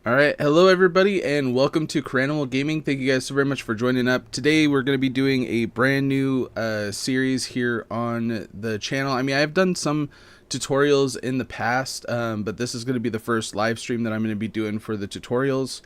Alright, hello everybody and welcome to Cranimal Gaming. Thank you guys so very much for joining up. Today we're going to be doing a brand new series here on the channel. I mean, I've done some tutorials in the past, but this is going to be the first live stream that I'm going to be doing for the tutorials.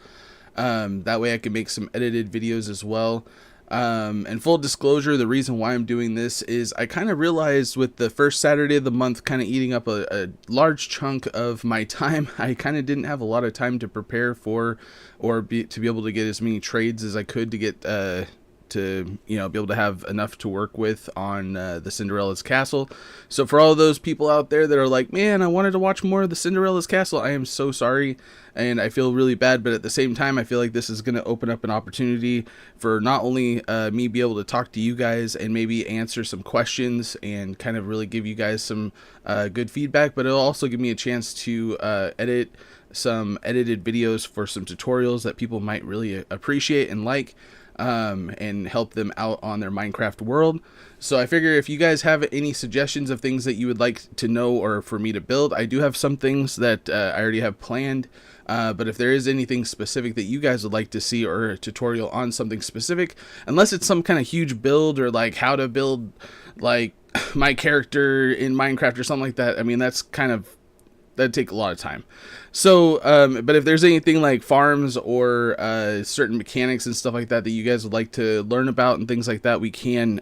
That way I can make some edited videos as well. And full disclosure, the reason why I'm doing this is I kind of realized with the first Saturday of the month kind of eating up a large chunk of my time, I kind of didn't have a lot of time to prepare for or to be able to get as many trades as I could to get to be able to have enough to work with on the Cinderella's Castle. So for all those people out there that are like, man, I wanted to watch more of the Cinderella's Castle, I am so sorry and I feel really bad, but at the same time I feel like this is going to open up an opportunity for not only me be able to talk to you guys and maybe answer some questions and kind of really give you guys some good feedback, but it'll also give me a chance to edit some edited videos for some tutorials that people might really appreciate and like. And help them out on their Minecraft world. So I figure if you guys have any suggestions of things that you would like to know or for me to build, I do have some things that I already have planned. But if there is anything specific that you guys would like to see or a tutorial on something specific, unless it's some kind of huge build or like how to build like my character in Minecraft or something like that, I mean, that'd take a lot of time. So but if there's anything like farms or certain mechanics and stuff like that that you guys would like to learn about and things like that, we can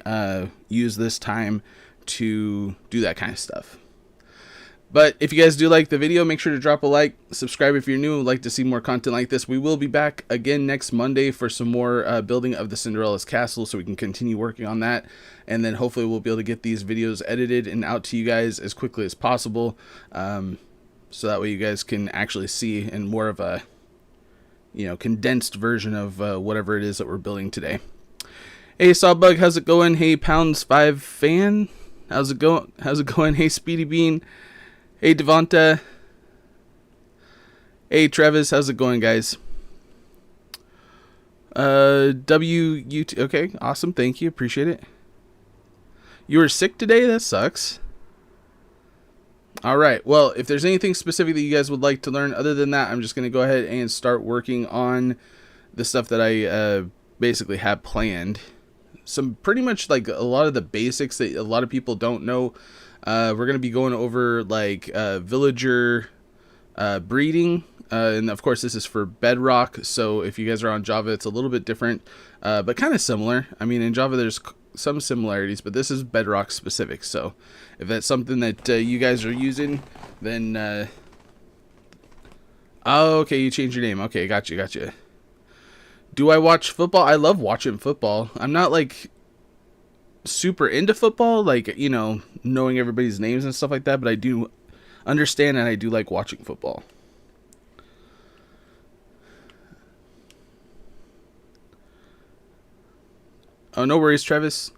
use this time to do that kind of stuff. But if you guys do like the video, make sure to drop a like, subscribe if you're new and would like to see more content like this. We will be back again next Monday for some more building of the Cinderella's Castle, so we can continue working on that. And then hopefully we'll be able to get these videos edited and out to you guys as quickly as possible. So that way you guys can actually see in more of a, condensed version of whatever it is that we're building today. Hey, Sawbug, how's it going? Hey, Pounds5 fan, how's it going? How's it going? Hey, Speedy Bean. Hey, Devonta. Hey, Travis, how's it going, guys? WUT. Okay, awesome. Thank you. Appreciate it. You were sick today? That sucks. Alright, well, if there's anything specific that you guys would like to learn, other than that, I'm just going to go ahead and start working on the stuff that I basically have planned. Some pretty much like a lot of the basics that a lot of people don't know. We're going to be going over like villager breeding, and of course this is for Bedrock, so if you guys are on Java, it's a little bit different, but kind of similar. I mean, in Java there's some similarities, but this is Bedrock specific, so if that's something that you guys are using, then oh, okay, you changed your name. Okay, gotcha. Do I watch football? I love watching football. I'm not like super into football, like, knowing everybody's names and stuff like that, but I do understand and I do like watching football. Oh, no worries, Travis.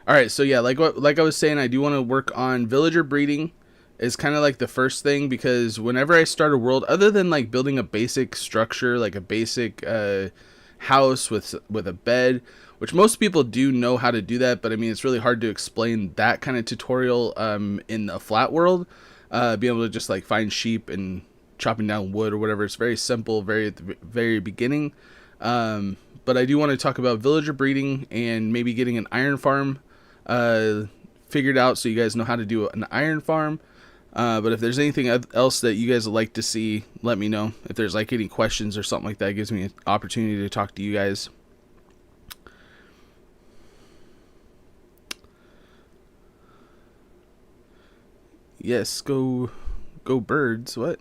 Alright, so yeah, like I was saying, I do want to work on villager breeding. Is kind of like the first thing, because whenever I start a world, other than like building a basic structure, like a basic house with a bed, which most people do know how to do that, but I mean, it's really hard to explain that kind of tutorial in a flat world. Be able to just like find sheep and chopping down wood or whatever. It's very simple, very at the very beginning. But I do want to talk about villager breeding and maybe getting an iron farm figured out, so you guys know how to do an iron farm. But if there's anything else that you guys would like to see, let me know. If there's like any questions or something like that, it gives me an opportunity to talk to you guys. Yes, go birds. What?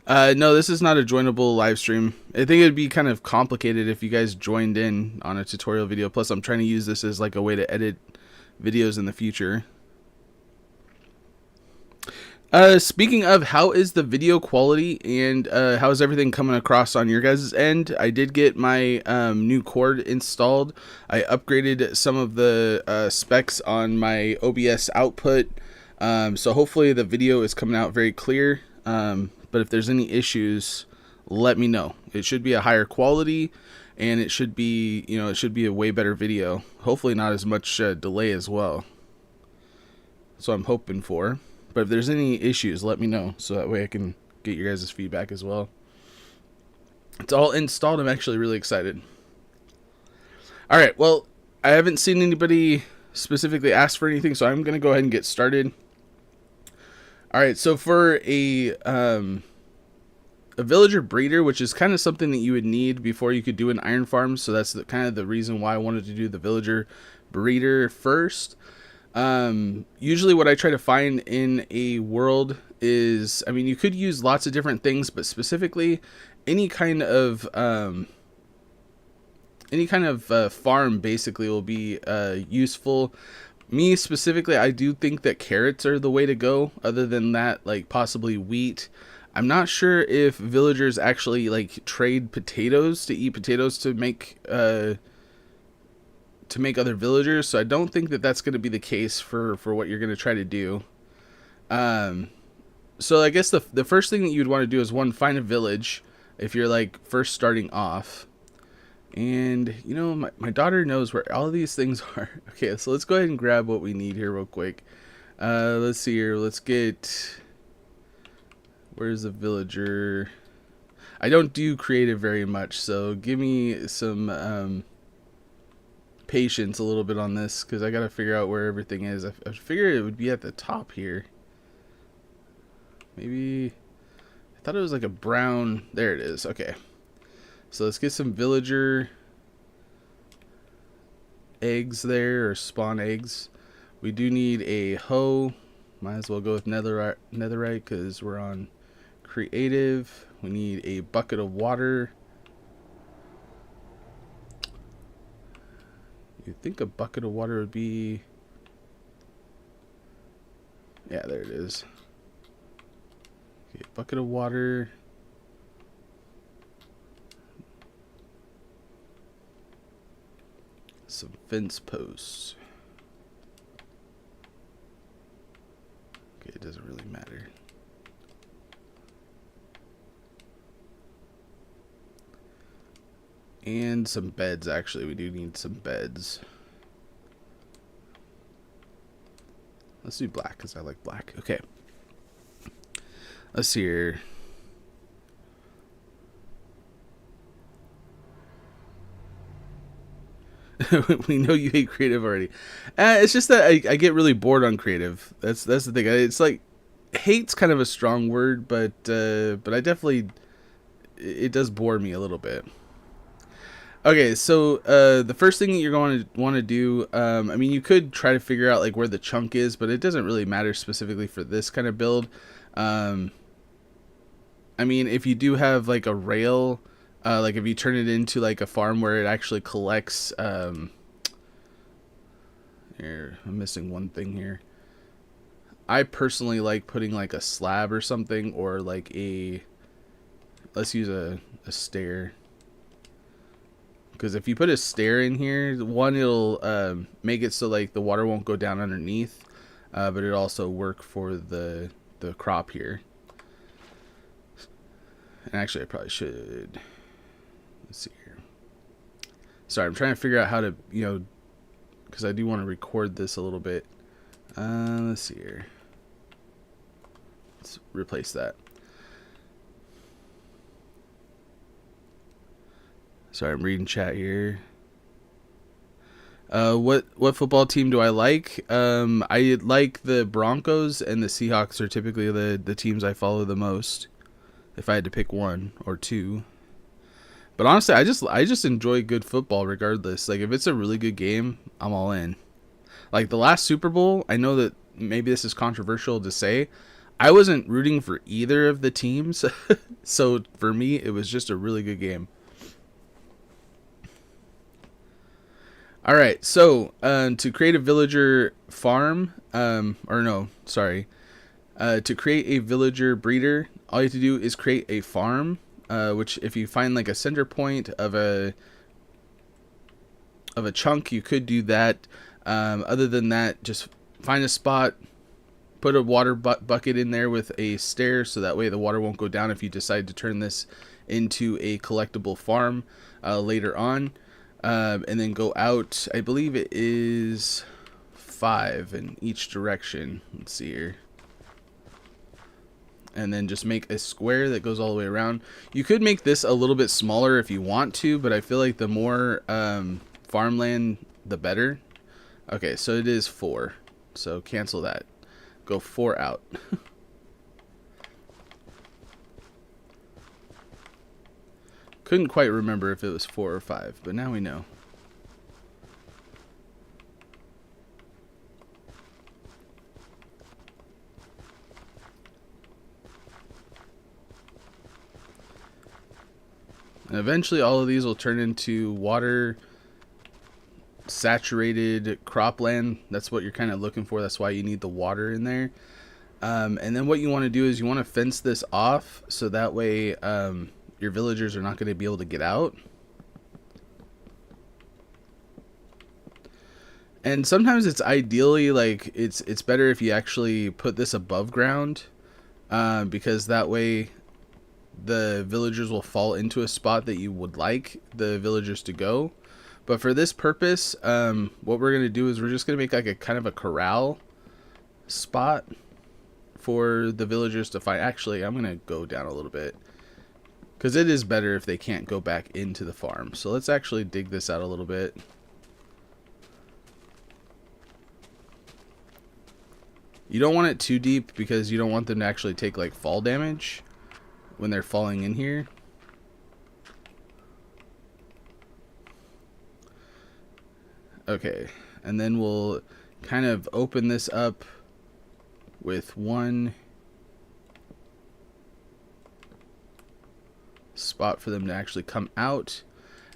No, this is not a joinable live stream. I think it'd be kind of complicated if you guys joined in on a tutorial video. Plus, I'm trying to use this as like a way to edit videos in the future. Speaking of, how is the video quality and how is everything coming across on your guys' end? I did get my new cord installed. I upgraded some of the specs on my OBS output. So hopefully the video is coming out very clear. But if there's any issues, let me know. It should be a higher quality, and it should be, it should be a way better video. Hopefully not as much delay as well. So I'm hoping for. But if there's any issues, let me know, so that way I can get your guys' feedback as well. It's all installed. I'm actually really excited. All right, well, I haven't seen anybody specifically ask for anything, so I'm going to go ahead and get started. All right, so for a villager breeder, which is kind of something that you would need before you could do an iron farm, so that's kind of the reason why I wanted to do the villager breeder first. Usually what I try to find in a world is, I mean, you could use lots of different things, but specifically any kind of farm basically will be useful. Me specifically, I do think that carrots are the way to go. Other than that, like possibly wheat. I'm not sure if villagers actually like trade potatoes to eat potatoes to make other villagers, so I don't think that that's going to be the case for what you're going to try to do. So I guess the first thing that you'd want to do is, one, find a village if you're like first starting off. And you know, my daughter knows where all of these things are. Okay, so let's go ahead and grab what we need here real quick. Let's see here. Let's get, where's the villager? I don't do creative very much, so give me some patience a little bit on this, because I gotta figure out where everything is. I figured it would be at the top here. Maybe I thought it was like a brown. There it is. Okay, so let's get some villager eggs there, or spawn eggs. We do need a hoe. Might as well go with netherite because we're on creative. We need a bucket of water. You'd think a bucket of water would be... Yeah, there it is. Okay, bucket of water. Some fence posts. Okay, it doesn't really matter. And some beds, actually. We do need some beds. Let's do black, because I like black. Okay. Let's see here. We know you hate creative already. It's just that I get really bored on creative. That's the thing. It's like, hate's kind of a strong word, but I definitely, it does bore me a little bit. Okay, so the first thing that you're going to want to do, I mean, you could try to figure out like where the chunk is, but it doesn't really matter specifically for this kind of build. I mean, if you do have like a rail, like if you turn it into like a farm where it actually collects, here, I'm missing one thing here. I personally like putting like a slab or something, or like a, let's use a stair. Because if you put a stair in here, one, it'll make it so like the water won't go down underneath, but it'll also work for the crop here. And actually, I probably should. Let's see here. Sorry, I'm trying to figure out how to, you know, because I do want to record this a little bit. Let's see here. Let's replace that. Sorry, I'm reading chat here. What football team do I like? I like the Broncos, and the Seahawks are typically the teams I follow the most. If I had to pick one or two. But honestly, I just enjoy good football regardless. Like if it's a really good game, I'm all in. Like the last Super Bowl, I know that maybe this is controversial to say, I wasn't rooting for either of the teams. So for me, it was just a really good game. All right, so to create a villager farm, to create a villager breeder, all you have to do is create a farm, which if you find like a center point of a chunk, you could do that. Other than that, just find a spot, put a water bucket in there with a stair, so that way the water won't go down if you decide to turn this into a collectible farm later on. And then go out, I believe it is 5 in each direction. Let's see here. And then just make a square that goes all the way around. You could make this a little bit smaller if you want to, but I feel like the more farmland, the better. Okay, so it is 4. So cancel that. Go 4 out. Couldn't quite remember if it was 4 or 5, but now we know. And eventually all of these will turn into water saturated cropland. That's what you're kind of looking for. That's why you need the water in there. And then what you want to do is you want to fence this off so that way your villagers are not going to be able to get out. And sometimes it's ideally like it's better if you actually put this above ground, because that way the villagers will fall into a spot that you would like the villagers to go. But for this purpose, what we're going to do is we're just going to make like a kind of a corral spot for the villagers to find. Actually, I'm going to go down a little bit because it is better if they can't go back into the farm. So let's actually dig this out a little bit. You don't want it too deep because you don't want them to actually take like fall damage when they're falling in here. Okay, and then we'll kind of open this up with one spot for them to actually come out.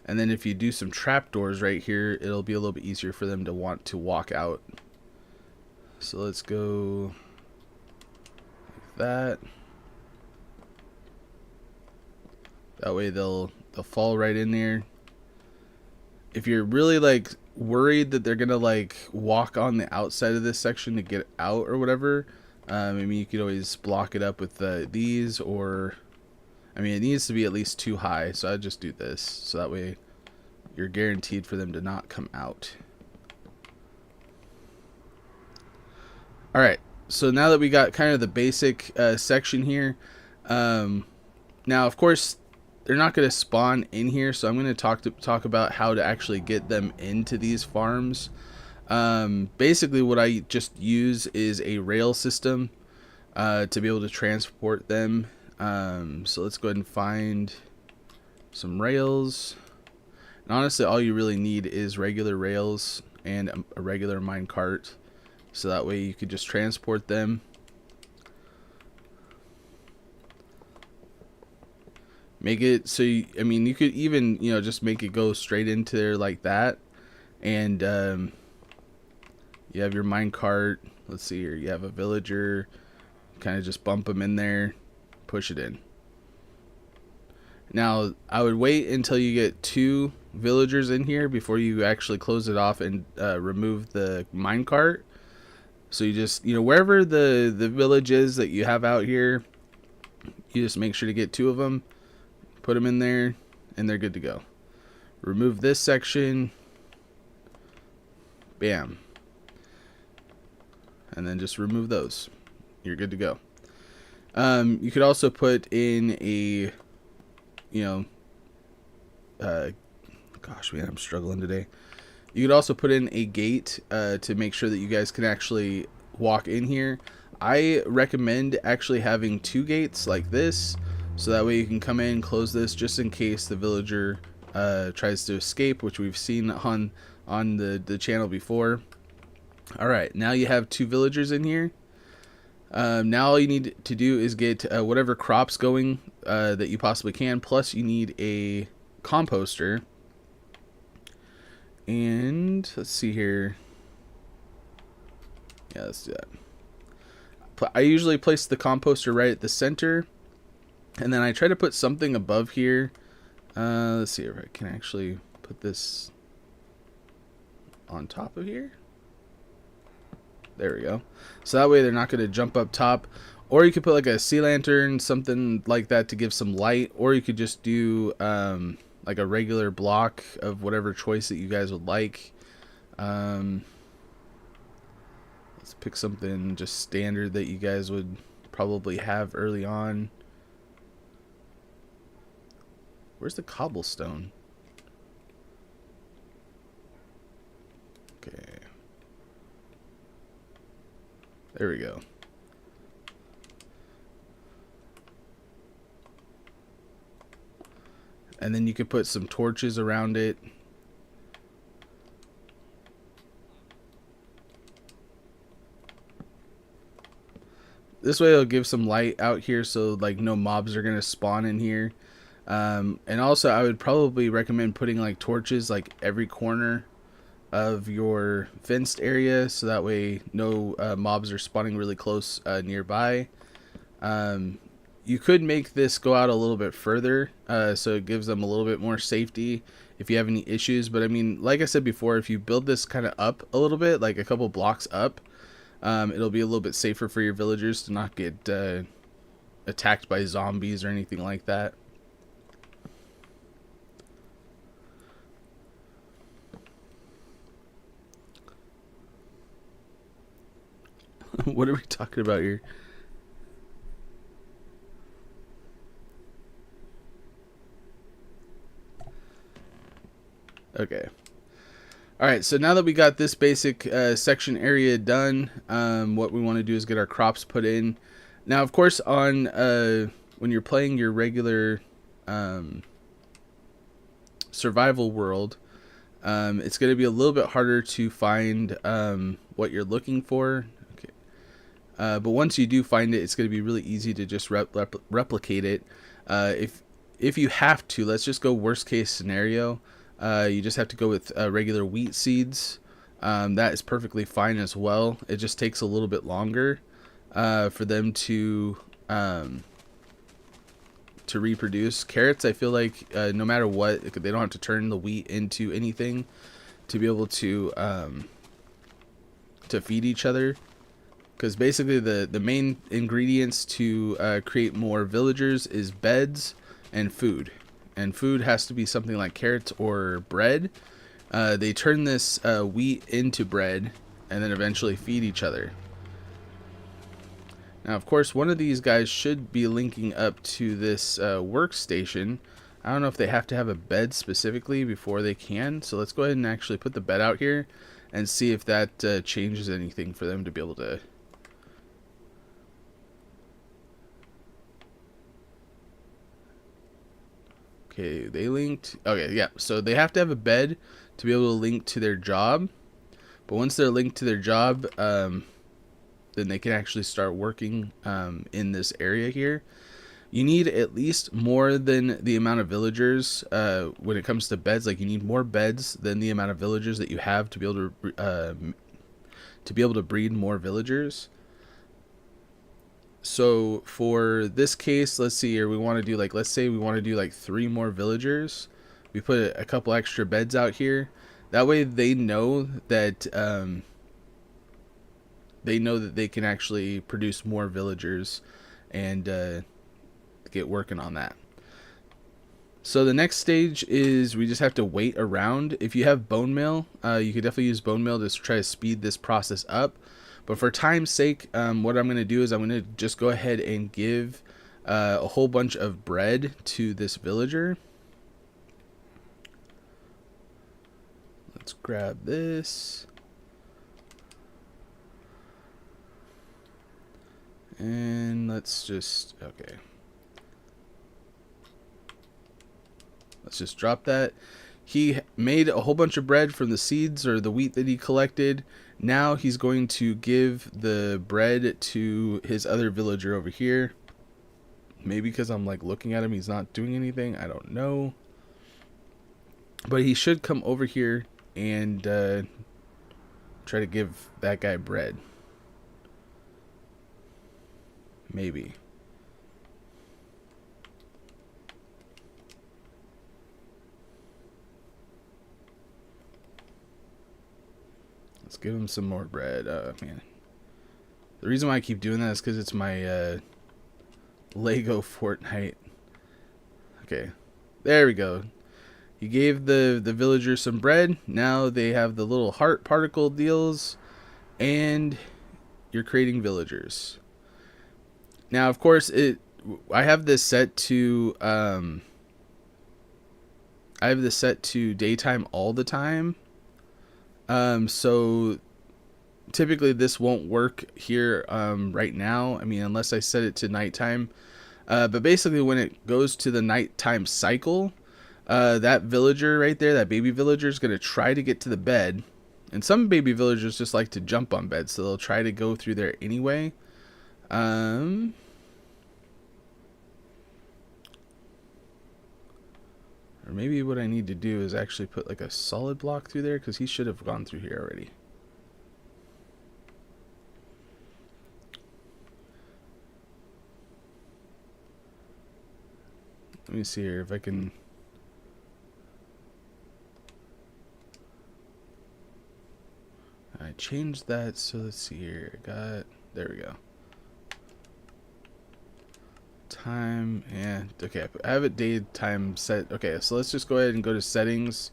And then if you do some trapdoors right here, it'll be a little bit easier for them to want to walk out. So let's go like that. That way they'll fall right in there. If you're really like worried that they're gonna like walk on the outside of this section to get out or whatever, I mean, you could always block it up with these, or I mean, it needs to be at least 2 high, so I'd just do this, so that way you're guaranteed for them to not come out. Alright, so now that we got kind of the basic section here, now of course they're not going to spawn in here, so I'm going to talk about how to actually get them into these farms. Basically what I just use is a rail system to be able to transport them. So let's go ahead and find some rails. And honestly, all you really need is regular rails and a regular mine cart, so that way you could just transport them. Make it so I mean, you could even, you know, just make it go straight into there like that, and you have your mine cart. Let's see here, you have a villager, kind of just bump them in there, push it in. Now I would wait until you get 2 villagers in here before you actually close it off and remove the mine cart. So you just, you know, wherever the village is that you have out here, you just make sure to get 2 of them, put them in there, and they're good to go. Remove this section, bam, and then just remove those. You're good to go. You could also put in a, you know, gosh man, I'm struggling today. You could also put in a gate to make sure that you guys can actually walk in here. I recommend actually having 2 gates like this, so that way you can come in, close this, just in case the villager tries to escape, which we've seen on the channel before. Alright, now you have 2 villagers in here. Now all you need to do is get whatever crops going that you possibly can, plus you need a composter. And let's see here. Yeah, let's do that. I usually place the composter right at the center, and then I try to put something above here. Let's see if I can actually put this on top of here. There we go. So that way they're not going to jump up top. Or you could put like a sea lantern, something like that to give some light. Or you could just do like a regular block of whatever choice that you guys would like. pick something just standard that you guys would probably have early on. Where's the cobblestone? Okay. There we go. And then you could put some torches around it. This way it'll give some light out here, so like no mobs are gonna spawn in here. And also I would probably recommend putting like torches like every corner of your fenced area, so that way no mobs are spawning really close nearby. You could make this go out a little bit further, so it gives them a little bit more safety if you have any issues. But I mean, like I said before, if you build this kind of up a little bit, like a couple blocks up, it'll be a little bit safer for your villagers to not get attacked by zombies or anything like that. What are we talking about here? Okay. Alright, so now that we got this basic section area done, what we want to do is get our crops put in. Now, of course, on when you're playing your regular survival world, it's going to be a little bit harder to find what you're looking for. Okay. But once you do find it, it's going to be really easy to just replicate it. If you have to, let's just go worst case scenario. You just have to go with regular wheat seeds. That is perfectly fine as well. It just takes a little bit longer for them to reproduce. Carrots, I feel like no matter what, they don't have to turn the wheat into anything to be able to feed each other. Because basically the main ingredients to create more villagers is beds and food. And food has to be something like carrots or bread. They turn this wheat into bread and then eventually feed each other. Now, of course, one of these guys should be linking up to this workstation. I don't know if they have to have a bed specifically before they can. So let's go ahead and actually put the bed out here and see if that changes anything for them to be able to... Okay, they linked. Okay, yeah. So they have to have a bed to be able to link to their job. But once they're linked to their job, then they can actually start working in this area here. You need at least more than the amount of villagers when it comes to beds. Like, you need more beds than the amount of villagers that you have to be able to breed more villagers. So for this case, let's see here, we want to do like, let's say we want to do like 3 more villagers. We put a couple extra beds out here. That way they know that they can actually produce more villagers and get working on that. So the next stage is we just have to wait around. If you have bone meal, you could definitely use bone meal to try to speed this process up. But for time's sake, what I'm going to do is I'm going to just go ahead and give a whole bunch of bread to this villager. Let's grab this. And let's just, okay. Let's just drop that. He made a whole bunch of bread from the seeds or the wheat that he collected. Now he's going to give the bread to his other villager over here. Maybe because I'm like looking at him, he's not doing anything. I don't know. But he should come over here and try to give that guy bread. Maybe. Let's give him some more bread. Man. The reason why I keep doing that is because it's my Lego Fortnite. Okay. There we go. You gave the villager some bread. Now they have the little heart particle deals. And you're creating villagers. Now, of course, I have this set to daytime all the time. So typically this won't work here right now. I mean, unless I set it to nighttime. But basically, when it goes to the nighttime cycle, that villager right there, that baby villager, is going to try to get to the bed. And some baby villagers just like to jump on beds, so they'll try to go through there anyway. Or maybe what I need to do is actually put like a solid block through there, because he should have gone through here already. Let me see here if I can... I changed that, so let's see here. There we go. Time, and okay, I have it daytime set. Okay, so let's just go ahead and go to settings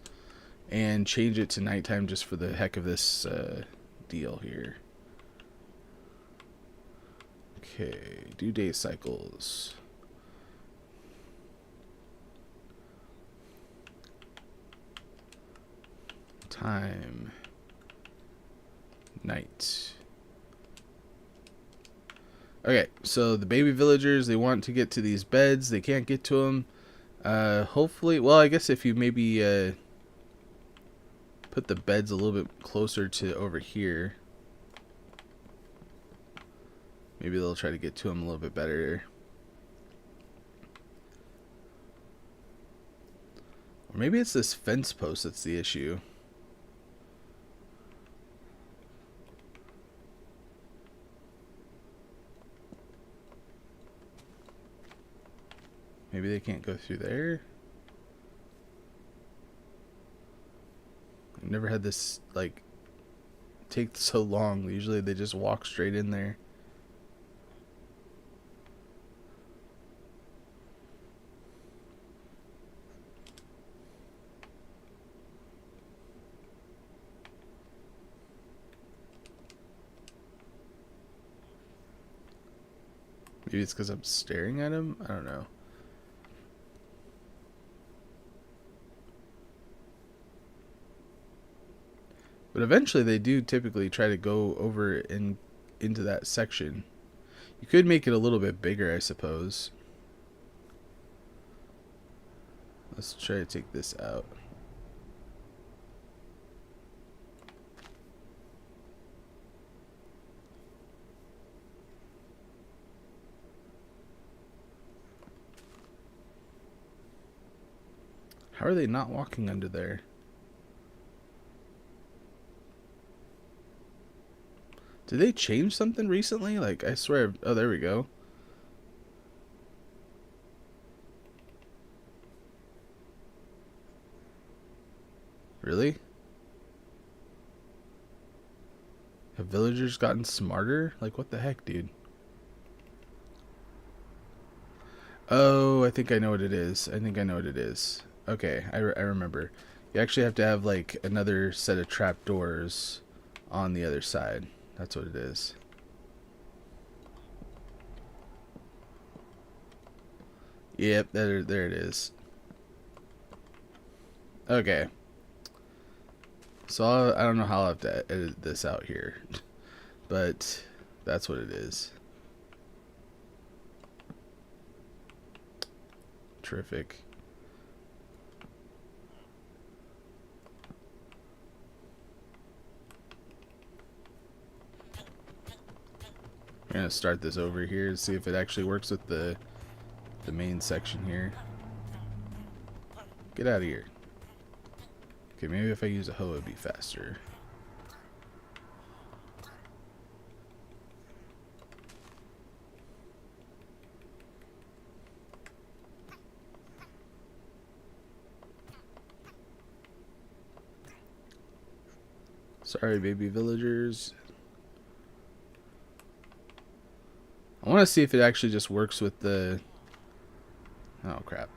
and change it to nighttime just for the heck of this deal here. Okay, do day cycles. Time. Night. Okay, so the baby villagers, they want to get to these beds. They can't get to them. Hopefully, well, I guess if you maybe put the beds a little bit closer to over here, maybe they'll try to get to them a little bit better. Or maybe it's this fence post that's the issue. Maybe they can't go through there. I've never had this, like, take so long. Usually they just walk straight in there. Maybe it's because I'm staring at him? I don't know. But eventually they do typically try to go over into that section. You could make it a little bit bigger, I suppose. Let's try to take this out. How are they not walking under there? Did they change something recently? Like, I swear... Oh, there we go. Really? Have villagers gotten smarter? Like, what the heck, dude? Oh, I think I know what it is. Okay, I remember. You actually have to have, like, another set of trapdoors on the other side. That's what it is. Yep, there it is. Okay. So I don't know how I'll have to edit this out here. But that's what it is. Terrific. I'm gonna start this over here to see if it actually works with the main section here. Get out of here. Okay, maybe if I use a hoe it'd be faster. Sorry, baby villagers. I want to see if it actually just works with the... Oh, crap.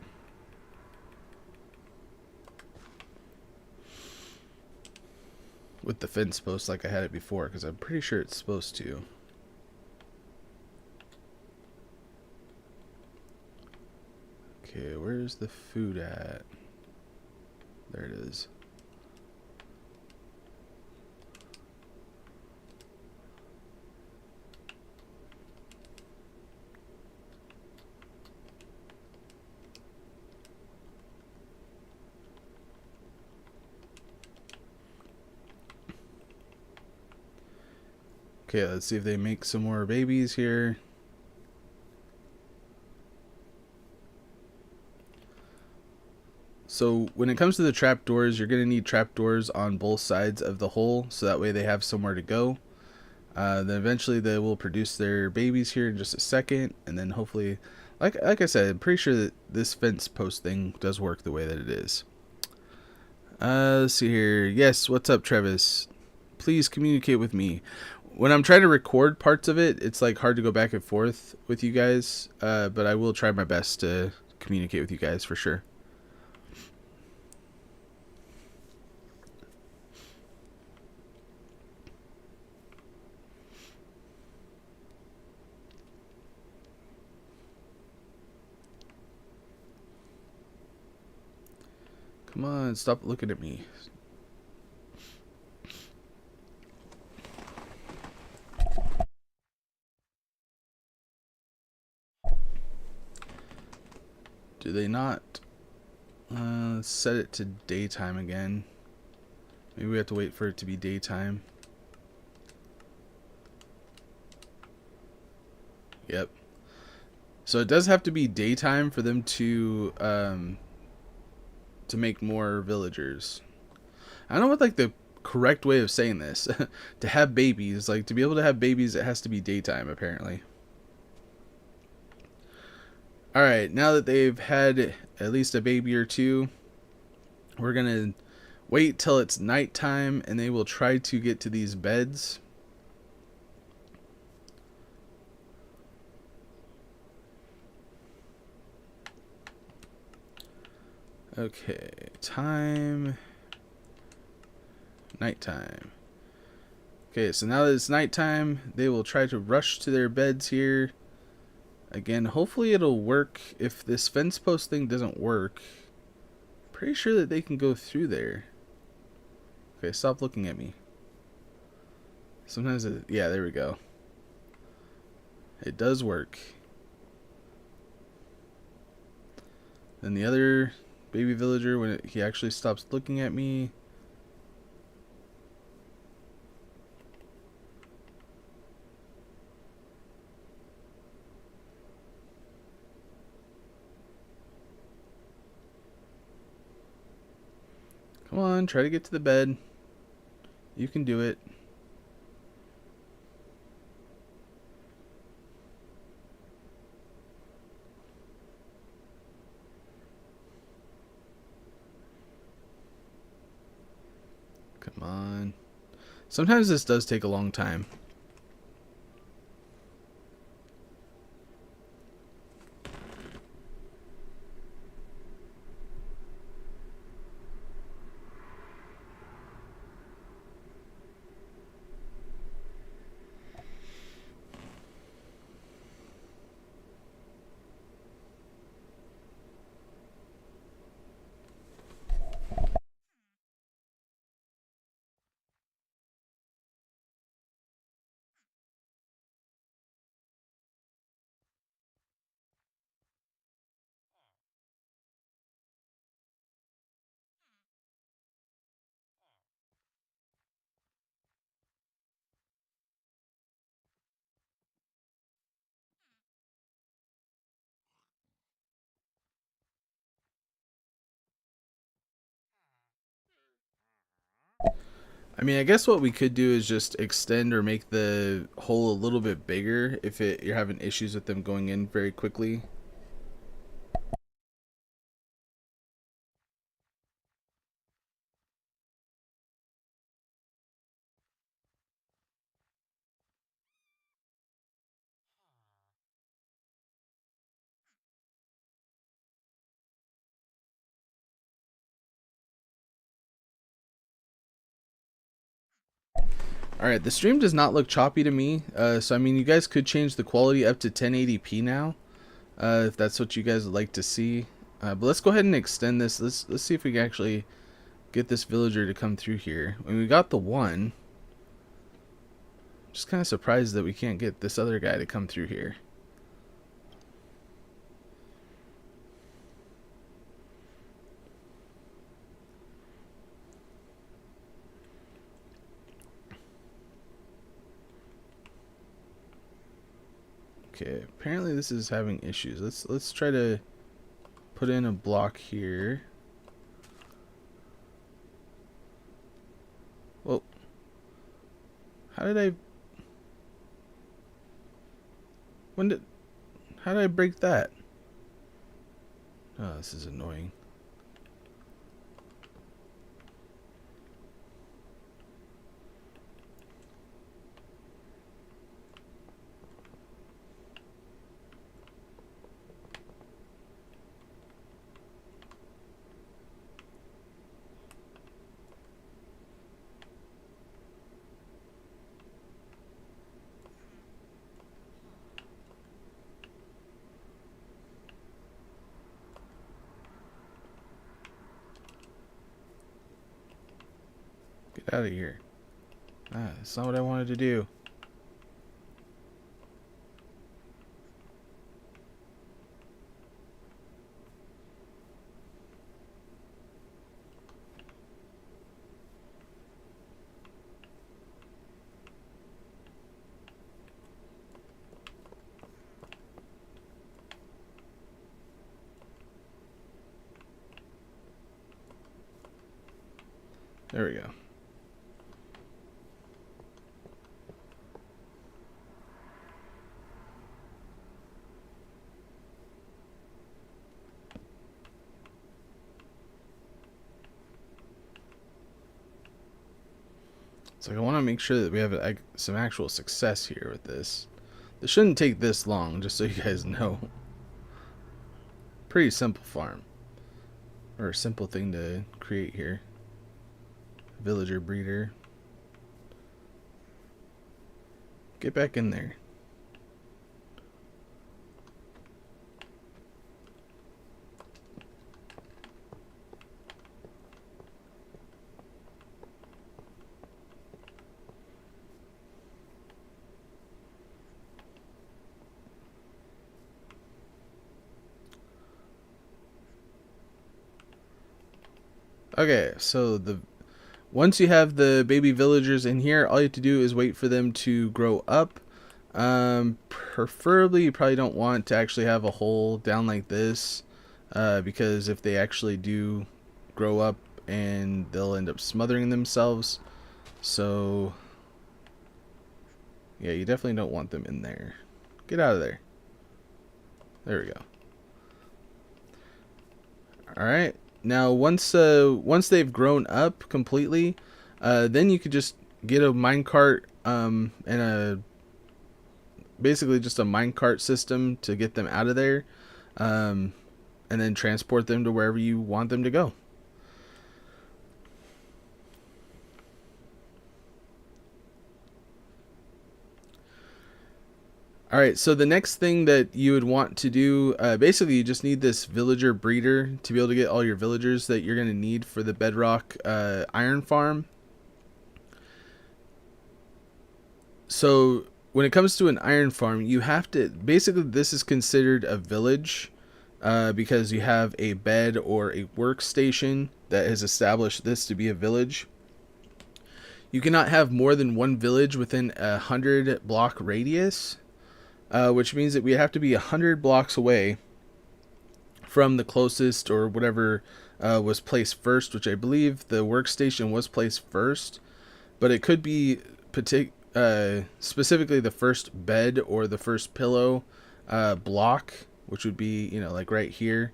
With the fence post like I had it before, because I'm pretty sure it's supposed to. Okay, where's the food at? There it is. Okay, let's see if they make some more babies here. So when it comes to the trapdoors, you're going to need trapdoors on both sides of the hole, so that way they have somewhere to go. Then eventually they will produce their babies here in just a second, and then hopefully, like I said, I'm pretty sure that this fence post thing does work the way that it is. Let's see here. Yes, what's up, Travis? Please communicate with me. When I'm trying to record parts of it, it's like hard to go back and forth with you guys, but I will try my best to communicate with you guys for sure. Come on, stop looking at me. Do they not? Let's set it to daytime again. Maybe we have to wait for it to be daytime. Yep. So it does have to be daytime for them to make more villagers. I don't know what like the correct way of saying this. To have babies, like to be able to have babies, it has to be daytime apparently. All right, now that they've had at least a baby or two, we're gonna wait till it's nighttime, and they will try to get to these beds. Okay, time. Nighttime. Okay, so now that it's nighttime, they will try to rush to their beds here. Again, hopefully it'll work. If this fence post thing doesn't work, pretty sure that they can go through there. Okay, stop looking at me. Sometimes yeah, there we go. It does work. Then the other baby villager, when he actually stops looking at me. Come on, try to get to the bed. You can do it. Come on. Sometimes this does take a long time. I mean, I guess what we could do is just extend or make the hole a little bit bigger if you're having issues with them going in very quickly. Alright, the stream does not look choppy to me, so I mean, you guys could change the quality up to 1080p now, if that's what you guys would like to see. But let's go ahead and extend this. Let's see if we can actually get this villager to come through here. I mean, we got the one. Just kind of surprised that we can't get this other guy to come through here. Okay, apparently this is having issues. Let's try to put in a block here. Well, how did I how did I break that? Oh, this is annoying. Get out of here. Ah, that's not what I wanted to do. There we go. So I want to make sure that we have some actual success here with this. This shouldn't take this long, just so you guys know. Pretty simple farm. Or a simple thing to create here. Villager breeder. Get back in there. Okay, so once you have the baby villagers in here, all you have to do is wait for them to grow up. Preferably, you probably don't want to actually have a hole down like this, because if they actually do grow up, and they'll end up smothering themselves. So, yeah, you definitely don't want them in there. Get out of there. There we go. All right. Now, once they've grown up completely, then you could just get a minecart and basically just a minecart system to get them out of there, and then transport them to wherever you want them to go. Alright, so the next thing that you would want to do, basically you just need this villager breeder to be able to get all your villagers that you're going to need for the Bedrock iron farm. So when it comes to an iron farm, you have to, basically this is considered a village, because you have a bed or a workstation that has established this to be a village. You cannot have more than one village within 100 block radius. Which means that we have to be 100 blocks away from the closest or whatever was placed first, which I believe the workstation was placed first, but it could be specifically the first bed or the first pillow block, which would be, you know, like right here,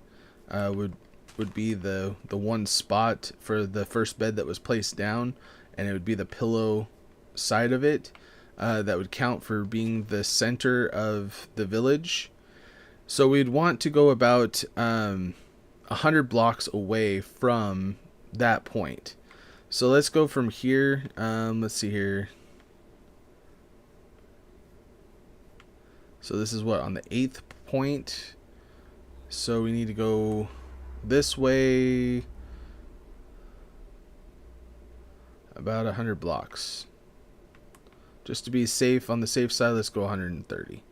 would be the one spot for the first bed that was placed down, and it would be the pillow side of it. That would count for being the center of the village. So we'd want to go about 100 blocks away from that point. So let's go from here. Let's see here. So this is what, on the 8th point. So we need to go this way about 100 blocks. Just to be safe, on the safe side, let's go 130.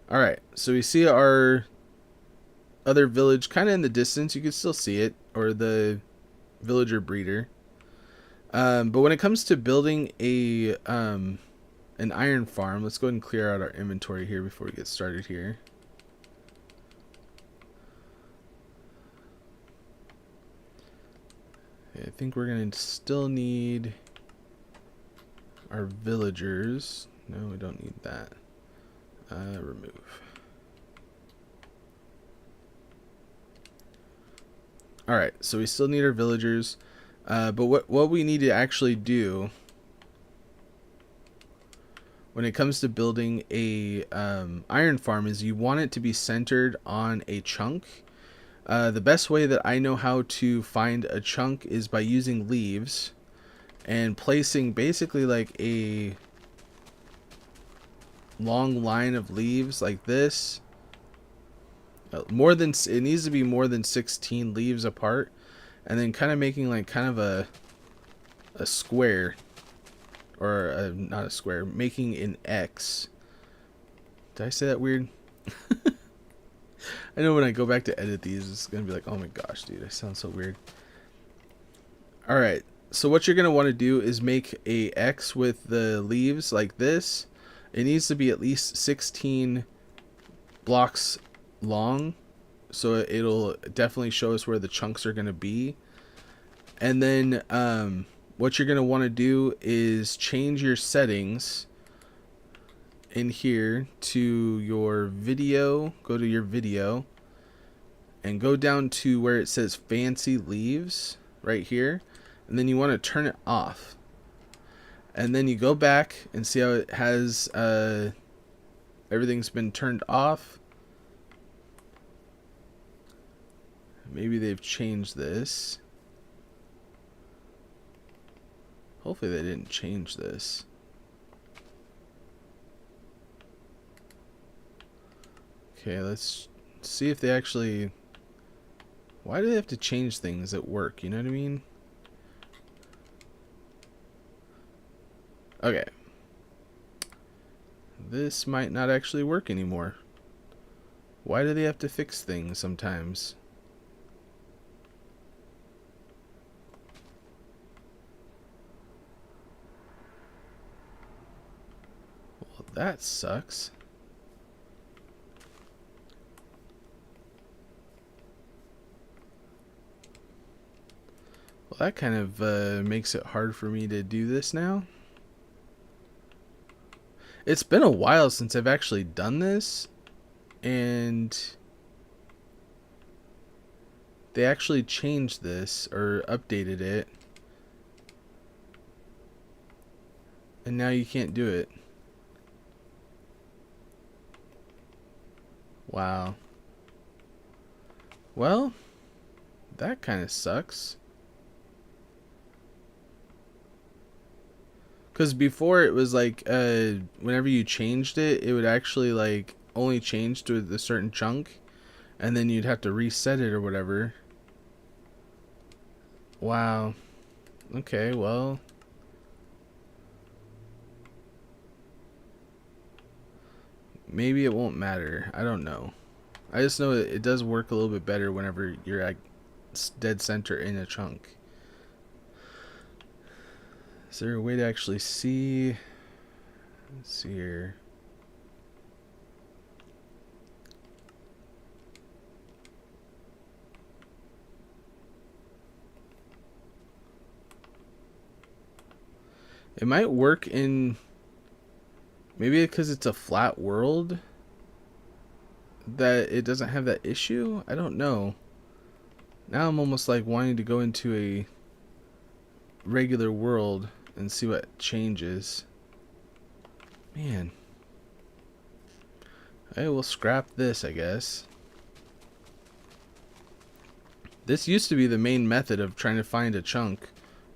Alright, so we see our other village kind of in the distance. You can still see it, or the villager breeder. But when it comes to building an iron farm, let's go ahead and clear out our inventory here before we get started here. Okay, I think we're going to still need our villagers. No, we don't need that. Remove. Alright, so we still need our villagers. But what we need to actually do when it comes to building a iron farm is you want it to be centered on a chunk. The best way that I know how to find a chunk is by using leaves and placing basically like a long line of leaves like this. It needs to be more than 16 leaves apart, and then kind of making like kind of a square, or not a square, making an X. Did I say that weird? I know when I go back to edit these, it's gonna be like, oh my gosh, dude, I sound so weird. All right, so what you're gonna want to do is make a X with the leaves like this. It needs to be at least 16 blocks long, so it'll definitely show us where the chunks are gonna be. And then what you're gonna want to do is change your settings in here to your video. Go to your video and go down to where it says fancy leaves right here, and then you want to turn it off. And then you go back and see how it has everything's been turned off. Maybe they've changed this. Hopefully they didn't change this. Okay, let's see if they actually... Why do they have to change things at work? You know what I mean? Okay. This might not actually work anymore. Why do they have to fix things sometimes? Well, that sucks. Well, that kind of makes it hard for me to do this now. It's been a while since I've actually done this, and they actually changed this or updated it, and now you can't do it. Wow. Well, that kind of sucks. Because before it was like, whenever you changed it, it would actually like only change to a certain chunk, and then you'd have to reset it or whatever. Wow. Okay, well. Maybe it won't matter. I don't know. I just know it does work a little bit better whenever you're at dead center in a chunk. Is there a way to actually see? Let's see here. It might work in... Maybe because it's a flat world that it doesn't have that issue? I don't know. Now I'm almost like wanting to go into a regular world and see what changes. Man. Okay, we'll scrap this, I guess. This used to be the main method of trying to find a chunk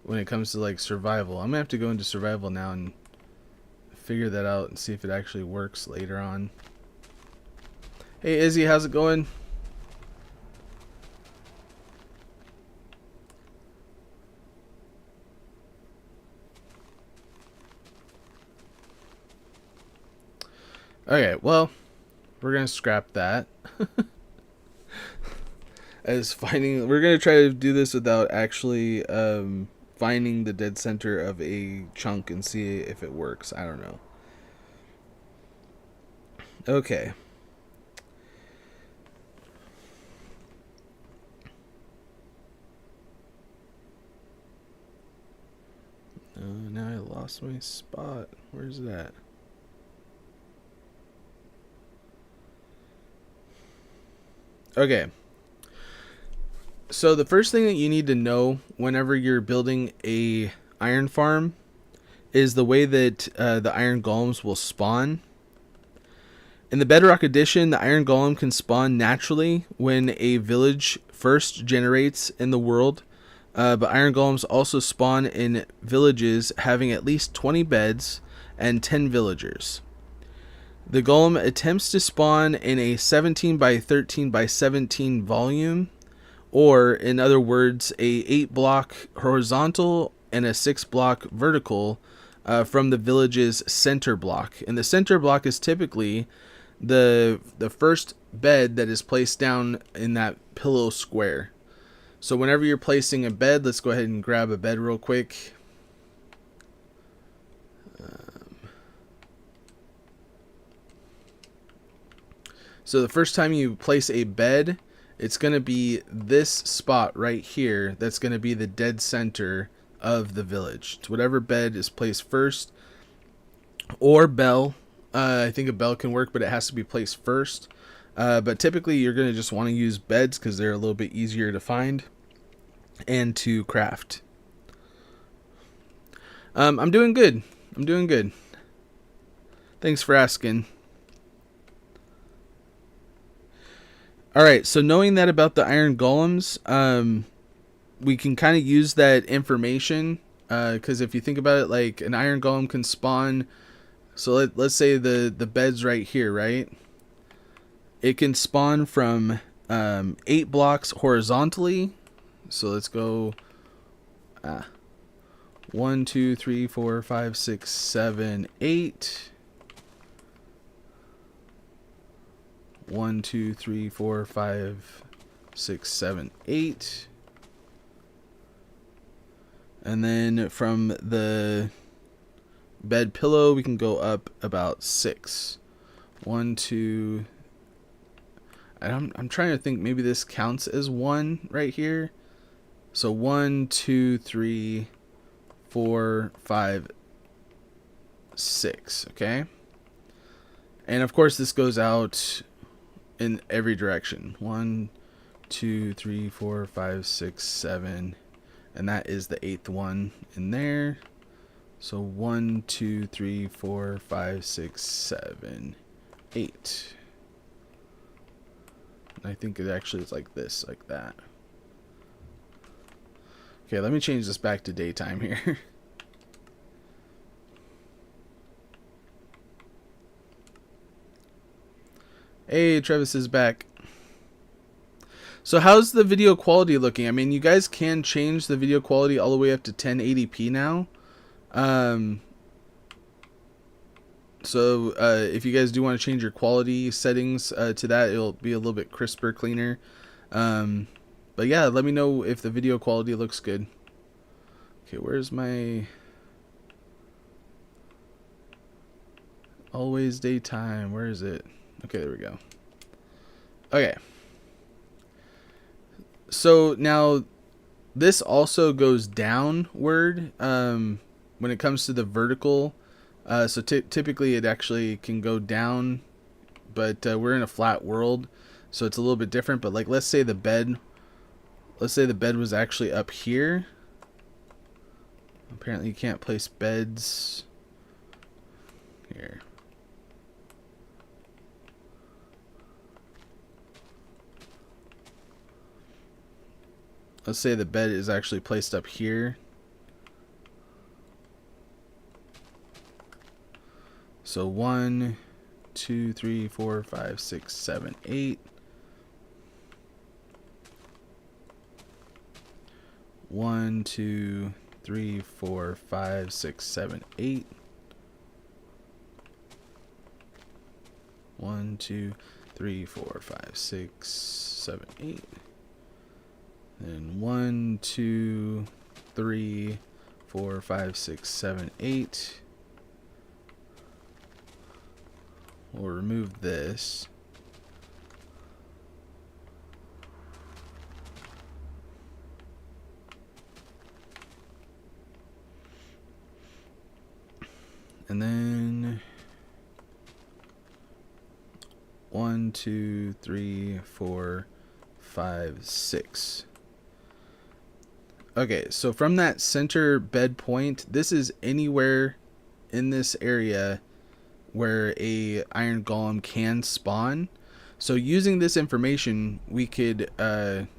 when it comes to like survival. I'm gonna have to go into survival now and figure that out and see if it actually works later on. Hey Izzy, how's it going? Okay, well, we're gonna scrap that. We're gonna try to do this without actually finding the dead center of a chunk and see if it works. I don't know. Okay. Now I lost my spot. Where's that? Okay. So the first thing that you need to know whenever you're building a iron farm is the way that the iron golems will spawn. In the Bedrock edition, the iron golem can spawn naturally when a village first generates in the world. But iron golems also spawn in villages having at least 20 beds and 10 villagers. The golem attempts to spawn in a 17 by 13 by 17 volume, or in other words, a 8 block horizontal and a 6 block vertical from the village's center block. And the center block is typically the first bed that is placed down in that pillow square. So whenever you're placing a bed, let's go ahead and grab a bed real quick. So the first time you place a bed, it's going to be this spot right here. That's going to be the dead center of the village. It's whatever bed is placed first, or bell. I think a bell can work, but it has to be placed first. But typically you're going to just want to use beds because they're a little bit easier to find and to craft. I'm doing good. I'm doing good. Thanks for asking. Alright, so knowing that about the iron golems, we can kind of use that information, because if you think about it, like an iron golem can spawn, so let's say the bed's right here, right? It can spawn from 8 blocks horizontally. So let's go 1, 2, 3, 4, 5, 6, 7, 8. 1, 2, 3, 4, 5, 6, 7, 8. And then from the bed pillow, we can go up about 6. 1, 2. I'm trying to think. Maybe this counts as 1 right here. So 1, 2, 3, 4, 5, 6. Okay. And of course, this goes out in every direction. 1, 2, 3, 4, 5, 6, 7, and that is the 8th one in there. So 1, 2, 3, 4, 5, 6, 7, 8. And I think it actually is like this, like that. Okay, let me change this back to daytime here. Hey, Travis is back. So how's the video quality looking? I mean, you guys can change the video quality all the way up to 1080p now. So if you guys do want to change your quality settings to that, it'll be a little bit crisper, cleaner. But yeah, let me know if the video quality looks good. Okay, where's my always daytime? Where is it? Okay, there we go. Okay. So now this also goes downward when it comes to the vertical. So typically it actually can go down, but we're in a flat world, so it's a little bit different. But like, let's say the bed was actually up here. Apparently you can't place beds here. Let's say the bed is actually placed up here. So 1, 2, 3, 4, 5, 6, 7, 8. 1, 2, 3, 4, 5, 6, 7, 8. 1, 2, 3, 4, 5, 6, 7, 8. Then 1, 2, 3, 4, 5, 6, 7, 8. We'll remove this. And then 1, 2, 3, 4, 5, 6. Okay, so from that center bed point, this is anywhere in this area where a iron golem can spawn. So using this information, we could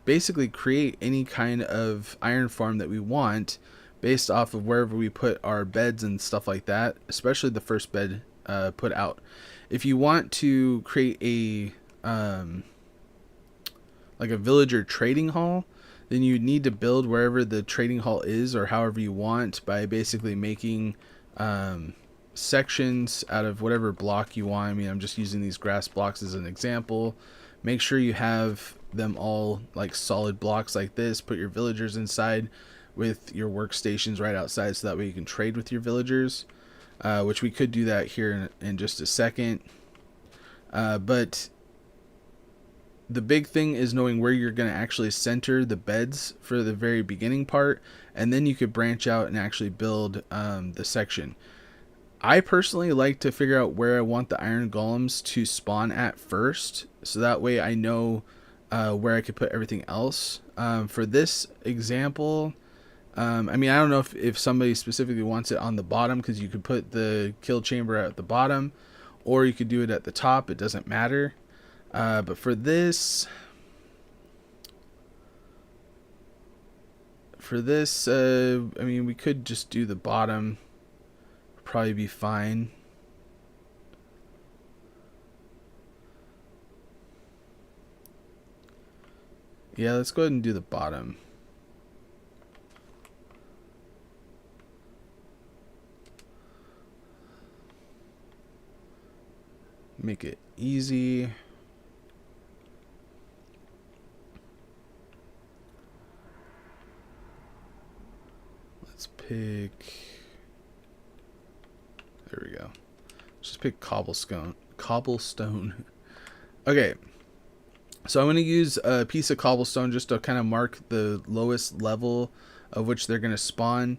basically create any kind of iron farm that we want based off of wherever we put our beds and stuff like that, especially the first bed put out. If you want to create a like a villager trading hall, then you need to build wherever the trading hall is or however you want by basically making sections out of whatever block you want. I mean, I'm just using these grass blocks as an example. Make sure you have them all like solid blocks like this. Put your villagers inside with your workstations right outside, so that way you can trade with your villagers, which we could do that here in just a second. But the big thing is knowing where you're going to actually center the beds for the very beginning part, and then you could branch out and actually build the section. I personally like to figure out where I want the iron golems to spawn at first, so that way I know where I could put everything else. For this example, I mean, I don't know if somebody specifically wants it on the bottom, because you could put the kill chamber at the bottom, or you could do it at the top. It doesn't matter. But for this, I mean, we could just do the bottom. Probably be fine. Yeah, let's go ahead and do the bottom. Make it easy. Let's pick, there we go. Just pick cobblestone. Okay. So I'm going to use a piece of cobblestone just to kind of mark the lowest level of which they're going to spawn.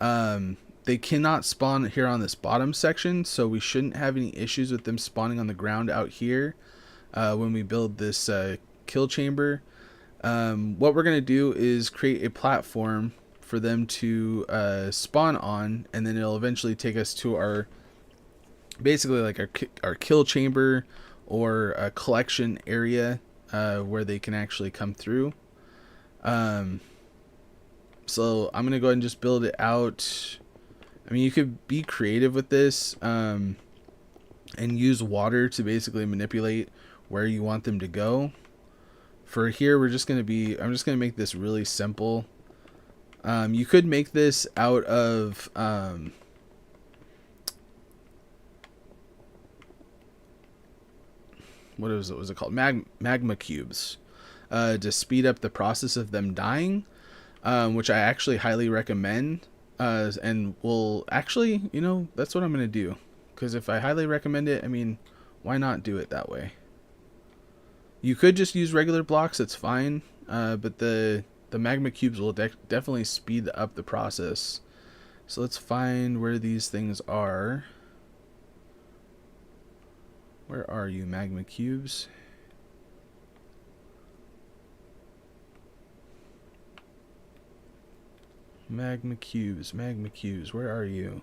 They cannot spawn here on this bottom section, so we shouldn't have any issues with them spawning on the ground out here when we build this kill chamber. What we're going to do is create a platform for them to spawn on, and then it'll eventually take us to our, basically like our kill chamber or a collection area where they can actually come through. So I'm gonna go ahead and just build it out. I mean, you could be creative with this and use water to basically manipulate where you want them to go. For here, I'm just gonna make this really simple. You could make this out of what was it called? Magma cubes, to speed up the process of them dying, which I actually highly recommend. And will actually, you know, that's what I'm gonna do, because if I highly recommend it, I mean, why not do it that way? You could just use regular blocks, it's fine, but the magma cubes will definitely speed up the process. So let's find where these things are. Where are you, magma cubes? Magma cubes, where are you?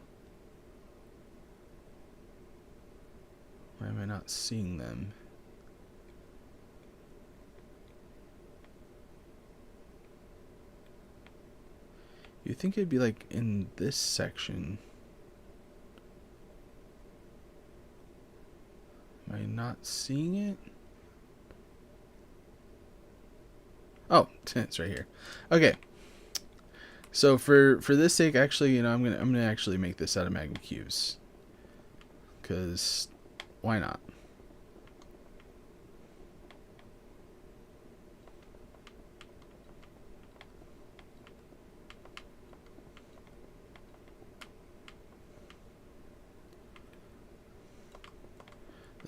Why am I not seeing them? You'd think it'd be like in this section. Am I not seeing it? Oh, it's right here. Okay. So for this sake, actually, you know, I'm gonna actually make this out of magma cubes, because why not?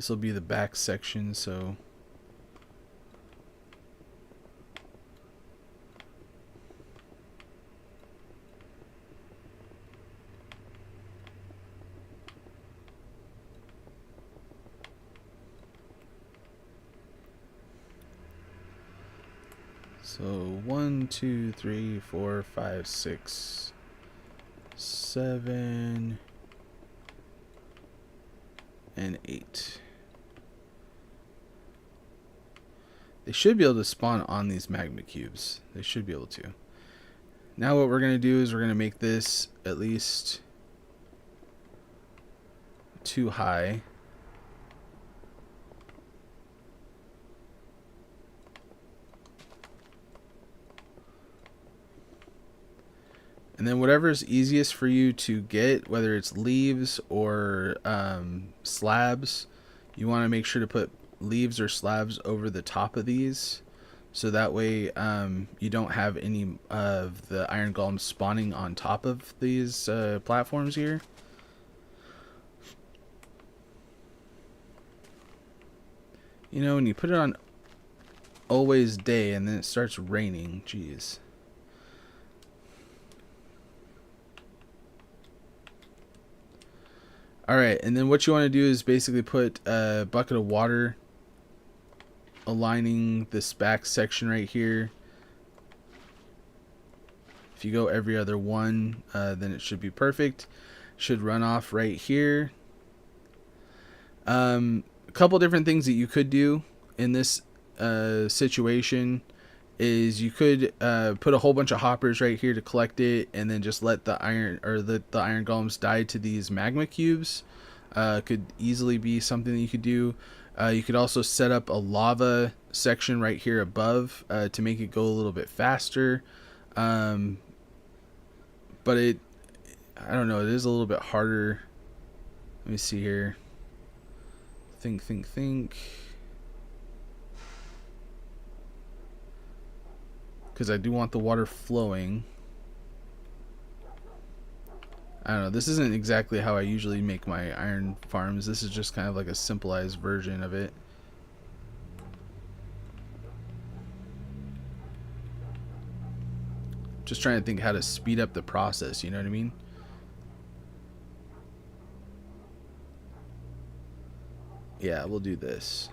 This will be the back section, so so 1, 2, 3, 4, 5, 6, 7, and 8. They should be able to spawn on these magma cubes. They should be able to. Now what we're going to do is we're going to make this at least 2 high. And then whatever is easiest for you to get, whether it's leaves or slabs, you want to make sure to put leaves or slabs over the top of these. So that way you don't have any of the iron golems spawning on top of these platforms here. You know, when you put it on always day and then it starts raining, jeez. Alright, and then what you want to do is basically put a bucket of water aligning this back section right here. If you go every other one, then it should be perfect. Should run off right here. A couple different things that you could do in this situation is you could put a whole bunch of hoppers right here to collect it, and then just let the iron golems die to these magma cubes. Could easily be something that you could do. You could also set up a lava section right here above to make it go a little bit faster. But I don't know, it is a little bit harder. Let me see here. Think. Because I do want the water flowing. I don't know, this isn't exactly how I usually make my iron farms. This is just kind of like a simplified version of it. Just trying to think how to speed up the process, you know what I mean? Yeah, we'll do this.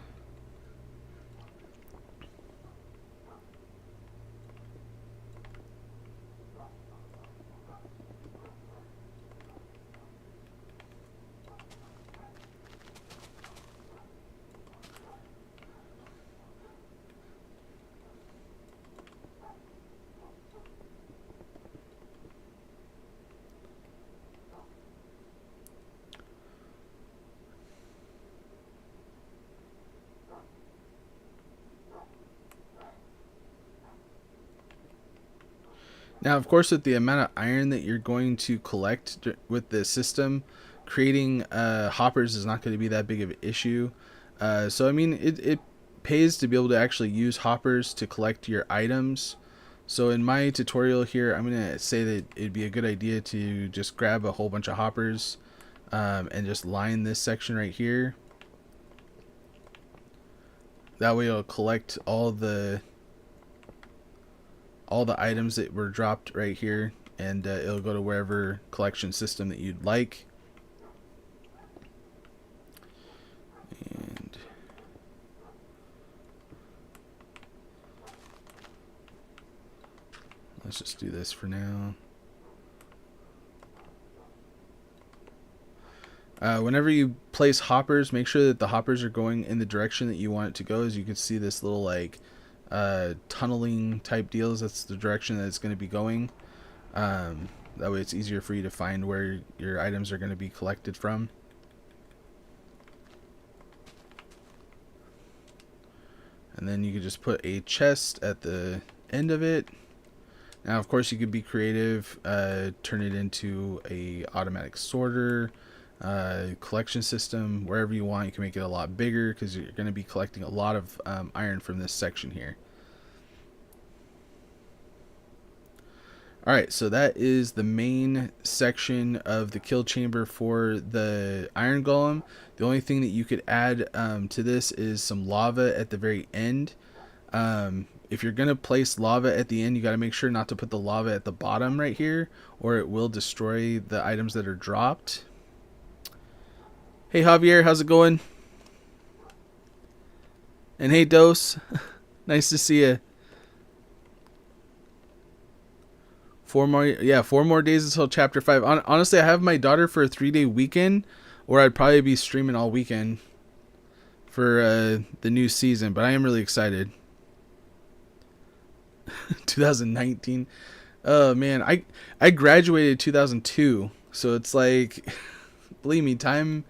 Now, of course, with the amount of iron that you're going to collect with the system, creating hoppers is not going to be that big of an issue. So, I mean, it pays to be able to actually use hoppers to collect your items. So in my tutorial here, I'm going to say that it'd be a good idea to just grab a whole bunch of hoppers and just line this section right here. That way it'll collect all the items that were dropped right here, and it'll go to wherever collection system that you'd like. And let's just do this for now. Whenever you place hoppers, make sure that the hoppers are going in the direction that you want it to go. As you can see, this little like tunneling type deals, that's the direction that it's going to be going. That way it's easier for you to find where your items are going to be collected from. And then you could just put a chest at the end of it. Now, of course, you could be creative, turn it into a automatic sorter, collection system, wherever you want. You can make it a lot bigger because you're going to be collecting a lot of iron from this section here. Alright, so that is the main section of the kill chamber for the iron golem. The only thing that you could add to this is some lava at the very end. If you're going to place lava at the end, you got to make sure not to put the lava at the bottom right here, or it will destroy the items that are dropped. Hey Javier, how's it going? And hey Dose, nice to see you. 4 more days until chapter 5. Honestly, I have my daughter for a 3-day weekend, or I'd probably be streaming all weekend for the new season, but I am really excited. 2019. Oh man, I graduated 2002, so it's like, believe me, time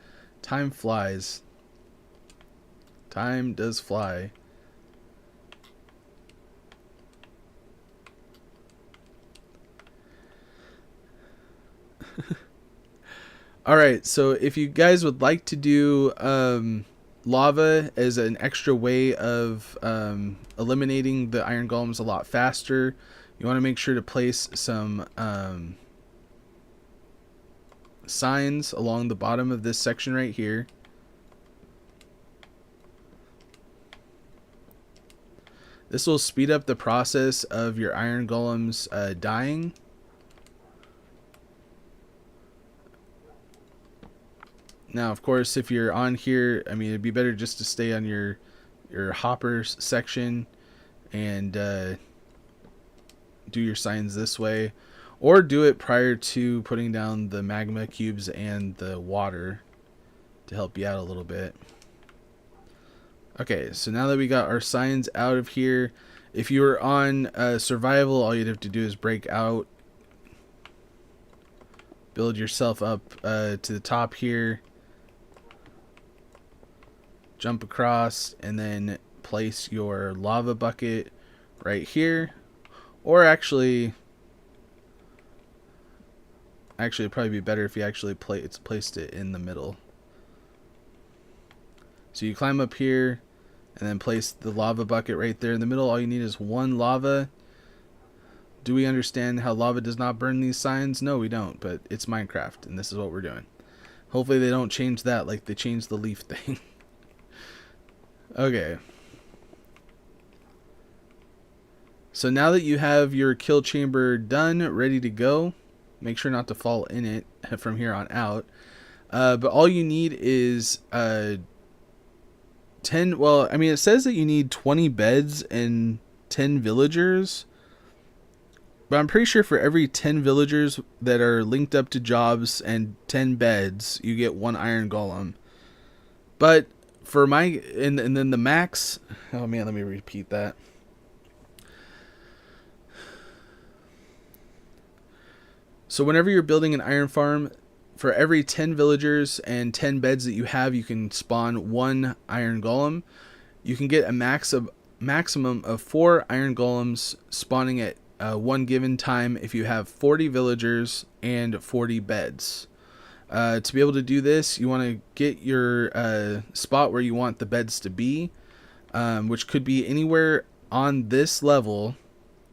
flies. Time does fly. Alright, so if you guys would like to do lava as an extra way of eliminating the iron golems a lot faster, you want to make sure to place some signs along the bottom of this section right here. This will speed up the process of your iron golems dying. Now, of course, if you're on here, I mean, it'd be better just to stay on your hoppers section and do your signs this way, or do it prior to putting down the magma cubes and the water to help you out a little bit. Okay, so now that we got our signs out of here, if you were on survival, all you'd have to do is break out, build yourself up to the top here, jump across, and then place your lava bucket right here. Or actually it'd probably be better if you actually placed it in the middle. So you climb up here and then place the lava bucket right there in the middle. All you need is one lava. Do we understand how lava does not burn these signs? No, we don't, but it's Minecraft and this is what we're doing. Hopefully they don't change that like they changed the leaf thing. Okay. So now that you have your kill chamber done, ready to go, make sure not to fall in it from here on out. But all you need is 10, well, I mean, it says that you need 20 beds and 10 villagers. But I'm pretty sure for every 10 villagers that are linked up to jobs and 10 beds, you get 1 iron golem. But for my, and then the max, oh man, let me repeat that. So whenever you're building an iron farm, for every 10 villagers and 10 beds that you have, you can spawn 1 iron golem. You can get a maximum of 4 iron golems spawning at one given time if you have 40 villagers and 40 beds. To be able to do this, you want to get your spot where you want the beds to be, which could be anywhere on this level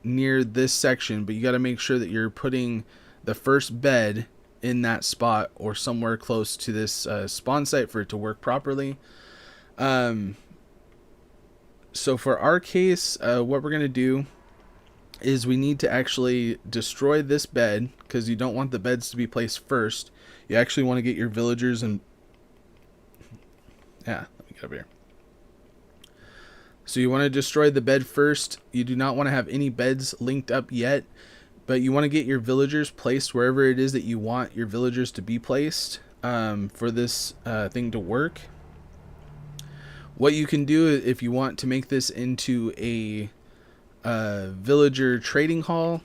near this section, but you got to make sure that you're putting the first bed in that spot or somewhere close to this spawn site for it to work properly. So for our case, what we're going to do is we need to actually destroy this bed because you don't want the beds to be placed first. You actually want to get your villagers and let me get over here. So you want to destroy the bed first. You do not want to have any beds linked up yet, but you want to get your villagers placed wherever it is that you want your villagers to be placed for this thing to work. What you can do if you want to make this into a villager trading hall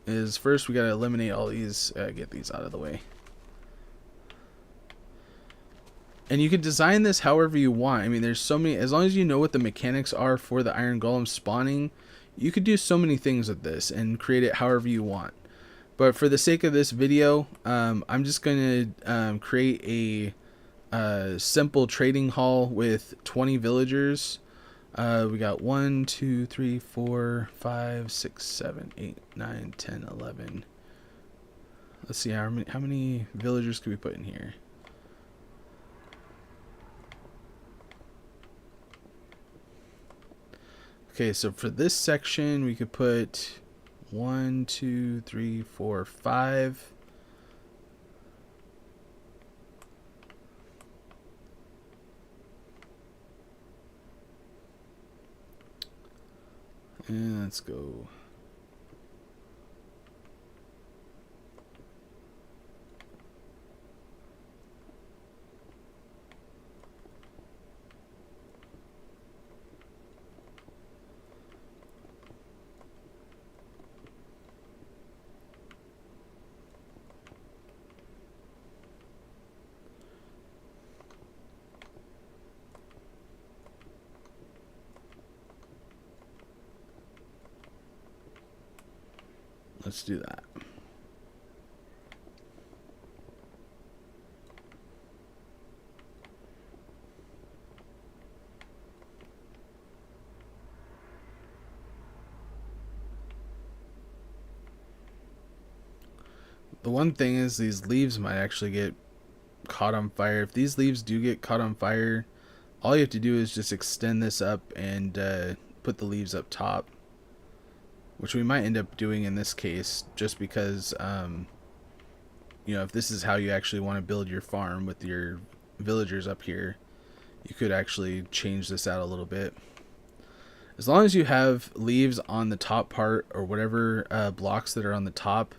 is first we got to eliminate all these, get these out of the way. And you can design this however you want. I mean, there's so many, as long as you know what the mechanics are for the iron golem spawning, you could do so many things with this and create it however you want. But for the sake of this video, I'm just going to create a simple trading hall with 20 villagers We got 1, 2, 3, 4, 5, 6, 7, 8, 9, 10, 11. Let's see how many villagers could we put in here? Okay, so for this section we could put 1, 2, 3, 4, 5. And let's go. Let's do that. The one thing is these leaves might actually get caught on fire. If these leaves do get caught on fire, all you have to do is just extend this up and put the leaves up top, which we might end up doing in this case, just because you know, if this is how you actually want to build your farm with your villagers up here, you could actually change this out a little bit. As long as you have leaves on the top part, or whatever blocks that are on the top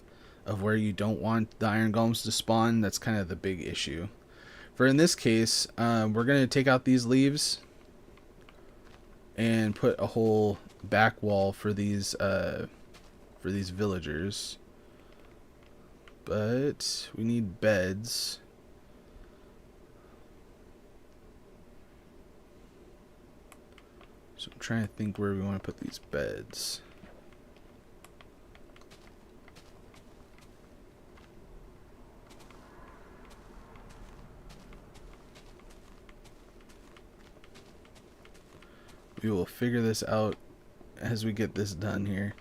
of where you don't want the iron golems to spawn, that's kind of the big issue. For in this case, we're going to take out these leaves and put a whole back wall for these villagers. But we need beds. So I'm trying to think where we want to put these beds. We will figure this out as we get this done here.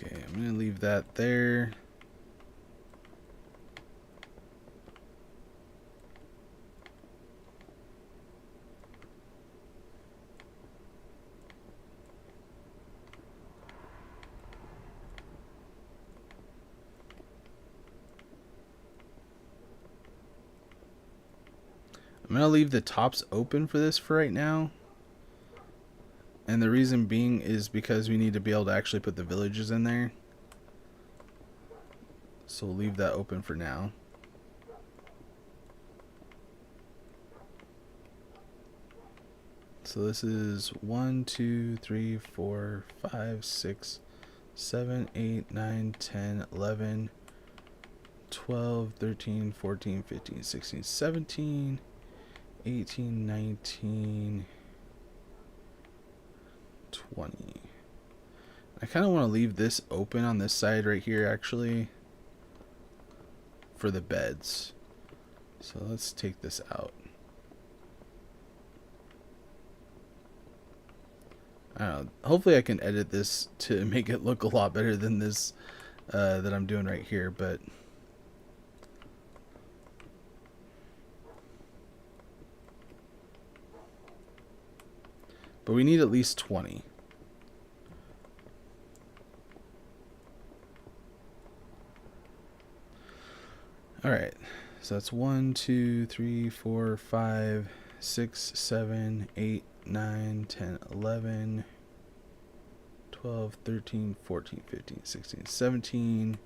Okay, I'm going to leave that there. I'm going to leave the tops open for this for right now. And the reason being is because we need to be able to actually put the villages in there. So we'll leave that open for now. So this is 1, 2, 3, 4, 5, 6, 7, 8, 9, 10, 11, 12, 13, 14, 15, 16, 17, 18, 19, 20. I kind of want to leave this open on this side right here actually for the beds. So let's take this out. I don't know. Hopefully I can edit this to make it look a lot better than this that I'm doing right here, but we need at least 20. All right, so that's 1, 2, 3, 4, 5, 6, 7, 8, 9, 10, 11, 12, 13, 14, 15, 16, 17,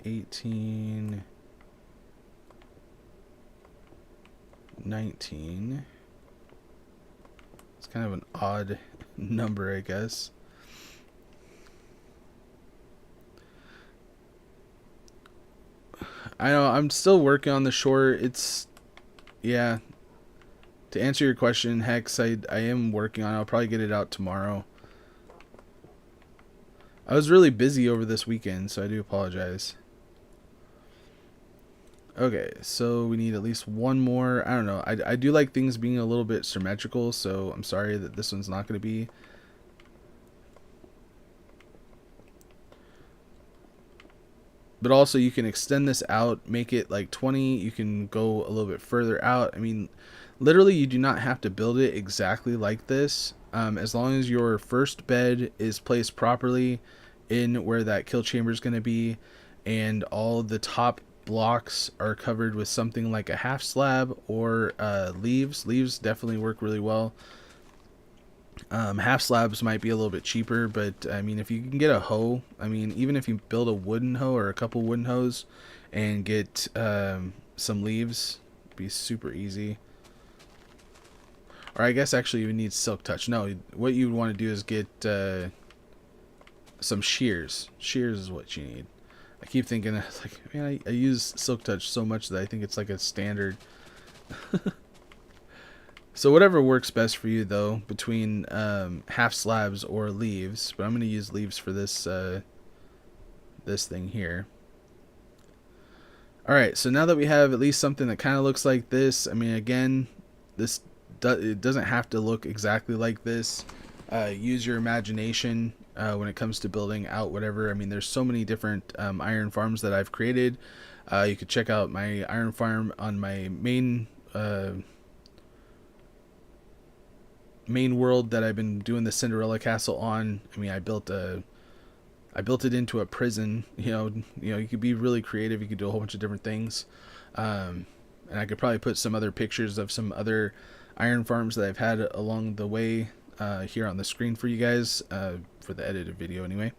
18, 19. It's kind of an odd number, I guess. I know, I'm still working on the short. It's, yeah. To answer your question, Hex, I am working on it. I'll probably get it out tomorrow. I was really busy over this weekend, so I do apologize. Okay, so we need at least one more. I don't know. I do like things being a little bit symmetrical, so I'm sorry that this one's not going to be. But also you can extend this out, make it like 20. You can go a little bit further out. I mean, literally you do not have to build it exactly like this. As long as your first bed is placed properly in where that kill chamber is going to be, and all the top blocks are covered with something like a half slab or leaves. Leaves definitely work really well. Half slabs might be a little bit cheaper, but I mean, if you can get a hoe, I mean, even if you build a wooden hoe or a couple wooden hoes and get some leaves, it'd be super easy. Or I guess actually you need silk touch. No, what you would want to do is get some shears. Shears is what you need. I keep thinking, like, man, I use silk touch so much that I think it's like a standard. So whatever works best for you, though, between half slabs or leaves. But I'm going to use leaves for this this thing here. All right, so now that we have at least something that kind of looks like this, I mean, again, it doesn't have to look exactly like this. Use your imagination when it comes to building out whatever. I mean, there's so many different iron farms that I've created. You could check out my iron farm on my main world that I've been doing the Cinderella Castle on. I mean, I built it into a prison. You know, you could be really creative. You could do a whole bunch of different things. And I could probably put some other pictures of some other iron farms that I've had along the way here on the screen for you guys for the edited video anyway.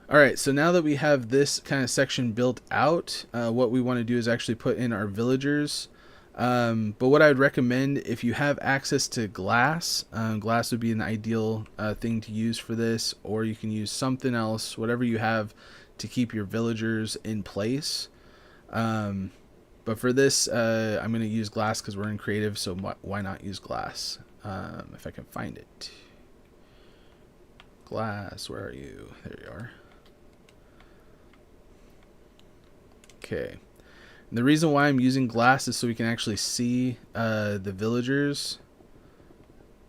Alright, so now that we have this kind of section built out, what we want to do is actually put in our villagers. But what I would recommend, if you have access to glass, glass would be an ideal thing to use for this, or you can use something else, whatever you have to keep your villagers in place. But for this, I'm going to use glass because we're in creative, so why not use glass? If I can find it. Glass, where are you? There you are. Okay. And the reason why I'm using glass is so we can actually see the villagers,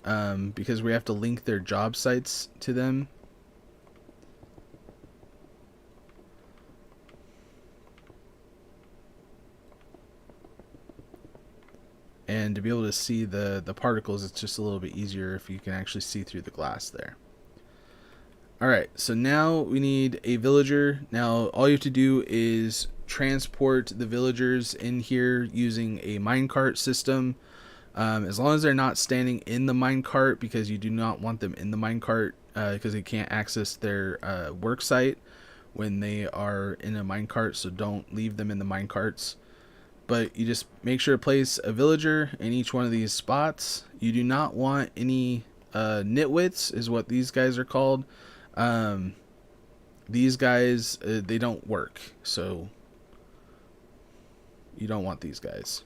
because we have to link their job sites to them. And to be able to see the particles, it's just a little bit easier if you can actually see through the glass there. Alright, so now we need a villager. Now all you have to do is transport the villagers in here using a minecart system. As long as they're not standing in the minecart, because you do not want them in the minecart because they can't access their work site when they are in a minecart, so don't leave them in the minecarts. But you just make sure to place a villager in each one of these spots. You do not want any nitwits, is what these guys are called. These guys, they don't work, so you don't want these guys.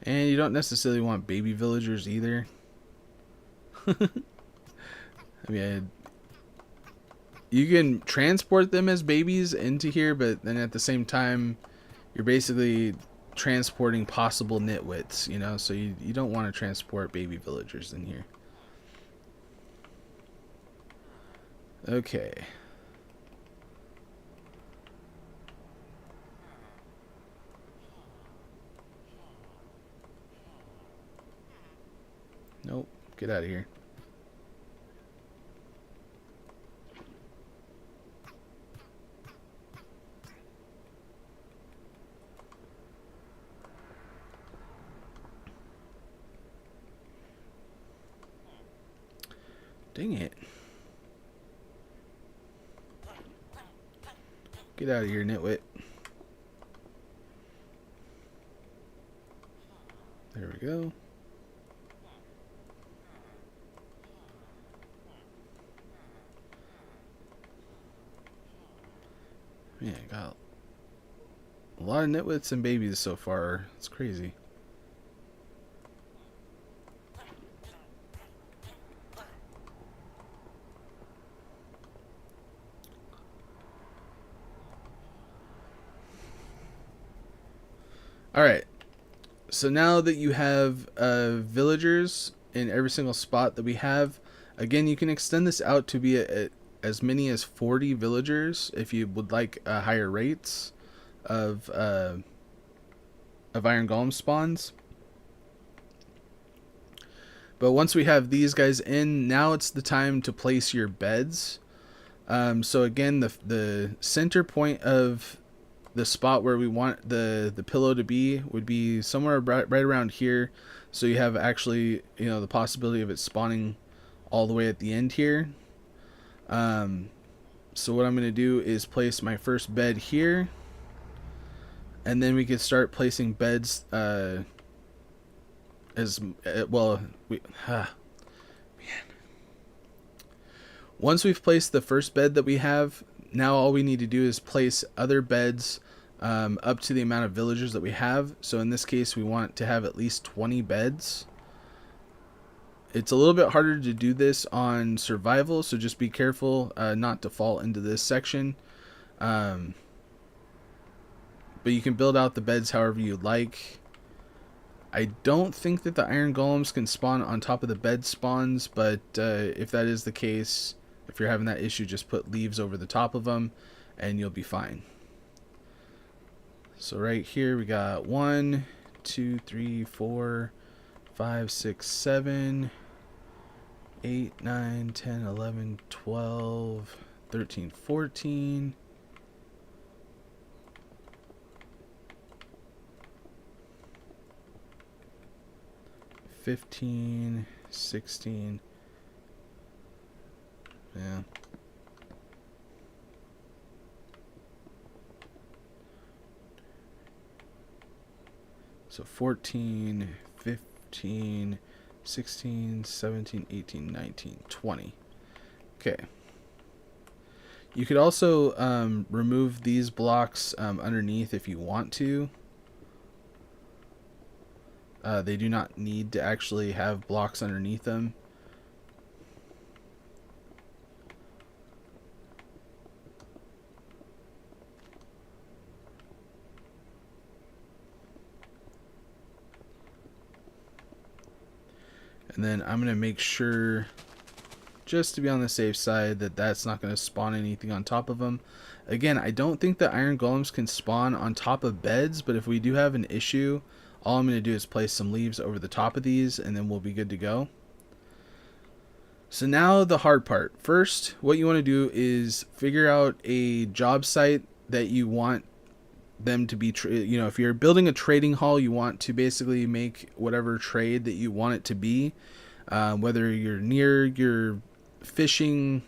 And you don't necessarily want baby villagers either. I mean, you can transport them as babies into here, but then at the same time, you're basically transporting possible nitwits, you know, so you don't want to transport baby villagers in here. Okay. Nope, get out of here. Dang it. Get out of here, nitwit. There we go. Man, I got a lot of nitwits and babies so far. It's crazy. Alright, so now that you have villagers in every single spot that we have, again, you can extend this out to be as many as 40 villagers if you would like higher rates of iron golem spawns. But once we have these guys in, now it's the time to place your beds. So again, the center point of the spot where we want the pillow to be would be somewhere right around here, so you have actually, you know, the possibility of it spawning all the way at the end here. So what I'm going to do is place my first bed here, and then we can start placing beds man. Once we've placed the first bed that we have, now all we need to do is place other beds up to the amount of villagers that we have. So in this case, we want to have at least 20 beds. It's a little bit harder to do this on survival, so just be careful not to fall into this section. But you can build out the beds however you like. I don't think that the iron golems can spawn on top of the bed spawns, but if that is the case, if you're having that issue, just put leaves over the top of them and you'll be fine. So right here we got 1, 2, 3, 4, 5, 6, 7, 8, 9, 10, 11, 12, 13, 14. 15, 16. Yeah. So 14, 15, 16, 17, 18, 19, 20. Okay. You could also remove these blocks underneath if you want to. They do not need to actually have blocks underneath them. And then I'm going to make sure, just to be on the safe side, that that's not going to spawn anything on top of them. Again, I don't think that iron golems can spawn on top of beds, but if we do have an issue, all I'm going to do is place some leaves over the top of these, and then we'll be good to go. So now the hard part. First, what you want to do is figure out a job site that you want them to be, if you're building a trading hall, you want to basically make whatever trade that you want it to be, whether you're near your fishing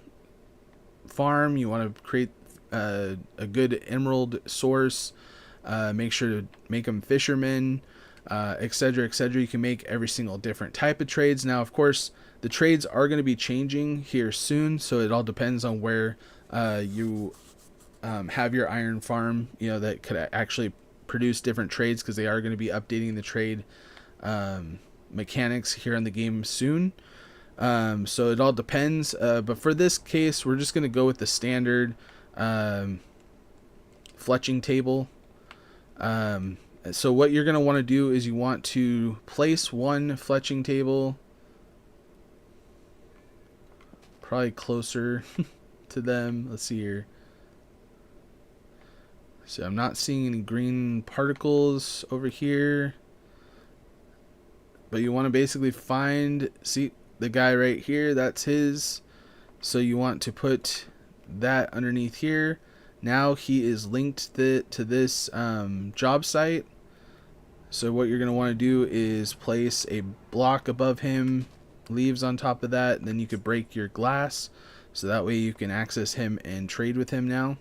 farm, you want to create a good emerald source, make sure to make them fishermen, etc., etc. You can make every single different type of trades. Now, of course, the trades are going to be changing here soon, so it all depends on where you have your iron farm, that could actually produce different trades, because they are going to be updating the trade mechanics here in the game soon. So it all depends. But for this case, we're just going to go with the standard fletching table. So what you're going to want to do is you want to place one fletching table probably closer to them. Let's see here. So I'm not seeing any green particles over here. But you want to basically see the guy right here, that's his. So you want to put that underneath here. Now he is linked to this job site. So what you're going to want to do is place a block above him, leaves on top of that. And then you could break your glass, so that way you can access him and trade with him now.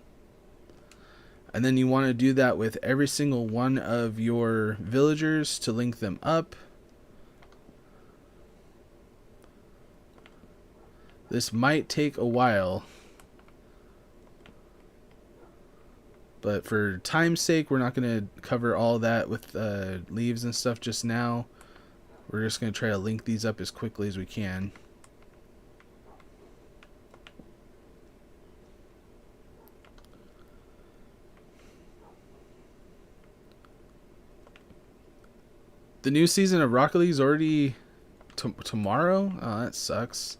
And then you want to do that with every single one of your villagers to link them up. This might take a while, but for time's sake, we're not going to cover all that with leaves and stuff just now. We're just going to try to link these up as quickly as we can. The new season of Rocket League is already tomorrow? Oh, that sucks.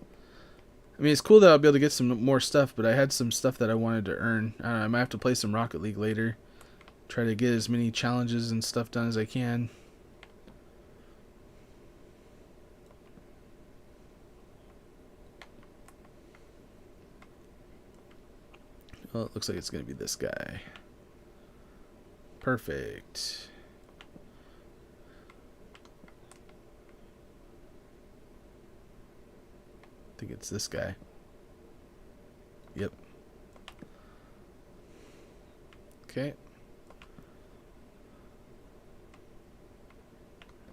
I mean, it's cool that I'll be able to get some more stuff, but I had some stuff that I wanted to earn. I don't know, I might have to play some Rocket League later. Try to get as many challenges and stuff done as I can. Well, it looks like it's going to be this guy. Perfect. I think it's this guy. Yep. Okay.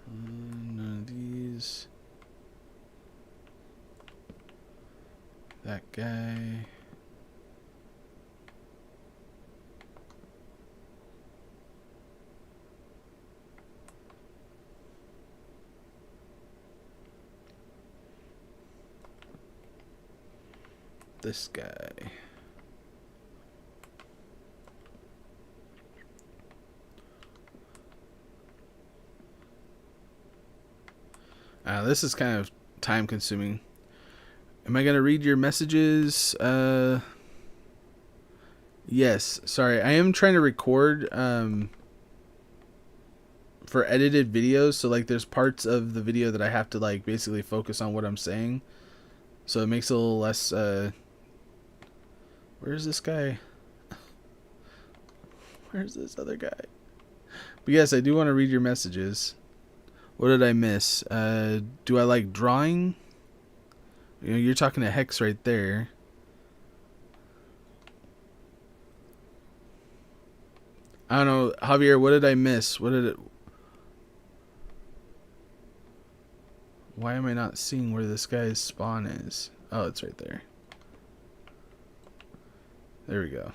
None of these. That guy. This guy. This is kind of time consuming. Am I gonna read your messages? Yes. Sorry, I am trying to record for edited videos, so like there's parts of the video that I have to like basically focus on what I'm saying. So it makes it a little less where's this guy? Where's this other guy? But yes, I do want to read your messages. What did I miss? Do I like drawing? You know, you're talking to Hex right there. I don't know, Javier, what did I miss? What did it... Why am I not seeing where this guy's spawn is? Oh, it's right there. There we go.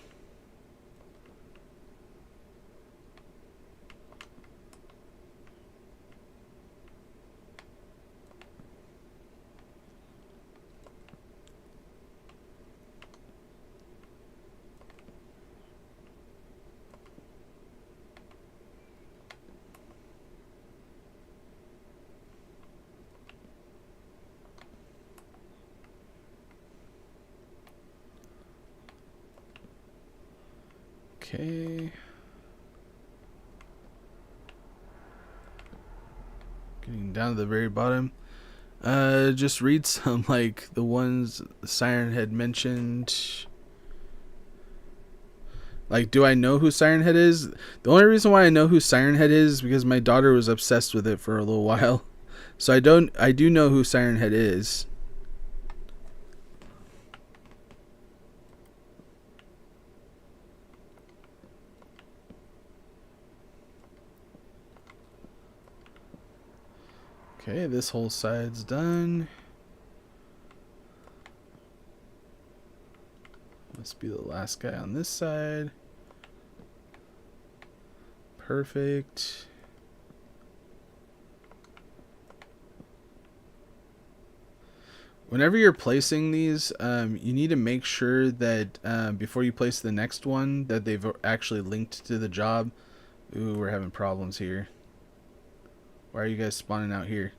Okay. Getting down to the very bottom. Just read some, like, the ones Siren had mentioned. Like, do I know who Siren Head is? The only reason why I know who Siren Head is because my daughter was obsessed with it for a little while. So I do know who Siren Head is. Okay, this whole side's done. Must be the last guy on this side. Perfect. Whenever you're placing these, you need to make sure that before you place the next one that they've actually linked to the job. Ooh, we're having problems here. Why are you guys spawning out here?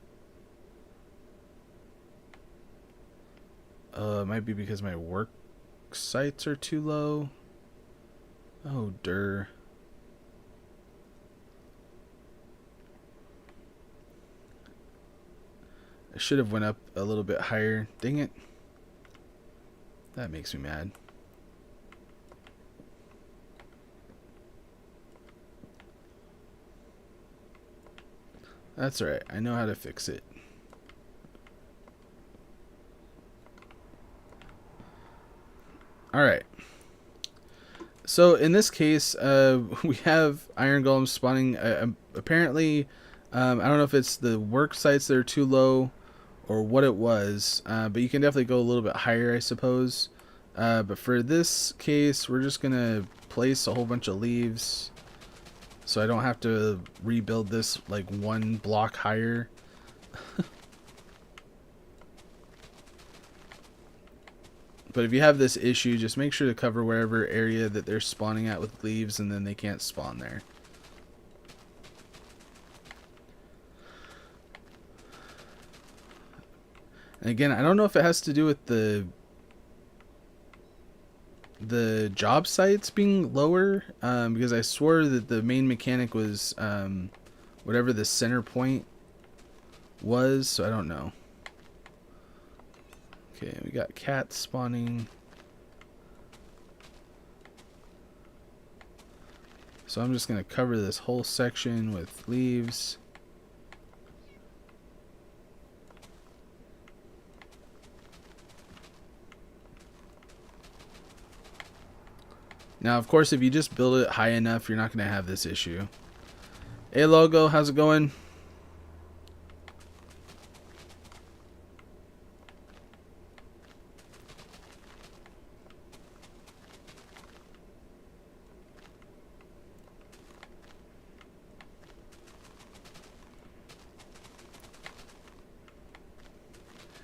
It might be because my work sites are too low. Oh, durr. I should have went up a little bit higher. Dang it. That makes me mad. That's alright. I know how to fix it. Alright. So in this case, we have iron golems spawning. Apparently, I don't know if it's the work sites that are too low or what it was, but you can definitely go a little bit higher, I suppose. But for this case, we're just going to place a whole bunch of leaves so I don't have to rebuild this like one block higher. But if you have this issue, just make sure to cover wherever area that they're spawning at with leaves, and then they can't spawn there. And again, I don't know if it has to do with the job sites being lower, because I swore that the main mechanic was whatever the center point was, so I don't know. Okay, we got cats spawning. So I'm just going to cover this whole section with leaves. Now, of course, if you just build it high enough, you're not going to have this issue. Hey, Logo, how's it going?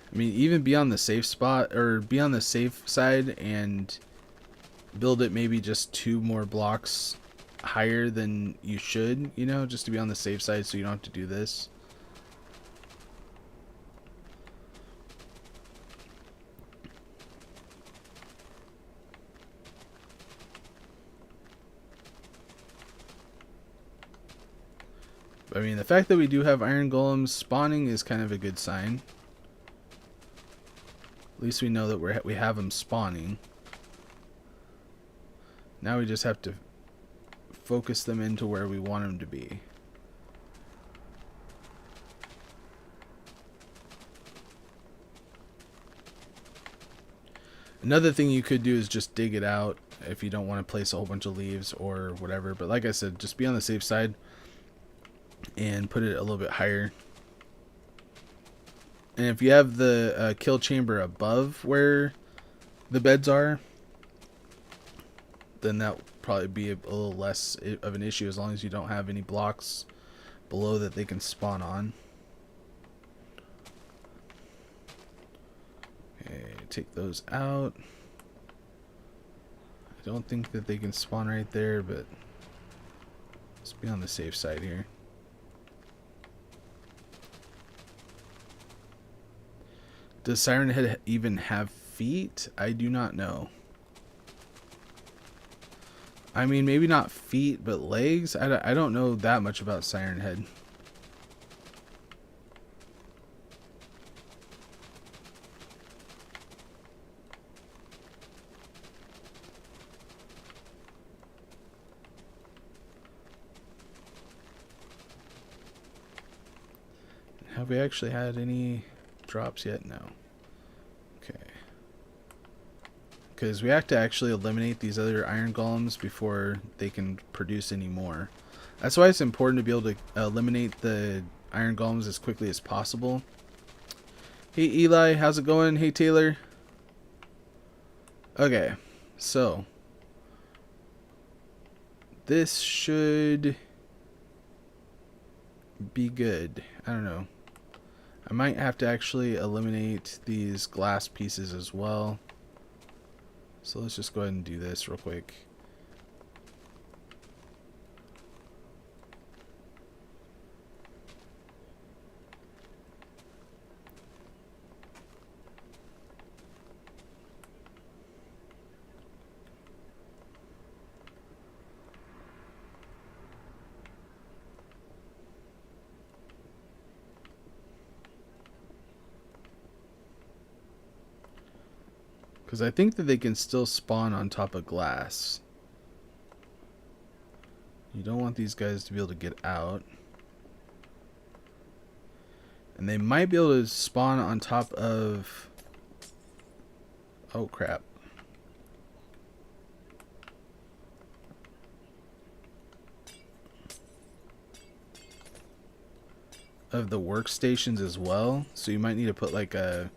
I mean, even be on the safe spot, or be on the safe side and build it maybe just 2 more blocks higher than you should, you know, just to be on the safe side so you don't have to do this. I mean, the fact that we do have iron golems spawning is kind of a good sign. At least we know that we have them spawning. Now we just have to focus them into where we want them to be. Another thing you could do is just dig it out if you don't want to place a whole bunch of leaves or whatever. But like I said, just be on the safe side and put it a little bit higher. And if you have the kill chamber above where the beds are, then that will probably be a little less of an issue, as long as you don't have any blocks below that they can spawn on. Okay, take those out. I don't think that they can spawn right there, but let's be on the safe side here. Does Siren Head even have feet? I do not know. I mean, maybe not feet, but legs? I don't know that much about Siren Head. Have we actually had any drops yet? No. Okay. Because we have to actually eliminate these other iron golems before they can produce any more. That's why it's important to be able to eliminate the iron golems as quickly as possible. Hey Eli, how's it going? Hey Taylor. Okay, so this should be good. I don't know. I might have to actually eliminate these glass pieces as well. So let's just go ahead and do this real quick. Because I think that they can still spawn on top of glass. You don't want these guys to be able to get out. And they might be able to spawn on top of... Oh, crap. of the workstations as well. So you might need to put like a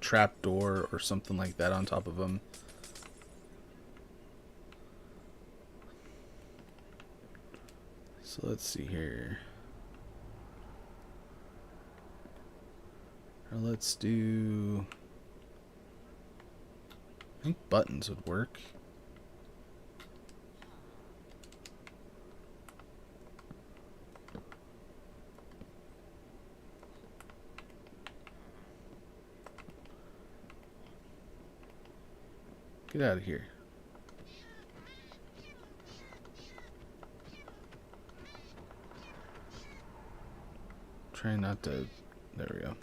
trap door or something like that on top of them. So let's see here. Or let's do, I think buttons would work. Get out of here. Try not to, there we go.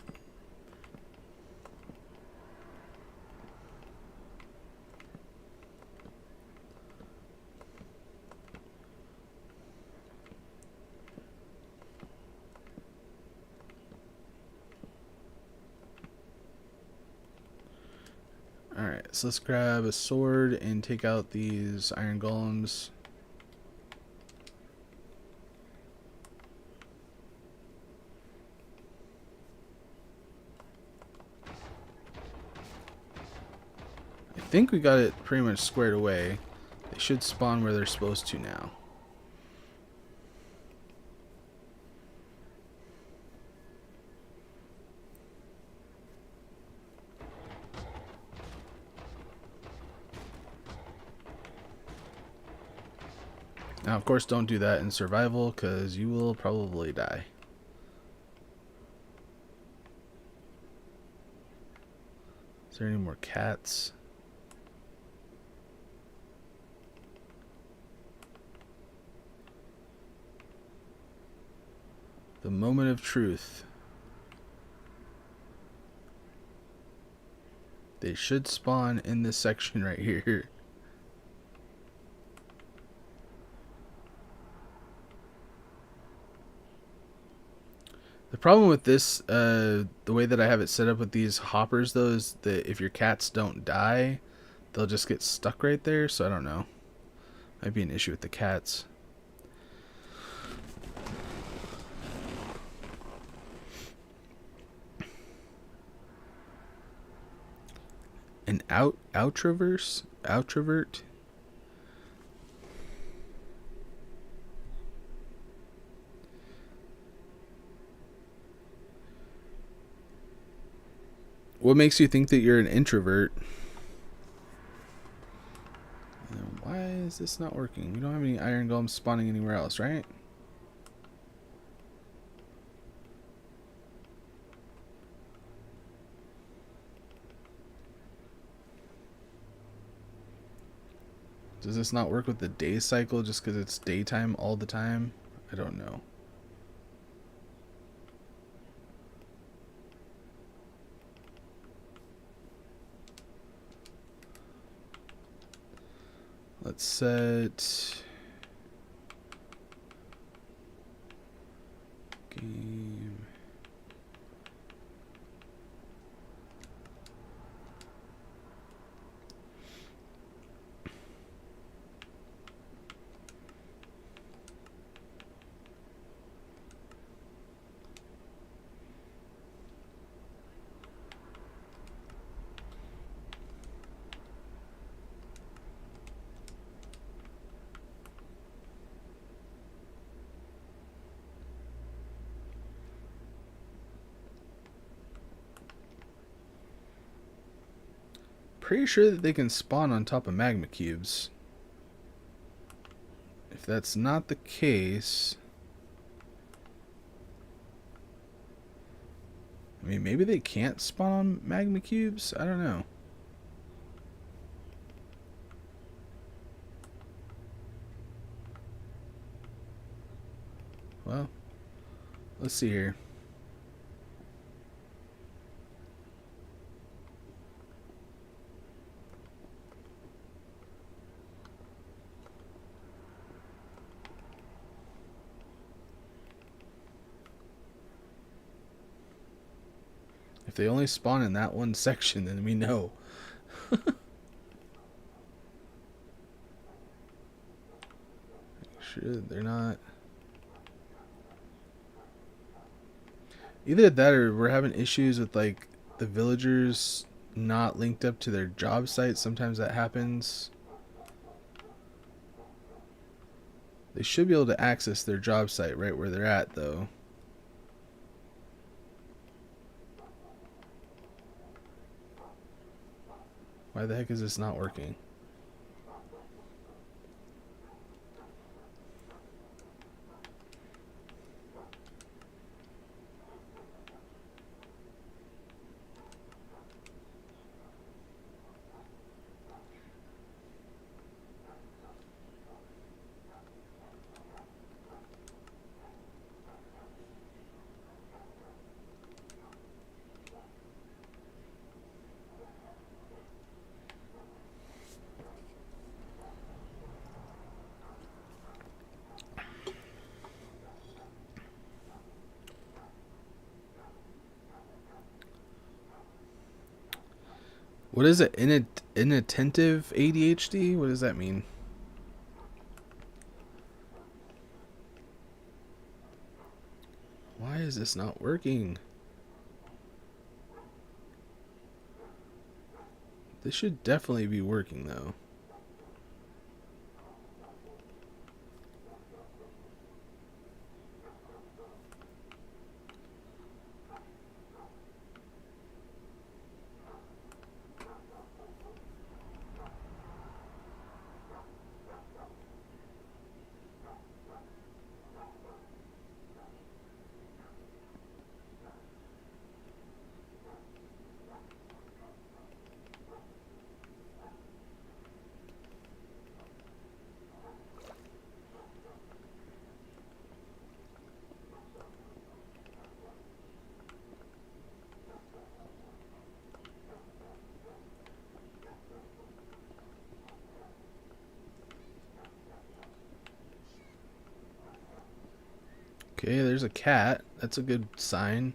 Alright, so let's grab a sword and take out these iron golems. I think we got it pretty much squared away. They should spawn where they're supposed to now. Now, of course, don't do that in survival because you will probably die. Is there any more cats? The moment of truth. They should spawn in this section right here. The problem with this, the way that I have it set up with these hoppers, though, is that if your cats don't die, they'll just get stuck right there. So I don't know. Might be an issue with the cats. An outrovert? What makes you think that you're an introvert? Why is this not working? We don't have any iron golems spawning anywhere else, right? Does this not work with the day cycle just because it's daytime all the time? I don't know. Let's set game. Pretty sure that they can spawn on top of magma cubes. If that's not the case, I mean, maybe they can't spawn on magma cubes? I don't know. Well, let's see here. If they only spawn in that one section, then we know. Should they're not. Either that or we're having issues with like the villagers not linked up to their job site. Sometimes that happens. They should be able to access their job site right where they're at though. Why the heck is this not working? What is it? Inattentive ADHD? What does that mean? Why is this not working? This should definitely be working though. Okay, there's a cat. That's a good sign.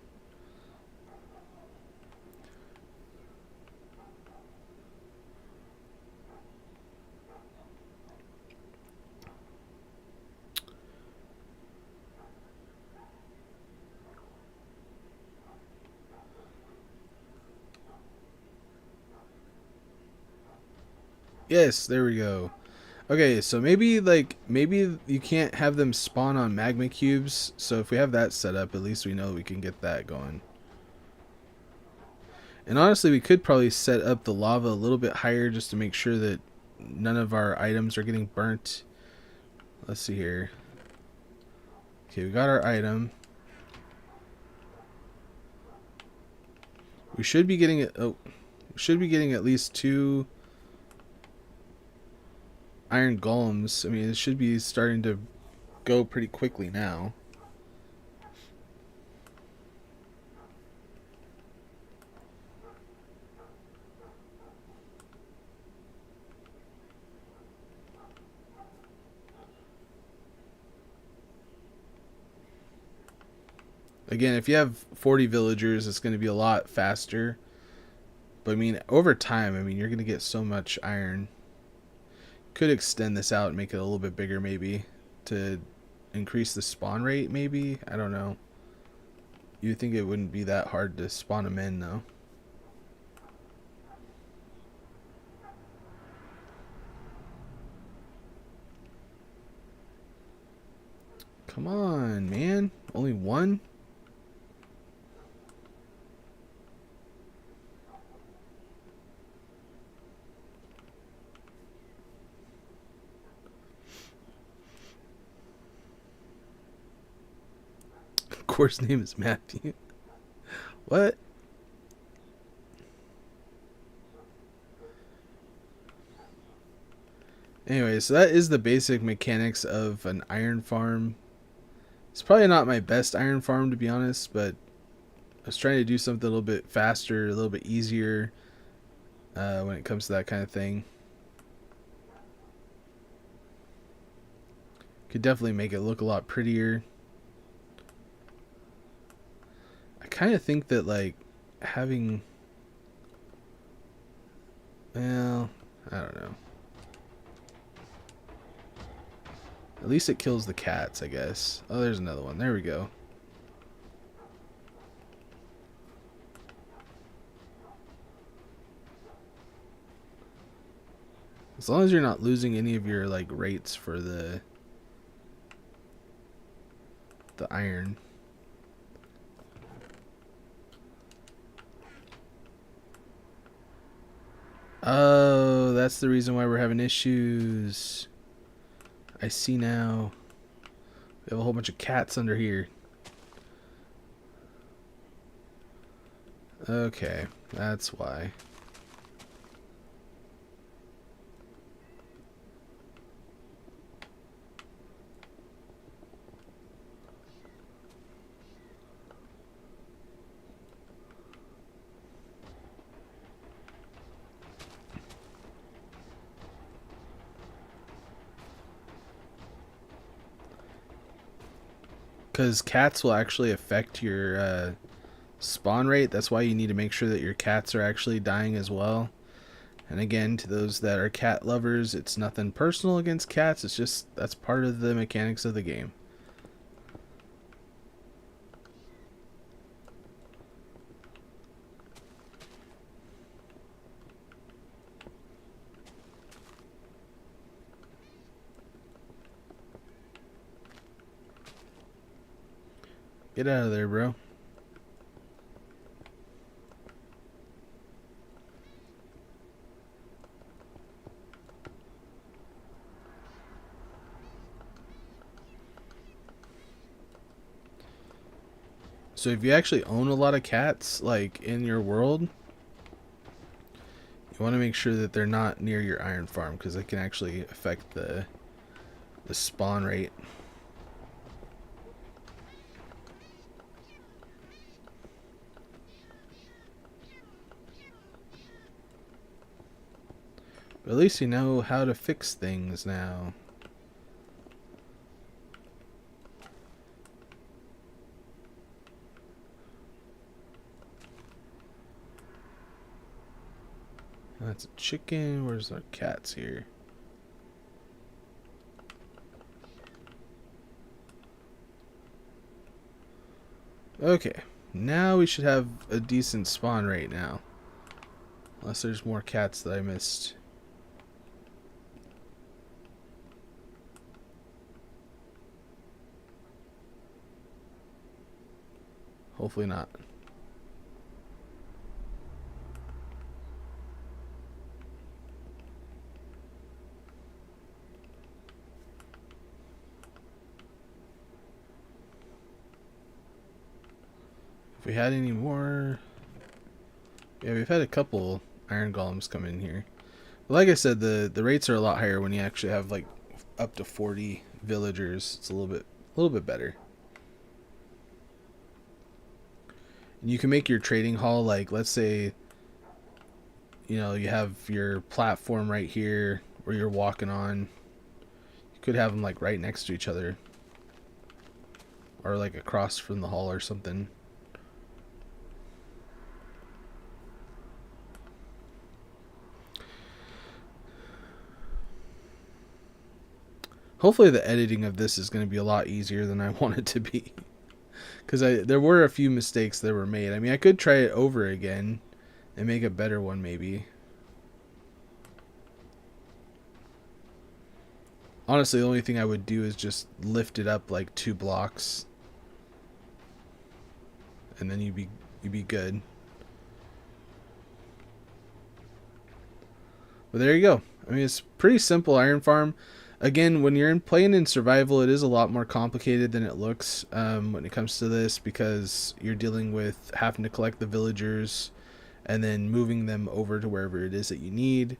Yes, there we go. Okay, so maybe you can't have them spawn on magma cubes. So if we have that set up, at least we know we can get that going. And honestly, we could probably set up the lava a little bit higher just to make sure that none of our items are getting burnt. Let's see here. Okay, we got our item. We should be getting it. Oh, we should be getting at least 2 iron golems. I mean, it should be starting to go pretty quickly now. Again, if you have 40 villagers, it's going to be a lot faster. But I mean, over time, I mean, you're going to get so much iron. Could extend this out and make it a little bit bigger, maybe, to increase the spawn rate, maybe? I don't know. You'd think it wouldn't be that hard to spawn them in, though. Come on, man. Only one? Course name is Matthew. What? Anyway, so that is the basic mechanics of an iron farm. It's probably not my best iron farm, to be honest, but I was trying to do something a little bit faster, a little bit easier when it comes to that kind of thing. Could definitely make it look a lot prettier. I kind of think that, like, having... Well, I don't know. At least it kills the cats, I guess. Oh, there's another one. There we go. As long as you're not losing any of your like rates for the iron. Oh, that's the reason why we're having issues. I see now. We have a whole bunch of cats under here. Okay, that's why. Because cats will actually affect your spawn rate. That's why you need to make sure that your cats are actually dying as well. And again, to those that are cat lovers, it's nothing personal against cats. It's just that's part of the mechanics of the game. Get out of there, bro. So if you actually own a lot of cats, like in your world, you want to make sure that they're not near your iron farm because they can actually affect the spawn rate. But at least you know how to fix things now. That's a chicken. Where's our cats here? Okay, now we should have a decent spawn rate now. Unless there's more cats that I missed. Hopefully not. If we had any more... Yeah, we've had a couple iron golems come in here. But like I said, the rates are a lot higher when you actually have like up to 40 villagers. It's a little bit better. And you can make your trading hall, like let's say, you know, you have your platform right here where you're walking on. You could have them like right next to each other, or like across from the hall or something. Hopefully the editing of this is going to be a lot easier than I want it to be. Because there were a few mistakes that were made. I mean, I could try it over again and make a better one maybe. Honestly, the only thing I would do is just lift it up like 2 blocks. And then you'd be good. But there you go. I mean, it's pretty simple iron farm. Again, when you're playing in survival, it is a lot more complicated than it looks when it comes to this, because you're dealing with having to collect the villagers and then moving them over to wherever it is that you need.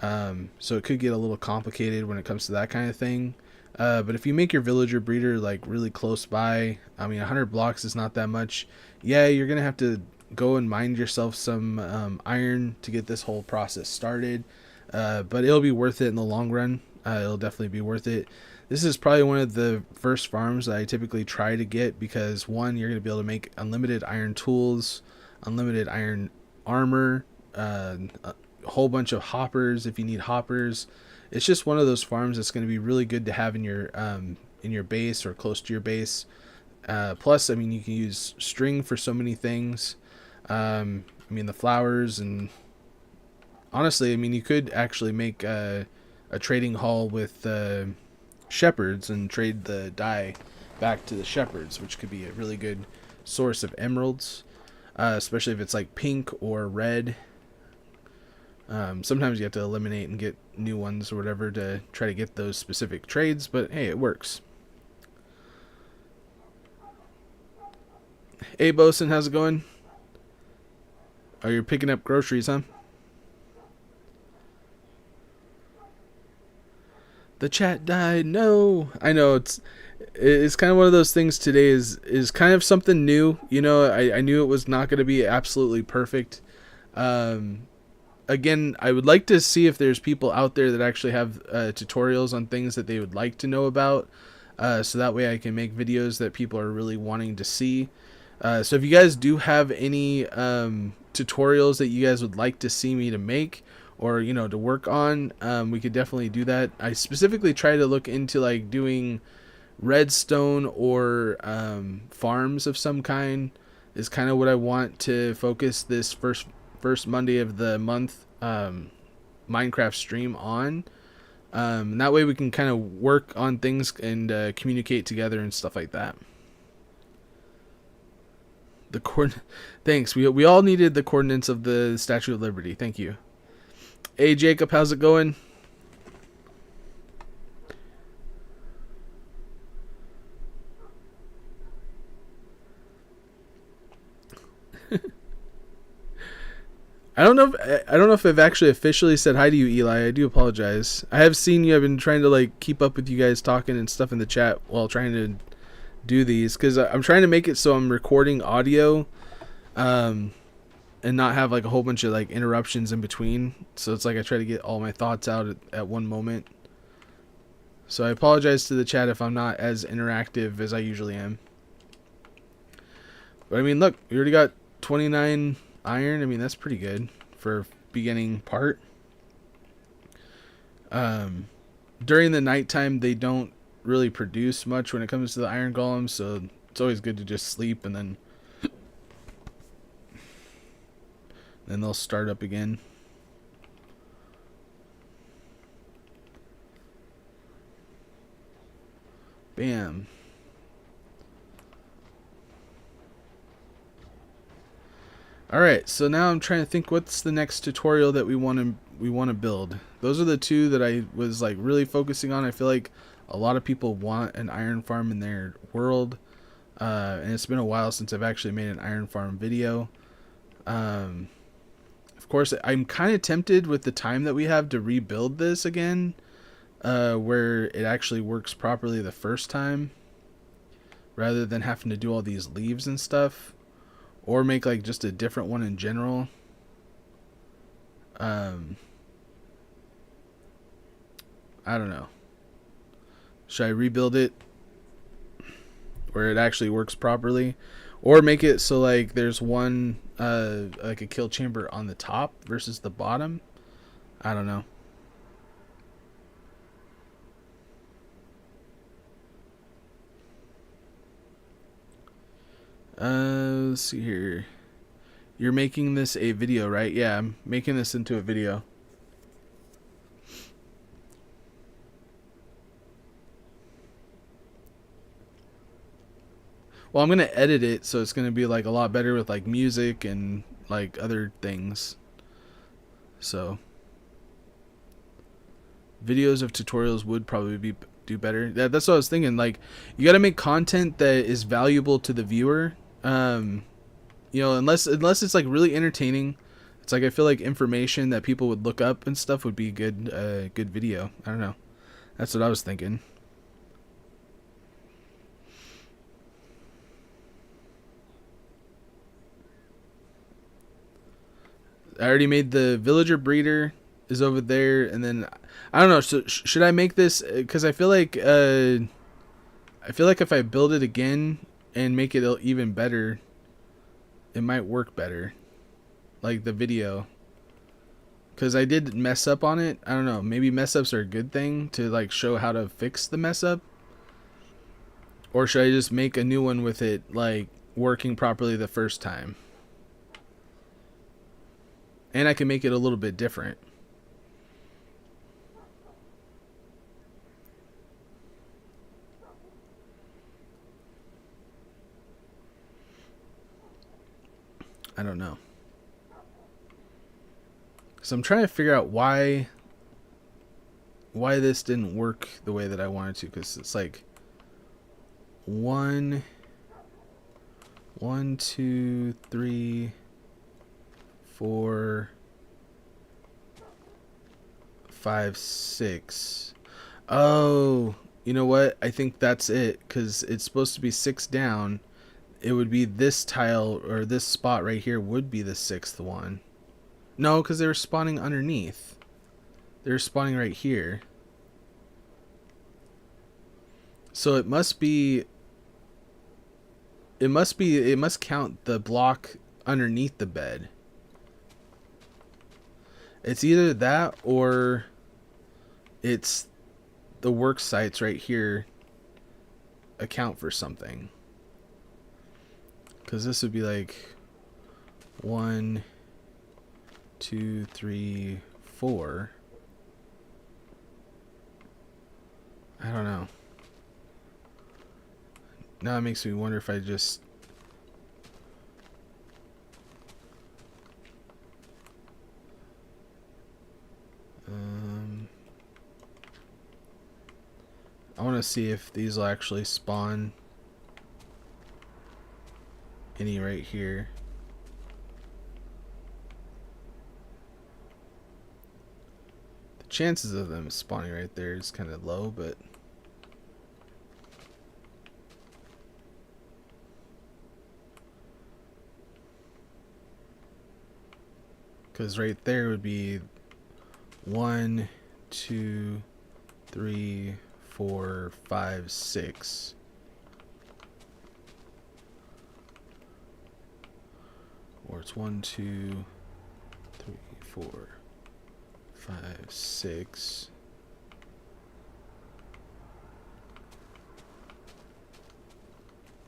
So it could get a little complicated when it comes to that kind of thing. But if you make your villager breeder like really close by, I mean, 100 blocks is not that much. Yeah, you're gonna have to go and mine yourself some iron to get this whole process started, but it'll be worth it in the long run. It'll definitely be worth it. This is probably one of the first farms that I typically try to get, because one, you're going to be able to make unlimited iron tools, unlimited iron armor, a whole bunch of hoppers if you need hoppers. It's just one of those farms that's going to be really good to have in your base or close to your base. Plus, I mean, you can use string for so many things. I mean, the flowers, and honestly, I mean, you could actually make a trading hall with shepherds and trade the dye back to the shepherds, which could be a really good source of emeralds, especially if it's like pink or red. Sometimes you have to eliminate and get new ones or whatever to try to get those specific trades, but hey, it works. Hey, Bosun, how's it going? Oh, you're picking up groceries, huh? The chat died. No, I know it's kind of one of those things. Today is kind of something new. You know, I knew it was not going to be absolutely perfect. Again, I would like to see if there's people out there that actually have tutorials on things that they would like to know about, so that way I can make videos that people are really wanting to see. So if you guys do have any tutorials that you guys would like to see me to make, or you know, to work on, we could definitely do that. I specifically try to look into like doing redstone or farms of some kind is kind of what I want to focus this first Monday of the month Minecraft stream on. And that way we can kind of work on things and communicate together and stuff like that. Thanks. We all needed the coordinates of the Statue of Liberty. Thank you. Hey Jacob, how's it going? I don't know if I've actually officially said hi to you, Eli. I do apologize. I have seen you. I've been trying to like keep up with you guys talking and stuff in the chat while trying to do these, because I'm trying to make it so I'm recording audio and not have like a whole bunch of like interruptions in between. So it's like I try to get all my thoughts out at one moment. So I apologize to the chat if I'm not as interactive as I usually am. But I mean, look, we already got 29 iron. I mean, that's pretty good for a beginning part. During the nighttime, they don't really produce much when it comes to the iron golems, so it's always good to just sleep and then they'll start up again. Bam. Alright, so now I'm trying to think what's the next tutorial that we want to build. Those are the two that I was like really focusing on. I feel like a lot of people want an iron farm in their world, and it's been a while since I've actually made an iron farm video. Of course, I'm kind of tempted with the time that we have to rebuild this again, where it actually works properly the first time, rather than having to do all these leaves and stuff, or make like just a different one in general. I don't know. Should I rebuild it where it actually works properly, or make it so like there's one like a kill chamber on the top versus the bottom? I don't know. Let's see here. You're making this a video, right? Yeah, I'm making this into a video. Well, I'm going to edit it, so it's going to be like a lot better with like music and like other things. So videos of tutorials would probably do better. That's what I was thinking. Like, you got to make content that is valuable to the viewer. You know, unless it's like really entertaining. It's like I feel like information that people would look up and stuff would be good video. I don't know. That's what I was thinking. I already made the villager breeder is over there, and then I don't know. So should I make this? Because I feel like if I build it again and make it even better, it might work better, like the video. because I did mess up on it. I don't know, maybe mess ups are a good thing to like show how to fix the mess up, or should I just make a new one with it like working properly the first time? And I can make it a little bit different. I don't know. So I'm trying to figure out why this didn't work the way that I wanted to, because it's like 1, 2, 3, 4, 5, 6. Oh, you know what? I think that's it, because it's supposed to be 6 down. It would be this tile, or this spot right here would be the 6th one. No, because they were spawning underneath. They're spawning right here. So it must count the block underneath the bed. It's either that or it's the work sites right here account for something. Because this would be like 1, 2, 3, 4. I don't know. Now it makes me wonder if I just... I want to see if these will actually spawn any right here. The chances of them spawning right there is kind of low, but... because right there would be 1, 2, 3, 4, 5, 6. Or it's 1, 2, 3, 4, 5, 6.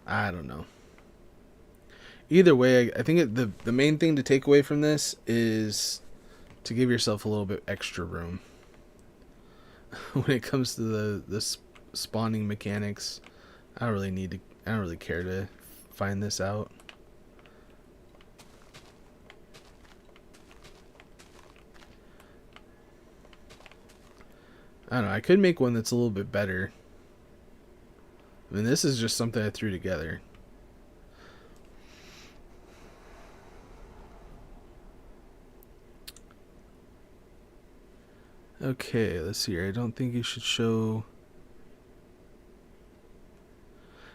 I don't know. Either way, I think the main thing to take away from this is to give yourself a little bit extra room when it comes to the spawning mechanics. I don't really care to find this out. I don't know. I could make one that's a little bit better. I mean, this is just something I threw together. Okay, let's see here. I don't think you should show...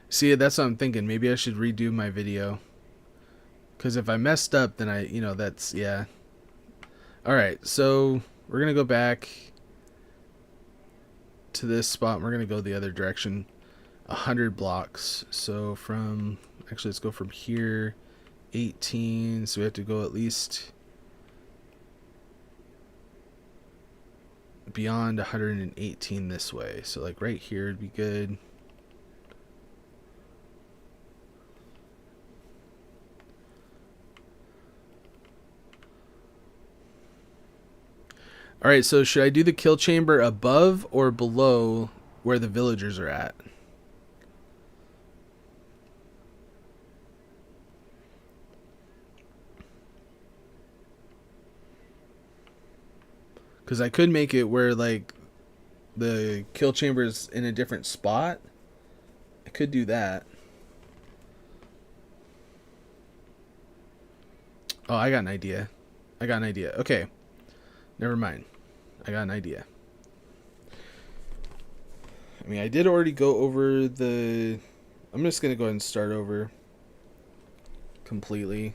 See, that's what I'm thinking. Maybe I should redo my video. Because if I messed up, then that's, yeah. Alright, so we're going to go back to this spot. We're going to go the other direction. 100 blocks. So actually, let's go from here. 18, so we have to go at least... beyond 118 this way. So like right here would be good. Alright, so should I do the kill chamber above or below where the villagers are at? Because I could make it where like the kill chamber is in a different spot. I could do that. Oh, I got an idea. Okay. Never mind. I got an idea. I mean, I did already go over the... I'm just going to go ahead and start over completely.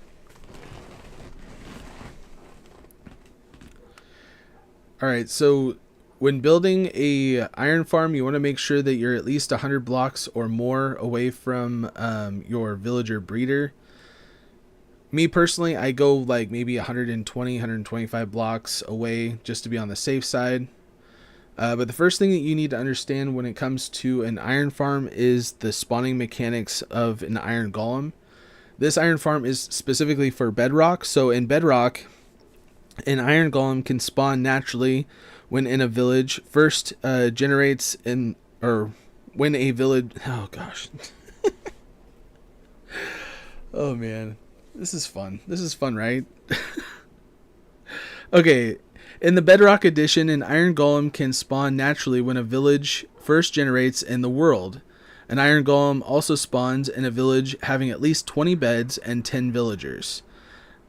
Alright, so when building a iron farm, you want to make sure that you're at least 100 blocks or more away from your villager breeder. Me personally, I go like maybe 120, 125 blocks away just to be on the safe side. But the first thing that you need to understand when it comes to an iron farm is the spawning mechanics of an iron golem. This iron farm is specifically for Bedrock. So in Bedrock, an iron golem can spawn naturally when in a village. First generates in, or when a village, oh gosh. Oh man, this is fun. This is fun, right? Okay, in the Bedrock edition, an iron golem can spawn naturally when a village first generates in the world. An iron golem also spawns in a village having at least 20 beds and 10 villagers.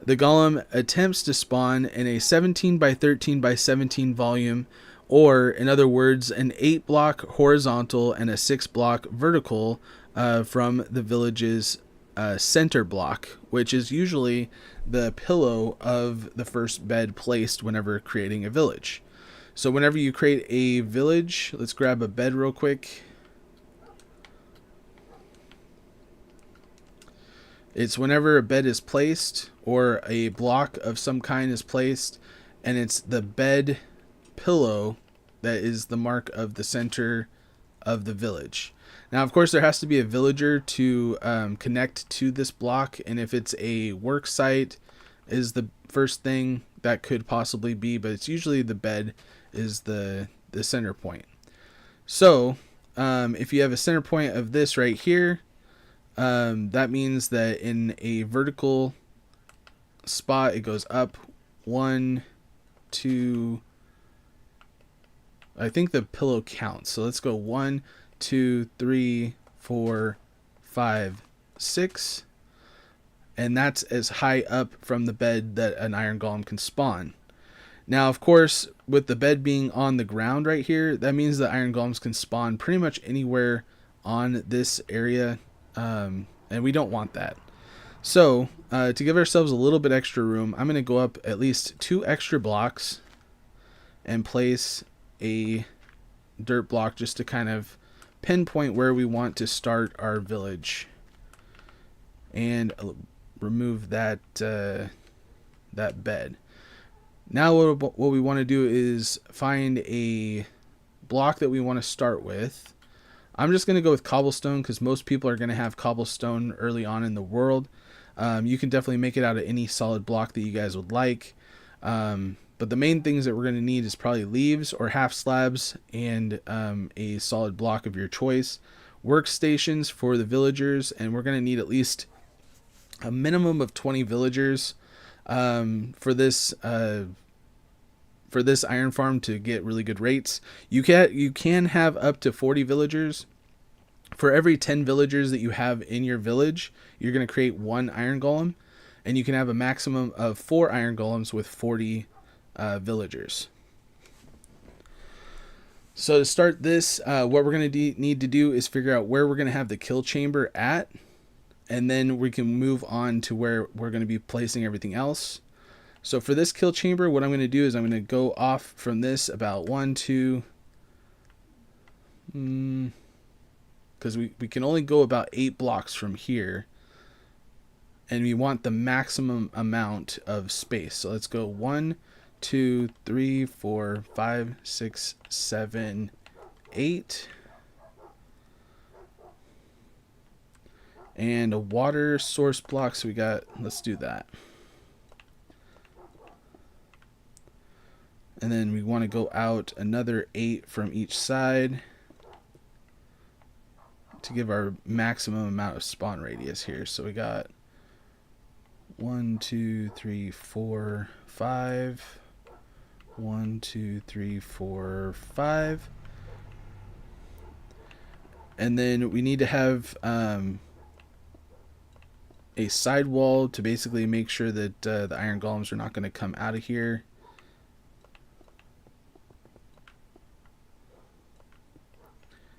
The golem attempts to spawn in a 17 by 13 by 17 volume, or in other words, an 8 block horizontal and a 6 block vertical from the village's center block, which is usually the pillow of the first bed placed whenever creating a village. So whenever you create a village, let's grab a bed real quick. It's whenever a bed is placed or a block of some kind is placed, and it's the bed pillow that is the mark of the center of the village. Now, of course, there has to be a villager to connect to this block, and if it's a work site is the first thing that could possibly be, but it's usually the bed is the center point. So if you have a center point of this right here, that means that in a vertical spot it goes up 1, 2, I think the pillow counts, so let's go 1, 2, 3, 4, 5, 6, and that's as high up from the bed that an iron golem can spawn. Now, of course, with the bed being on the ground right here, that means that iron golems can spawn pretty much anywhere on this area, and we don't want that. So to give ourselves a little bit extra room, I'm going to go up at least 2 extra blocks and place a dirt block just to kind of pinpoint where we want to start our village, and remove that that bed. Now what we want to do is find a block that we want to start with. I'm just going to go with cobblestone because most people are going to have cobblestone early on in the world. You can definitely make it out of any solid block that you guys would like. But the main things that we're going to need is probably leaves or half slabs and a solid block of your choice. Workstations for the villagers, and we're going to need at least a minimum of 20 villagers for this iron farm to get really good rates. You can have up to 40 villagers. For every 10 villagers that you have in your village, you're going to create 1 iron golem, and you can have a maximum of 4 iron golems with 40 villagers. So to start this, what we're going to need to do is figure out where we're going to have the kill chamber at, and then we can move on to where we're going to be placing everything else. So for this kill chamber, what I'm going to do is I'm going to go off from this about 1, 2, because we can only go about 8 blocks from here, and we want the maximum amount of space. So let's go 1, 2, 3, 4, 5, 6, 7, 8. And a water source block, so we got, let's do that. And then we want to go out another 8 from each side to give our maximum amount of spawn radius here. So we got 1, 2, 3, 4, 5. 1, 2, 3, 4, 5. And then we need to have a side wall to basically make sure that the iron golems are not going to come out of here.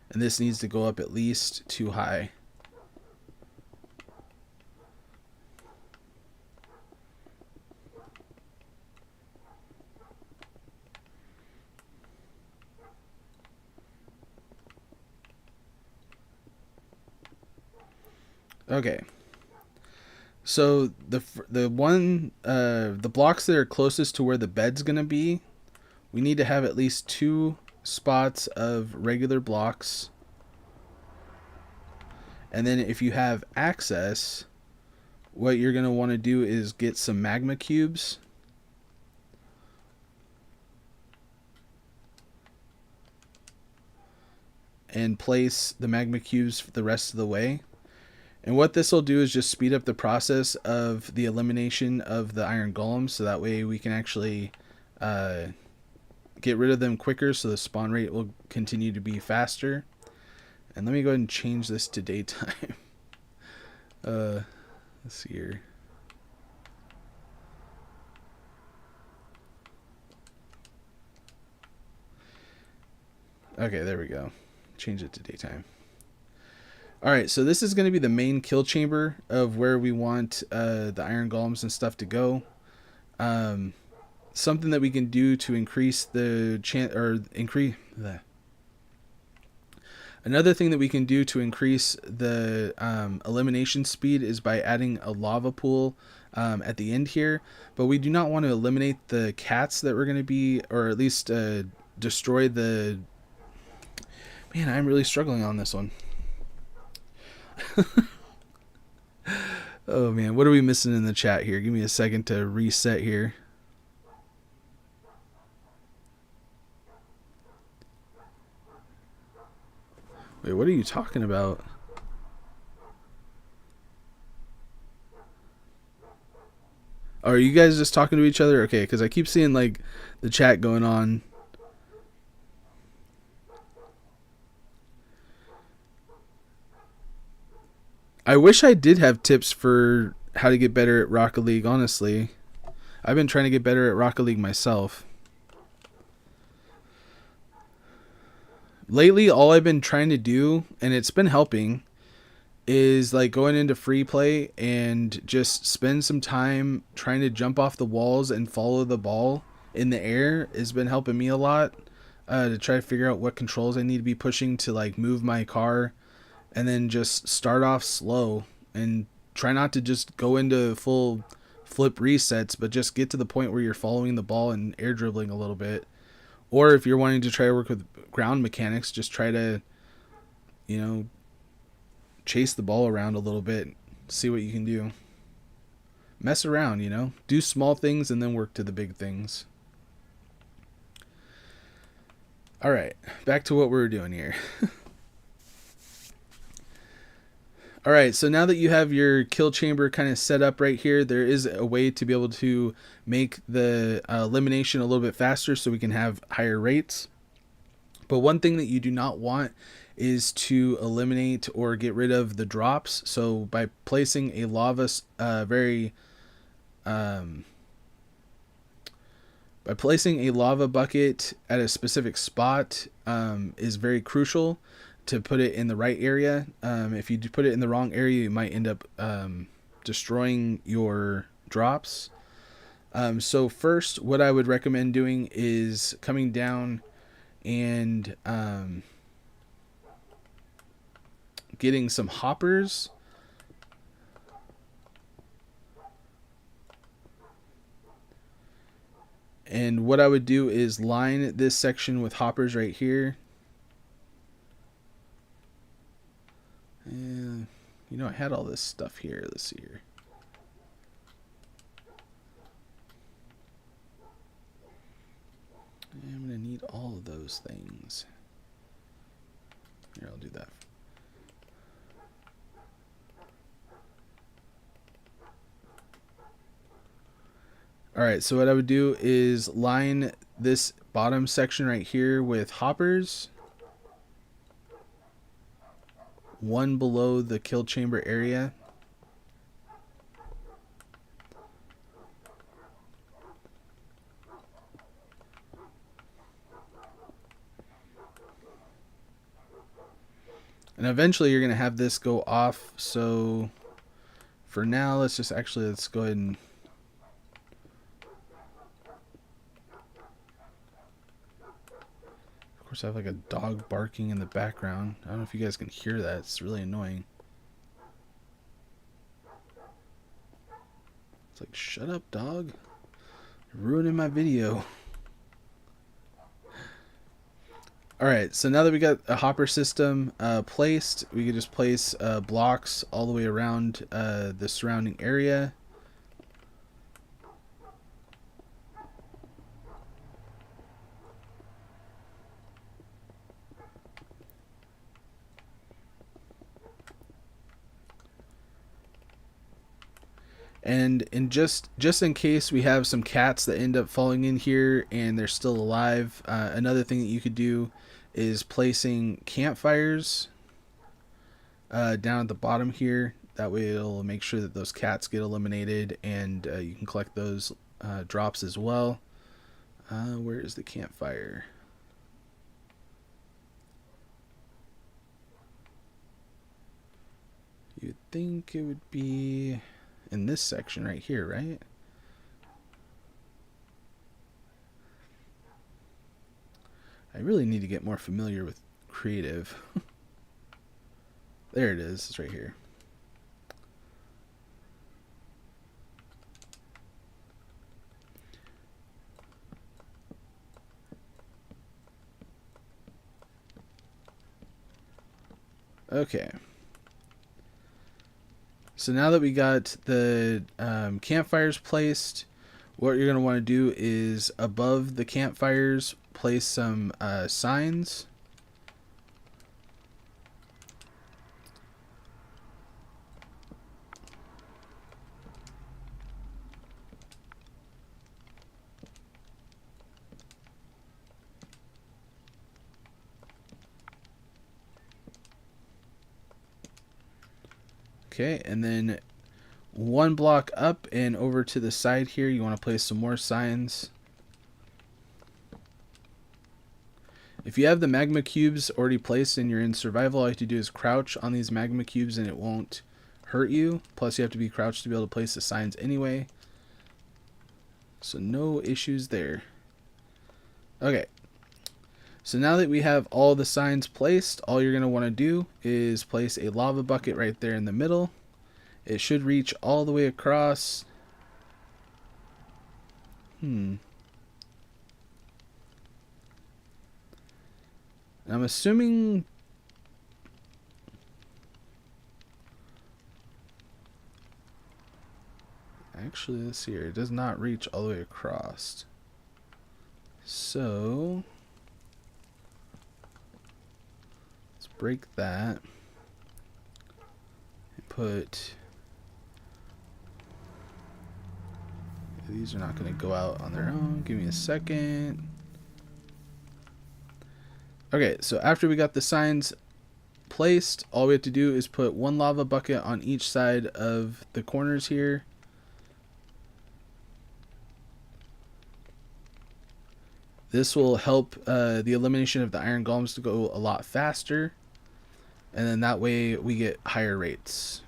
And this needs to go up at least 2 high. Okay. So the blocks that are closest to where the bed's gonna be, we need to have at least 2 spots of regular blocks. And then if you have access, what you're gonna want to do is get some magma cubes. And place the magma cubes the rest of the way. And what this will do is just speed up the process of the elimination of the iron golems, so that way we can actually get rid of them quicker, so the spawn rate will continue to be faster. And let me go ahead and change this to daytime. Let's see here. Okay, there we go. Change it to daytime. Alright, so this is going to be the main kill chamber of where we want the iron golems and stuff to go. Something that we can do to increase the chance, or increase the... Another thing that we can do to increase the elimination speed is by adding a lava pool at the end here. But we do not want to eliminate the cats that we're going to be, or at least destroy the... Man, I'm really struggling on this one. Oh man, what are we missing in the chat here? Give me a second to reset here. Wait, what are you talking about? Oh, are you guys just talking to each other? Okay, because I keep seeing like the chat going on. I wish I did have tips for how to get better at Rocket League, honestly. I've been trying to get better at Rocket League myself. Lately, all I've been trying to do, and it's been helping, is like going into free play and just spend some time trying to jump off the walls and follow the ball in the air has been helping me a lot, to try to figure out what controls I need to be pushing to like move my car, and then just start off slow and try not to just go into full flip resets, but just get to the point where you're following the ball and air dribbling a little bit. Or if you're wanting to try to work with ground mechanics, just try to, you know, chase the ball around a little bit, see what you can do. Mess around, you know, do small things and then work to the big things. All right, back to what we're doing here. All right, so now that you have your kill chamber kind of set up right here, there is a way to be able to make the elimination a little bit faster so we can have higher rates. But one thing that you do not want is to eliminate or get rid of the drops. So by placing a lava by placing a lava bucket at a specific spot is very crucial to put it in the right area. If you put it in the wrong area, you might end up destroying your drops. So first, what I would recommend doing is coming down and getting some hoppers. And what I would do is line this section with hoppers right here. And, you know, I had all this stuff here. Let's see here. I'm going to need all of those things. Here, I'll do that. Alright, so what I would do is line this bottom section right here with hoppers. One below the kill chamber area. And eventually you're going to have this go off. So for now, let's go ahead and... Of course, I have like a dog barking in the background. I don't know if you guys can hear that. It's really annoying. It's like, shut up, dog. You're ruining my video. Alright, so now that we got a hopper system placed, we can just place blocks all the way around the surrounding area. And just in case we have some cats that end up falling in here and they're still alive, another thing that you could do is placing campfires down at the bottom here. That way it'll make sure that those cats get eliminated, and you can collect those drops as well. Where is the campfire? You'd think it would be in this section right here, right? I really need to get more familiar with creative. There it is. It's right here. Okay. So now that we got the campfires placed, what you're going to want to do is above the campfires place some signs. Okay, and then one block up and over to the side here, you want to place some more signs. If you have the magma cubes already placed and you're in survival, all you have to do is crouch on these magma cubes and it won't hurt you. Plus you have to be crouched to be able to place the signs anyway. So no issues there. Okay. So now that we have all the signs placed, all you're going to want to do is place a lava bucket right there in the middle. It should reach all the way across. I'm assuming... Actually, let's see here. It does not reach all the way across. So... break that and put, these are not going to go out on their own. Give me a second. Okay, so after we got the signs placed, all we have to do is put one lava bucket on each side of the corners here. This will help the elimination of the iron golems to go a lot faster. And then that way we get higher rates.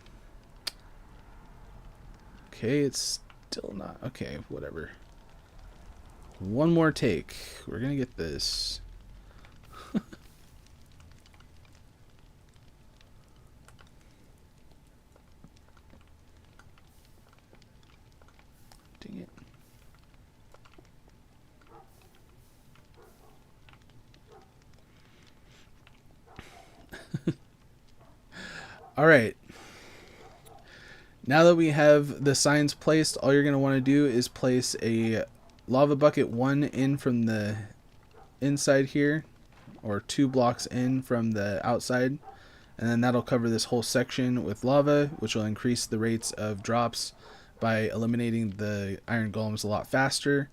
Okay, it's still not. Okay, whatever. One more take. We're going to get this. Dang it. All right. Now that we have the signs placed, all you're going to want to do is place a lava bucket 1 in from the inside here, or 2 blocks in from the outside, and then that'll cover this whole section with lava, which will increase the rates of drops by eliminating the iron golems a lot faster.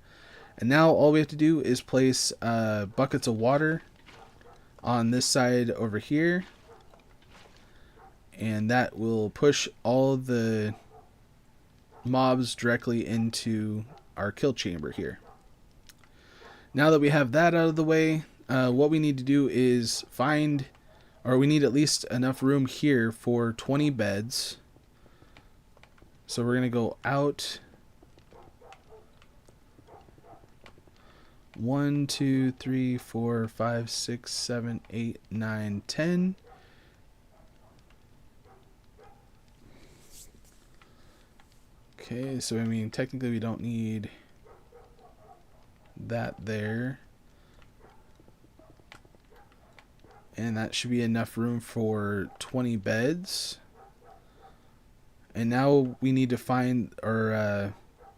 And now all we have to do is place buckets of water on this side over here, and that will push all the mobs directly into our kill chamber here. Now that we have that out of the way, what we need to do is find, or we need at least enough room here for 20 beds. So we're going to go out 1, 2, 3, 4, 5, 6, 7, 8, 9, 10. Okay, so I mean, technically we don't need that there. And that should be enough room for 20 beds. And now we need to find or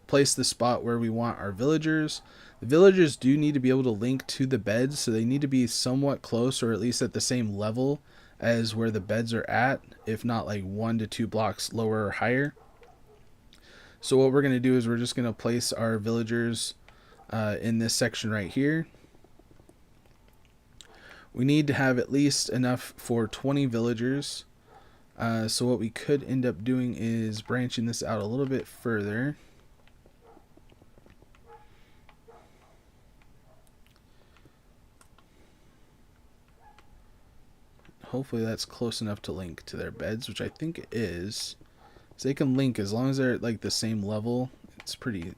place the spot where we want our villagers. The villagers do need to be able to link to the beds, so they need to be somewhat close or at least at the same level as where the beds are at, if not like 1 to 2 blocks lower or higher. So what we're going to do is we're just going to place our villagers in this section right here. We need to have at least enough for 20 villagers. So what we could end up doing is branching this out a little bit further. Hopefully that's close enough to link to their beds, which I think it is. So they can link as long as they're at like the same level. It's pretty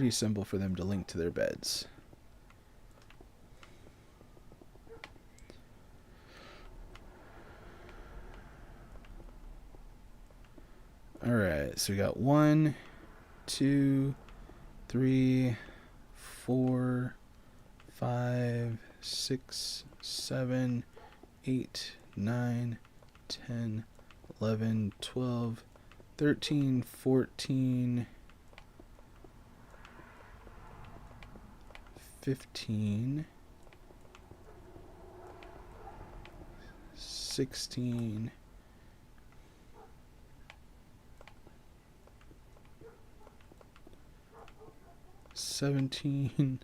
simple for them to link to their beds. Alright, so we got 1, 2, 3, 4, 5, 6, 7, 8, 9, 10, 11, 12, 13, 14, 15, 16, 17,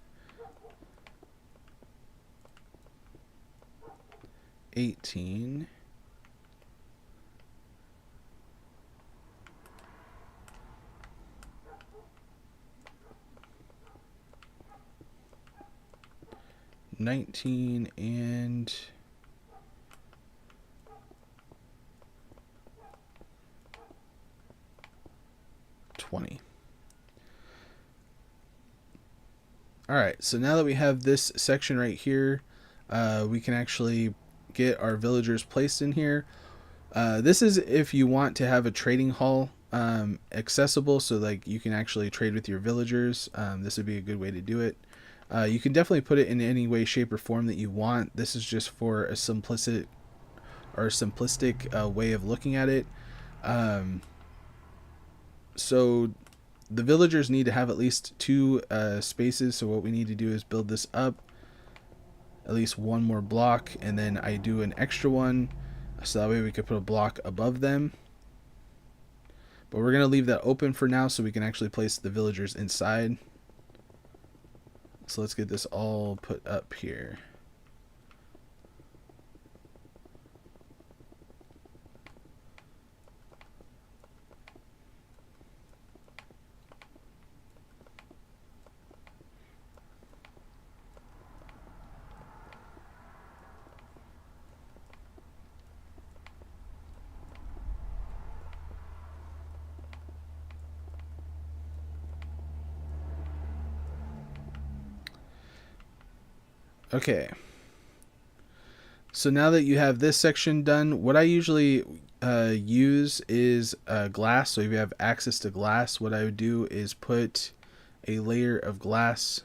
18, 19, and 20. Alright, so now that we have this section right here, we can actually get our villagers placed in here. This is if you want to have a trading hall accessible, so like you can actually trade with your villagers. This would be a good way to do it. You can definitely put it in any way, shape, or form that you want. This is just for a simplistic way of looking at it. So the villagers need to have at least 2 spaces. So what we need to do is build this up at least 1 more block, and then I do an extra one so that way we could put a block above them. But we're going to leave that open for now so we can actually place the villagers inside. So let's get this all put up here. Okay, so now that you have this section done, what I usually use is glass. So if you have access to glass, what I would do is put a layer of glass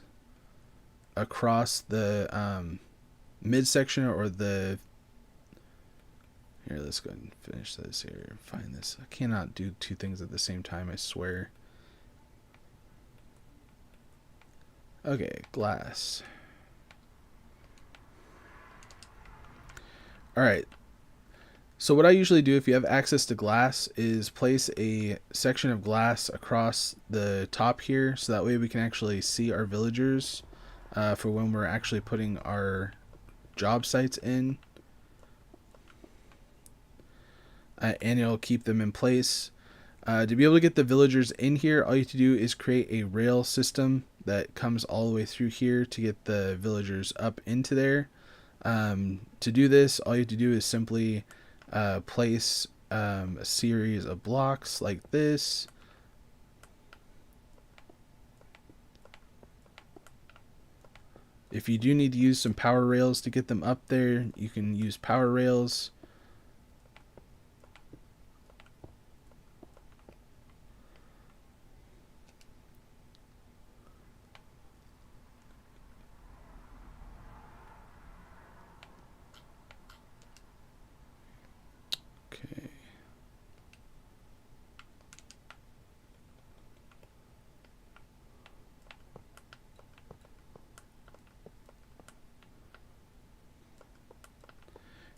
across the midsection or the... Here, let's go ahead and finish this here. Find this. I cannot do 2 things at the same time, I swear. Okay, glass. Alright, so what I usually do if you have access to glass is place a section of glass across the top here, so that way we can actually see our villagers for when we're actually putting our job sites in. And it'll keep them in place. To be able to get the villagers in here, all you have to do is create a rail system that comes all the way through here to get the villagers up into there. To do this, all you have to do is simply place a series of blocks like this. If you do need to use some power rails to get them up there, you can use power rails.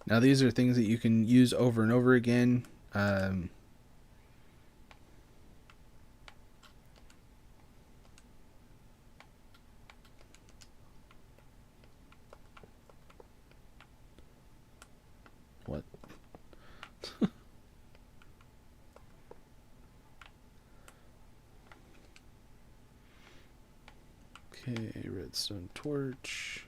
Now these are things that you can use over and over again. What? Okay, redstone torch.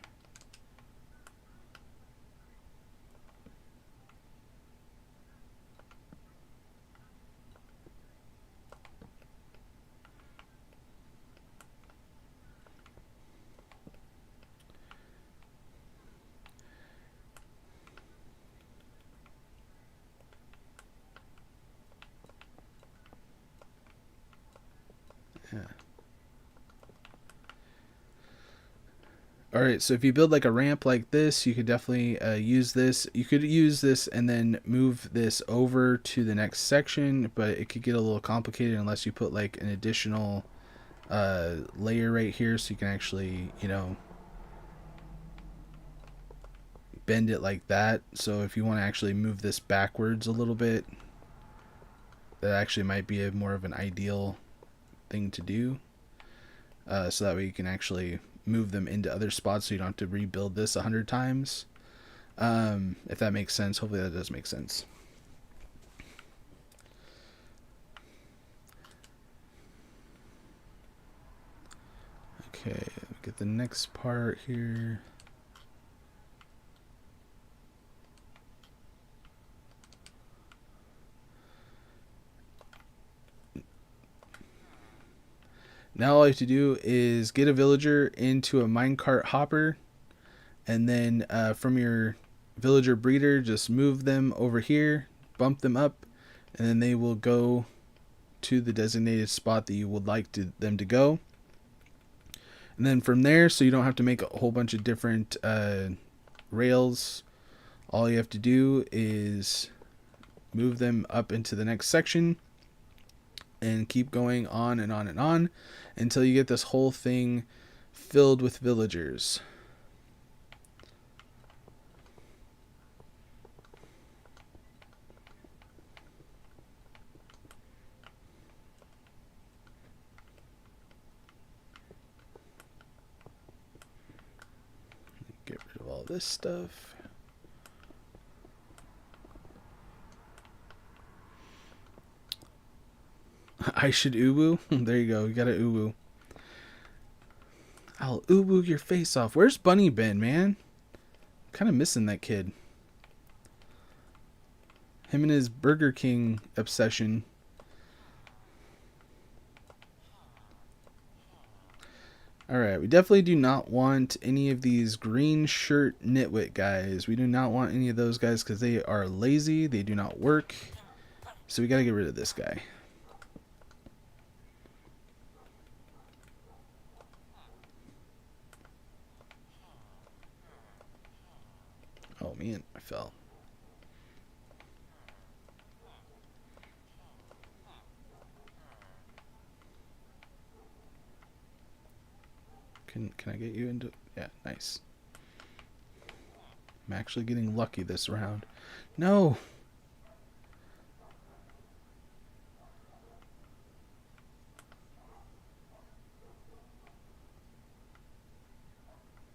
Yeah. All right, so if you build like a ramp like this, you could definitely use this. You could use this and then move this over to the next section, but it could get a little complicated unless you put like an additional layer right here, so you can actually, you know, bend it like that. So if you want to actually move this backwards a little bit, that actually might be a more of an ideal thing to do. So that way you can actually move them into other spots so you don't have to rebuild this 100 times. If that makes sense. Hopefully that does make sense. Okay, get the next part here. Now all you have to do is get a villager into a minecart hopper, and then from your villager breeder, just move them over here, bump them up, and then they will go to the designated spot that you would like them to go. And then from there, so you don't have to make a whole bunch of different rails, all you have to do is move them up into the next section and keep going on and on and on until you get this whole thing filled with villagers. Get rid of all this stuff. I should uwu. There you go. You got a uwu. I'll uwu your face off. Where's Bunny been, man? Kind of missing that kid. Him and his Burger King obsession. Alright, we definitely do not want any of these green shirt nitwit guys. We do not want any of those guys because they are lazy. They do not work. So we got to get rid of this guy. Oh man, I fell. Can I get you into... Yeah, nice. I'm actually getting lucky this round. No!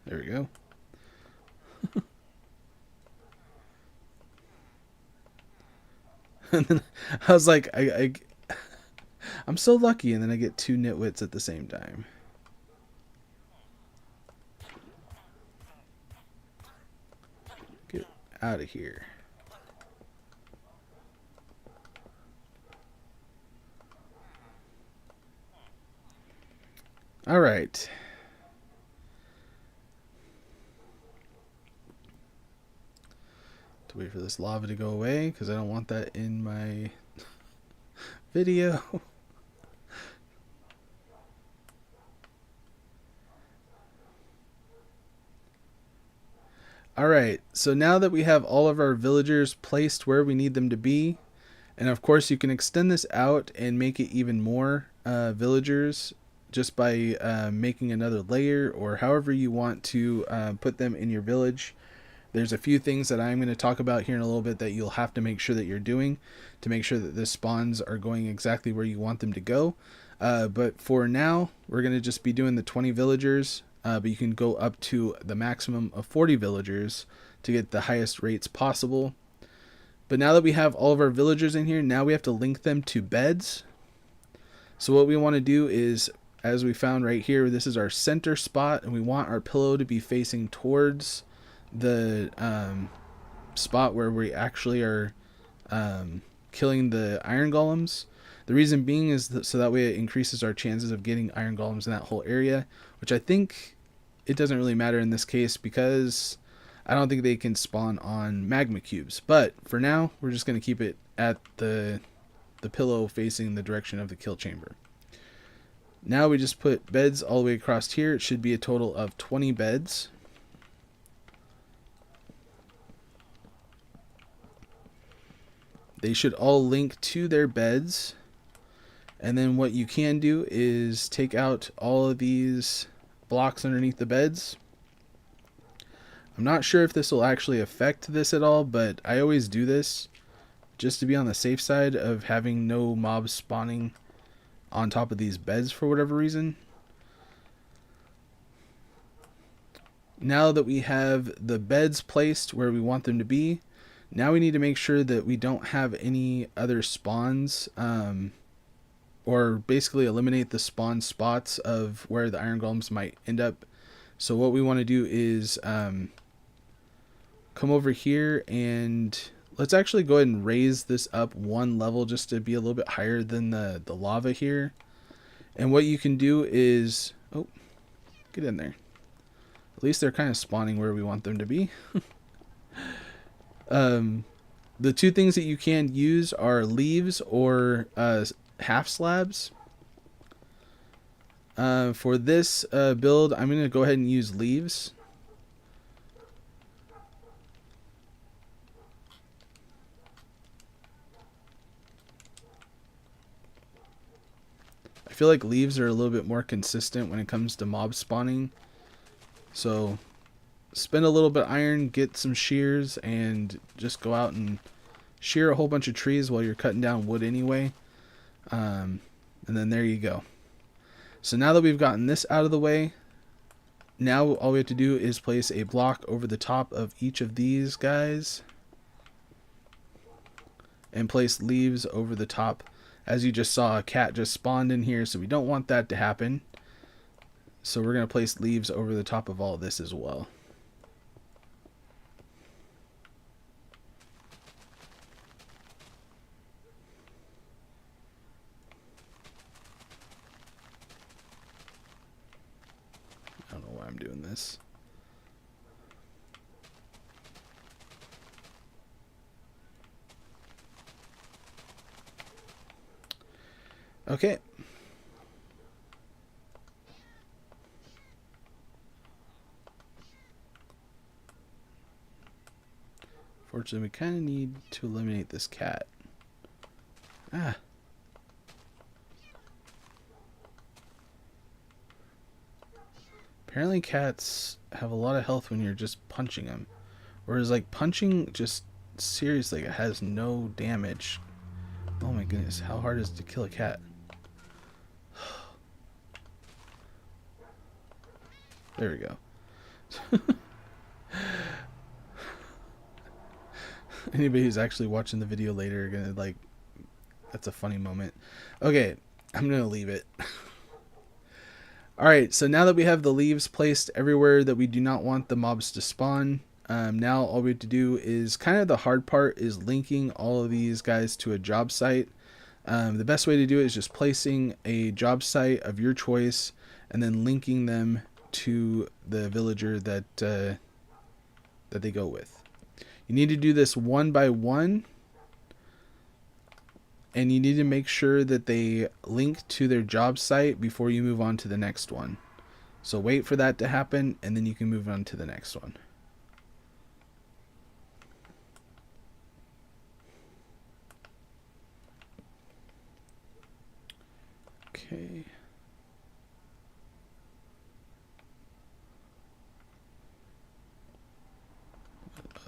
There we go. And then I was like, I'm so lucky, and then I get two nitwits at the same time. Get out of here. All right. To wait for this lava to go away because I don't want that in my video. Alright, so now that we have all of our villagers placed where we need them to be, and of course you can extend this out and make it even more villagers just by making another layer or however you want to put them in your village. There's a few things that I'm going to talk about here in a little bit that you'll have to make sure that you're doing to make sure that the spawns are going exactly where you want them to go. But for now, we're going to just be doing the 20 villagers, but you can go up to the maximum of 40 villagers to get the highest rates possible. But now that we have all of our villagers in here, now we have to link them to beds. So what we want to do is, as we found right here, this is our center spot, and we want our pillow to be facing towards the spot where we actually are killing the iron golems. The reason being is so that way it increases our chances of getting iron golems in that whole area, which I think it doesn't really matter in this case because I don't think they can spawn on magma cubes. But for now, we're just going to keep it at the pillow facing the direction of the kill chamber. Now we just put beds all the way across here. It should be a total of 20 beds. They should all link to their beds. And then what you can do is take out all of these blocks underneath the beds. I'm not sure if this will actually affect this at all, but I always do this just to be on the safe side of having no mobs spawning on top of these beds for whatever reason. Now that we have the beds placed where we want them to be, now we need to make sure that we don't have any other spawns, or basically eliminate the spawn spots of where the iron golems might end up. So what we want to do is come over here, and let's actually go ahead and raise this up one level just to be a little bit higher than the lava here. And what you can do is, oh, get in there. At least they're kind of spawning where we want them to be. The two things that you can use are leaves or half slabs. For this build, I'm going to go ahead and use leaves. I feel like leaves are a little bit more consistent when it comes to mob spawning. So spend a little bit of iron, get some shears, and just go out and shear a whole bunch of trees while you're cutting down wood anyway. And then there you go. So now that we've gotten this out of the way, now all we have to do is place a block over the top of each of these guys and place leaves over the top. As you just saw, a cat just spawned in here, so we don't want that to happen. So we're going to place leaves over the top of all of this as well. I don't know why I'm doing this. Okay. Fortunately, we kind of need to eliminate this cat. Ah. Apparently cats have a lot of health when you're just punching them. Whereas like punching just seriously, it has no damage. Oh my goodness, how hard is it to kill a cat? There we go. Anybody who's actually watching the video later are gonna like, that's a funny moment. Okay, I'm gonna leave it. Alright, so now that we have the leaves placed everywhere that we do not want the mobs to spawn, now all we have to do is, kind of the hard part is linking all of these guys to a job site. The best way to do it is just placing a job site of your choice and then linking them to the villager that they go with. You need to do this one by one, and you need to make sure that they link to their job site before you move on to the next one. So wait for that to happen, and then you can move on to the next one. Okay.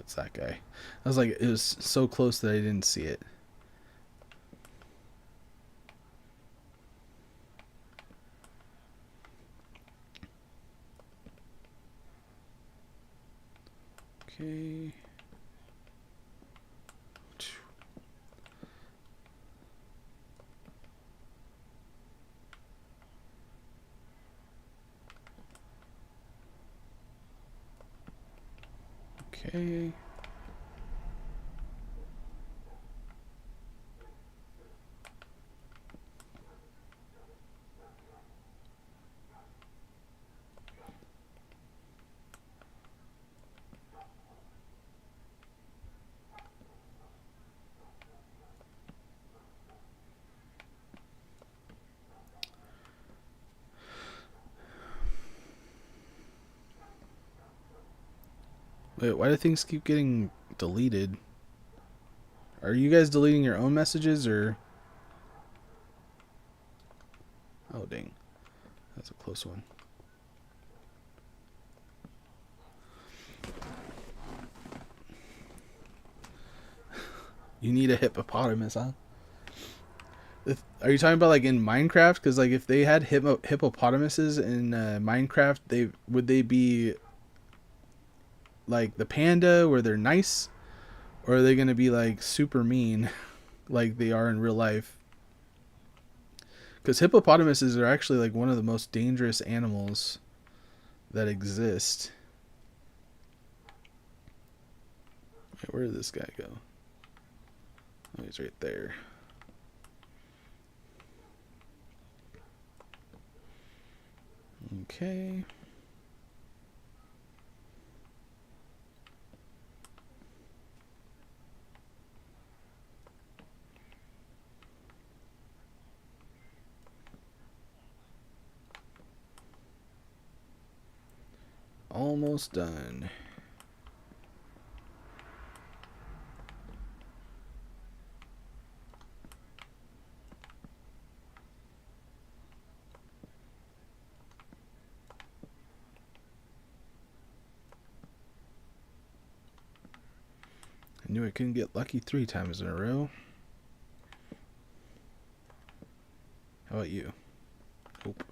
it's that guy. I was like, it was so close that I didn't see it. Okay. Okay. Wait, why do things keep getting deleted? Are you guys deleting your own messages or? Oh, dang. That's a close one. You need a hippopotamus, huh? Are you talking about like in Minecraft? Because like if they had hippopotamuses in Minecraft, would they be like the panda where they're nice, or are they gonna be like super mean, like they are in real life? Because hippopotamuses are actually like one of the most dangerous animals that exist. Wait, where did this guy go? Oh, he's right there. Okay. Almost done. I knew I couldn't get lucky 3 times in a row. How about you? Nope.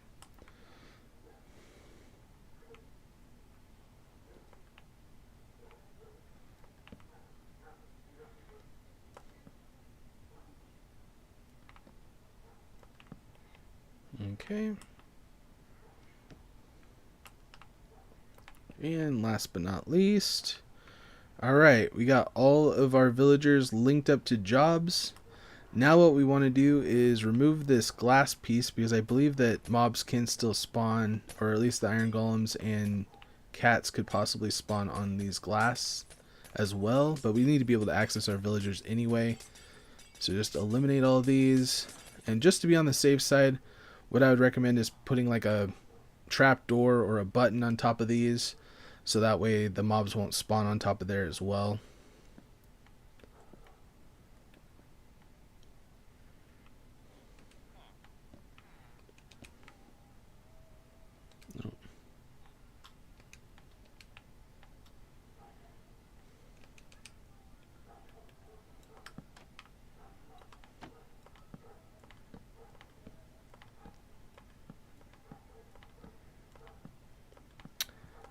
Okay. And last but not least, alright, we got all of our villagers linked up to jobs. Now what we want to do is remove this glass piece because I believe that mobs can still spawn, or at least the iron golems and cats could possibly spawn on these glass as well, but we need to be able to access our villagers anyway. So just eliminate all of these, and just to be on the safe side, what I would recommend is putting like a trap door or a button on top of these, so that way the mobs won't spawn on top of there as well.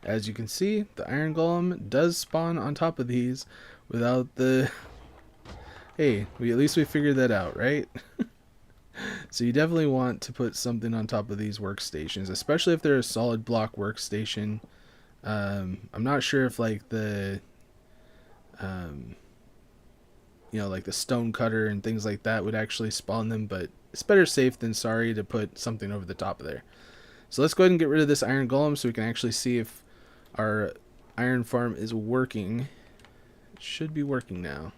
As you can see, the iron golem does spawn on top of these without the... Hey, at least we figured that out, right? So you definitely want to put something on top of these workstations, especially if they're a solid block workstation. I'm not sure if like the, like the stone cutter and things like that would actually spawn them, but it's better safe than sorry to put something over the top of there. So let's go ahead and get rid of this iron golem so we can actually see if our iron farm is working. It should be working now.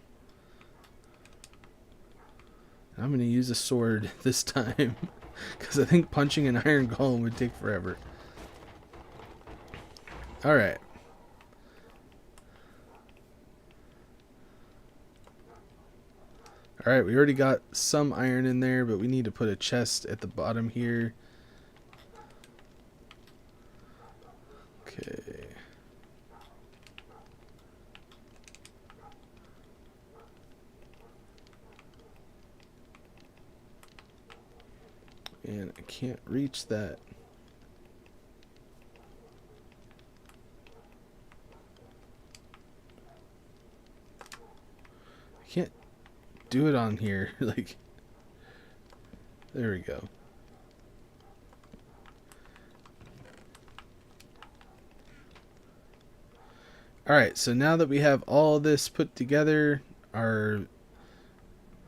I'm going to use a sword this time because I think punching an iron golem would take forever. Alright. Alright, we already got some iron in there, but we need to put a chest at the bottom here. Okay. And I can't reach that. I can't do it on here. Like, there we go. Alright, so now that we have all this put together, our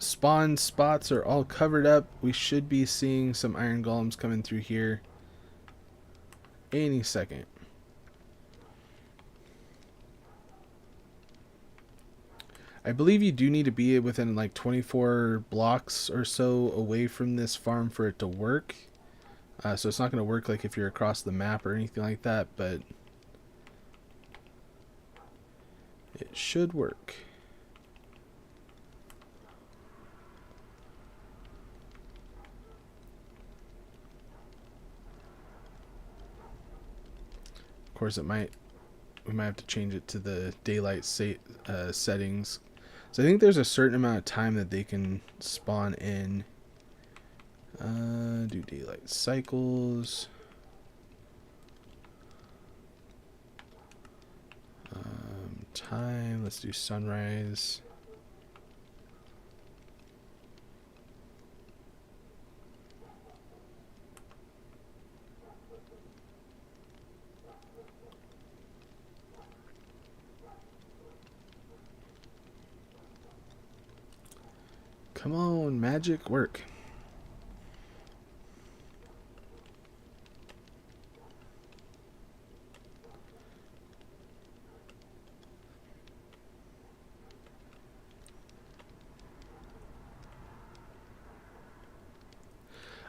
spawn spots are all covered up. We should be seeing some iron golems coming through here any second. I believe you do need to be within like 24 blocks or so away from this farm for it to work. So it's not going to work like if you're across the map or anything like that, but it should work. Of course, we might have to change it to the daylight settings. So I think there's a certain amount of time that they can spawn in. Do daylight cycles. Time. Let's do sunrise. Come on, magic, work.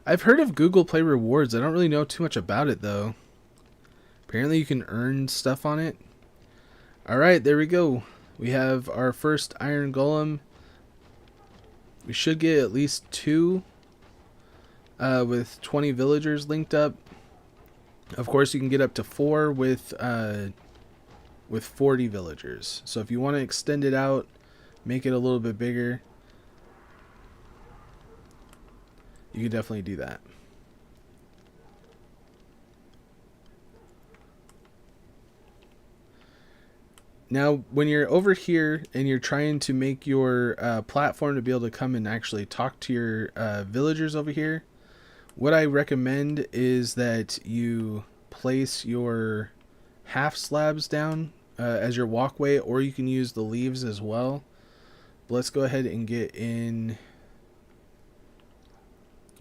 I've heard of Google Play Rewards. I don't really know too much about it, though. Apparently you can earn stuff on it. Alright, there we go. We have our first iron golem. We should get at least 2 with 20 villagers linked up. Of course, you can get up to 4 with 40 villagers. So if you want to extend it out, make it a little bit bigger, you can definitely do that. Now, when you're over here and you're trying to make your platform to be able to come and actually talk to your villagers over here, what I recommend is that you place your half slabs down as your walkway, or you can use the leaves as well. But let's go ahead and get in.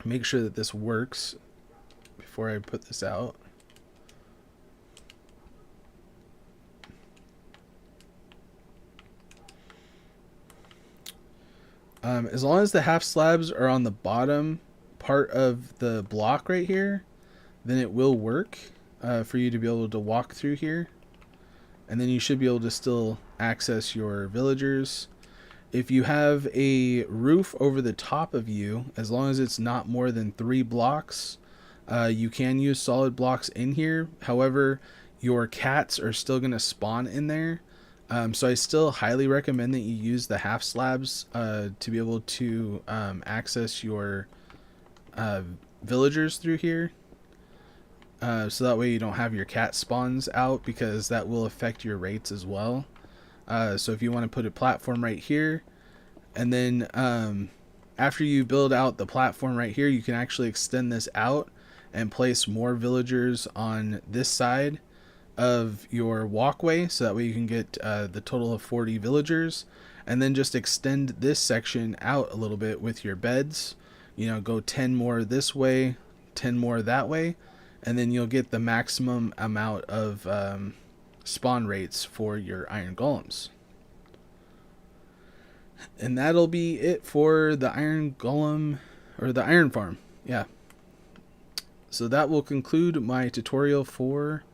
Make sure that this works before I put this out. As long as the half slabs are on the bottom part of the block right here, then it will work for you to be able to walk through here. And then you should be able to still access your villagers. If you have a roof over the top of you, as long as it's not more than 3 blocks, you can use solid blocks in here. However, your cats are still going to spawn in there. So I still highly recommend that you use the half slabs to be able to access your villagers through here. So that way you don't have your cat spawns out, because that will affect your rates as well. So if you want to put a platform right here, and then after you build out the platform right here, you can actually extend this out and place more villagers on this side of your walkway, so that way you can get the total of 40 villagers, and then just extend this section out a little bit with your beds. You know, go 10 more this way, 10 more that way, and then you'll get the maximum amount of spawn rates for your iron golems. And that'll be it for the iron golem, or the iron farm. Yeah. So that will conclude my tutorial for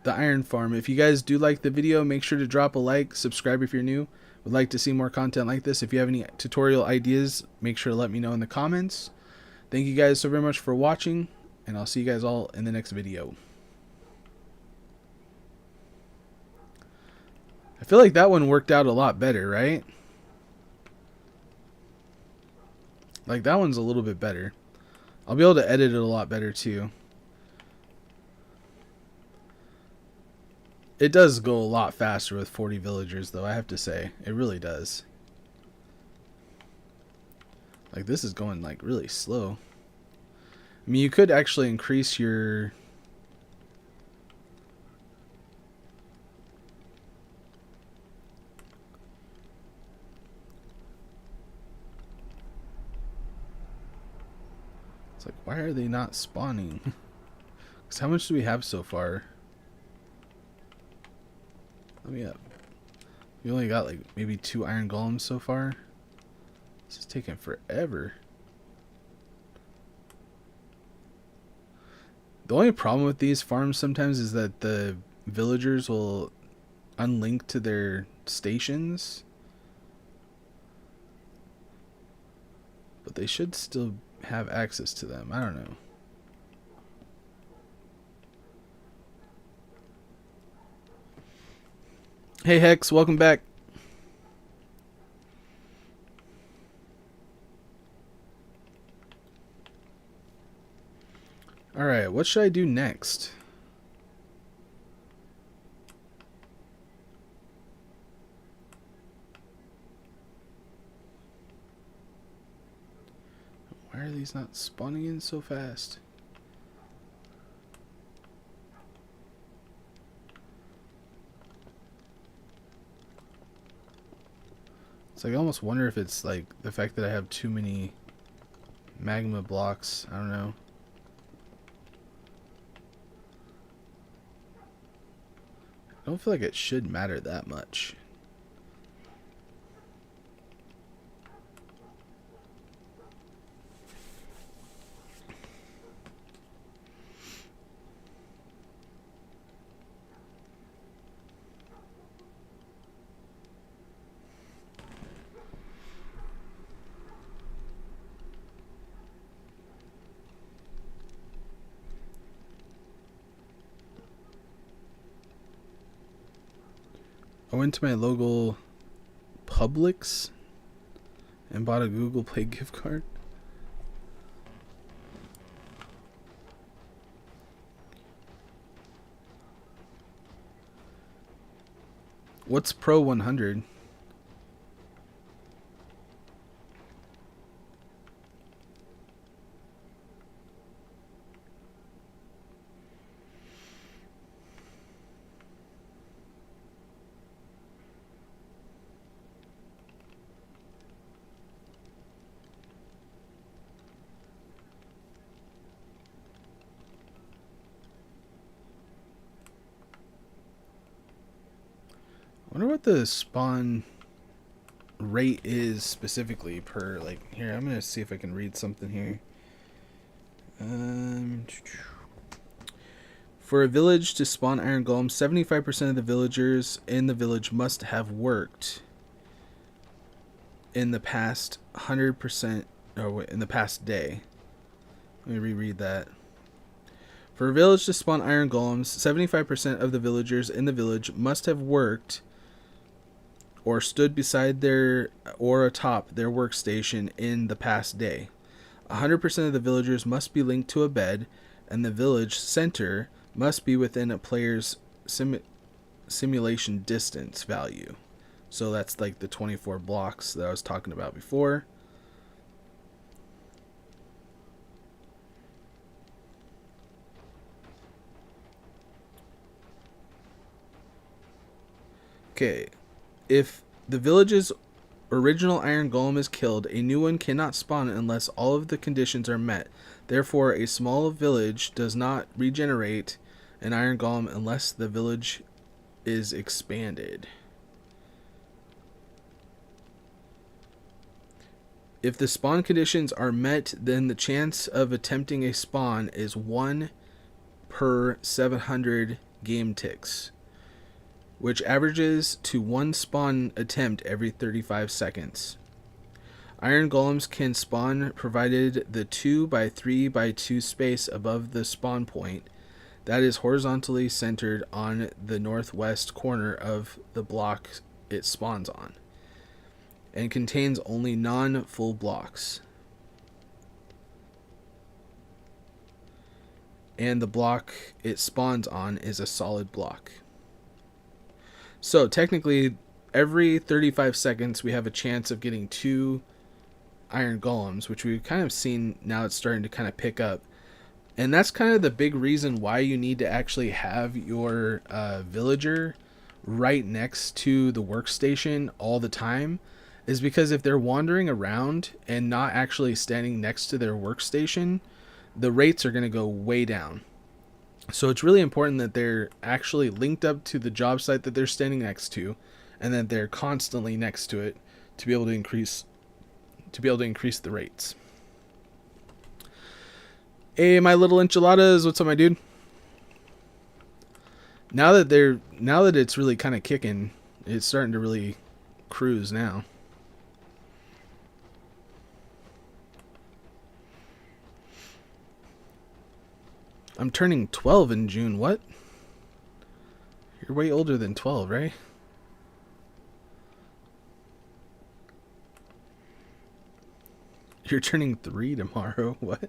the iron farm. If you guys do like the video, make sure to drop a like, subscribe if you're new. Would like to see more content like this. If you have any tutorial ideas, make sure to let me know in the comments. Thank you guys so very much for watching, and I'll see you guys all in the next video. I feel like that one worked out a lot better, right? Like, that one's a little bit better. I'll be able to edit it a lot better too. It does go a lot faster with 40 villagers though, I have to say. It really does. Like, this is going like really slow. I mean, you could actually increase your... It's like, why are they not spawning? Because how much do we have so far? Let me up. We only got like maybe 2 iron golems so far. This is taking forever. The only problem with these farms sometimes is that the villagers will unlink to their stations. But they should still have access to them. I don't know. Hey Hex, welcome back. Alright, what should I do next? Why are these not spawning in so fast? It's like I almost wonder if it's like the fact that I have too many magma blocks. I don't know. I don't feel like it should matter that much. I went to my local Publix and bought a Google Play gift card. What's Pro 100? I wonder what the spawn rate is specifically per, like, here, I'm gonna see if I can read something here. For a village to spawn iron golems, 75% of the villagers in the village must have worked in the past 100%, or in the past day. Let me reread that. For a village to spawn iron golems, 75% of the villagers in the village must have worked or stood beside their or atop their workstation in the past day. 100% of the villagers must be linked to a bed, and the village center must be within a player's simulation distance value. So that's like the 24 blocks that I was talking about before. Okay, if the village's original iron golem is killed, a new one cannot spawn unless all of the conditions are met. Therefore, a small village does not regenerate an iron golem unless the village is expanded. If the spawn conditions are met, then the chance of attempting a spawn is 1 per 700 game ticks, which averages to 1 spawn attempt every 35 seconds. Iron golems can spawn provided the 2x3x2 space above the spawn point that is horizontally centered on the northwest corner of the block it spawns on, and contains only non-full blocks. and the block it spawns on is a solid block. So technically, every 35 seconds we have a chance of getting 2 iron golems, which we've kind of seen now it's starting to kind of pick up. And that's kind of the big reason why you need to actually have your villager right next to the workstation all the time, is because if they're wandering around and not actually standing next to their workstation, the rates are going to go way down. So it's really important that they're actually linked up to the job site that they're standing next to, and that they're constantly next to it to be able to increase the rates. Hey, my little enchiladas, what's up, my dude? Now that it's really kind of kicking, it's starting to really cruise now. I'm turning 12 in June. What? You're way older than 12, right? You're turning 3 tomorrow. What?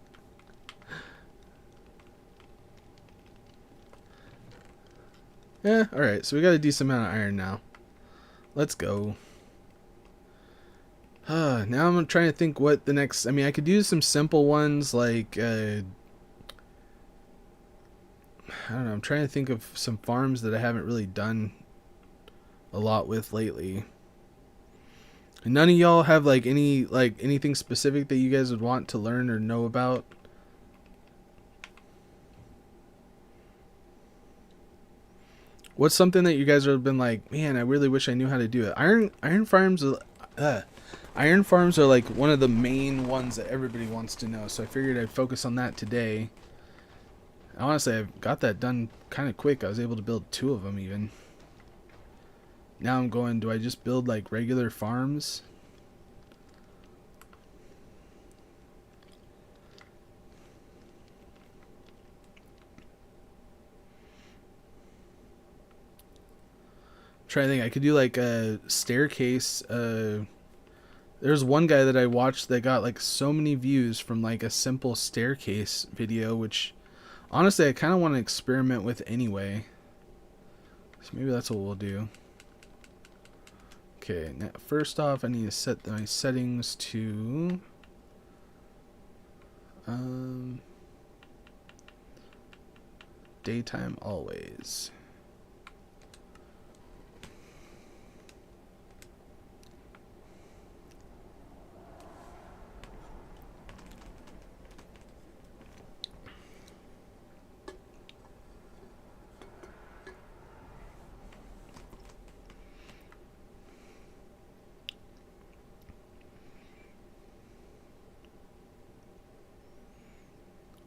Yeah, alright. So we got a decent amount of iron now. Let's go. Now I'm trying to think what the next... I mean, I could do some simple ones like... I don't know, I'm trying to think of some farms that I haven't really done a lot with lately. And none of y'all have like anything specific that you guys would want to learn or know about? What's something that you guys have been like, man, I really wish I knew how to do it? Iron farms are like one of the main ones that everybody wants to know, so I figured I'd focus on that today. Honestly, I've got that done kind of quick. I was able to build 2 of them even. Now I'm going, do I just build like regular farms? I'm trying to think. I could do like a staircase. There's one guy that I watched that got like so many views from like a simple staircase video, which honestly I kind of want to experiment with anyway. So maybe that's what we'll do. Okay, now first off I need to set my settings to daytime always.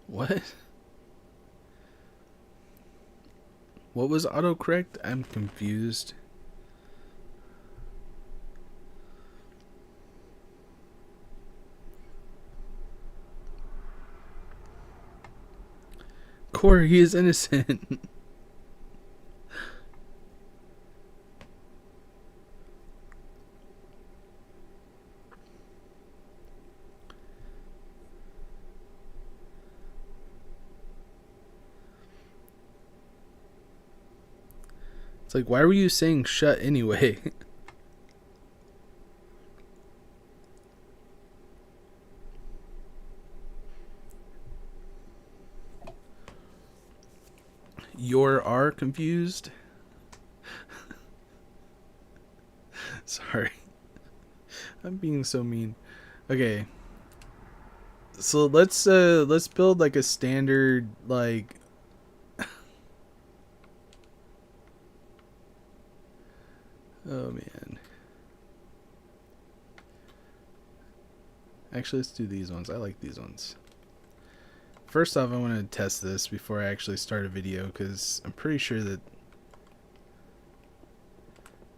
What? What was autocorrect? I'm confused. Corey, he is innocent. It's like, why were you saying shut anyway? You are confused? Sorry. I'm being so mean. Okay. So let's build like a standard like oh man. Actually, let's do these ones. I like these ones. First off, I want to test this before I actually start a video, because I'm pretty sure that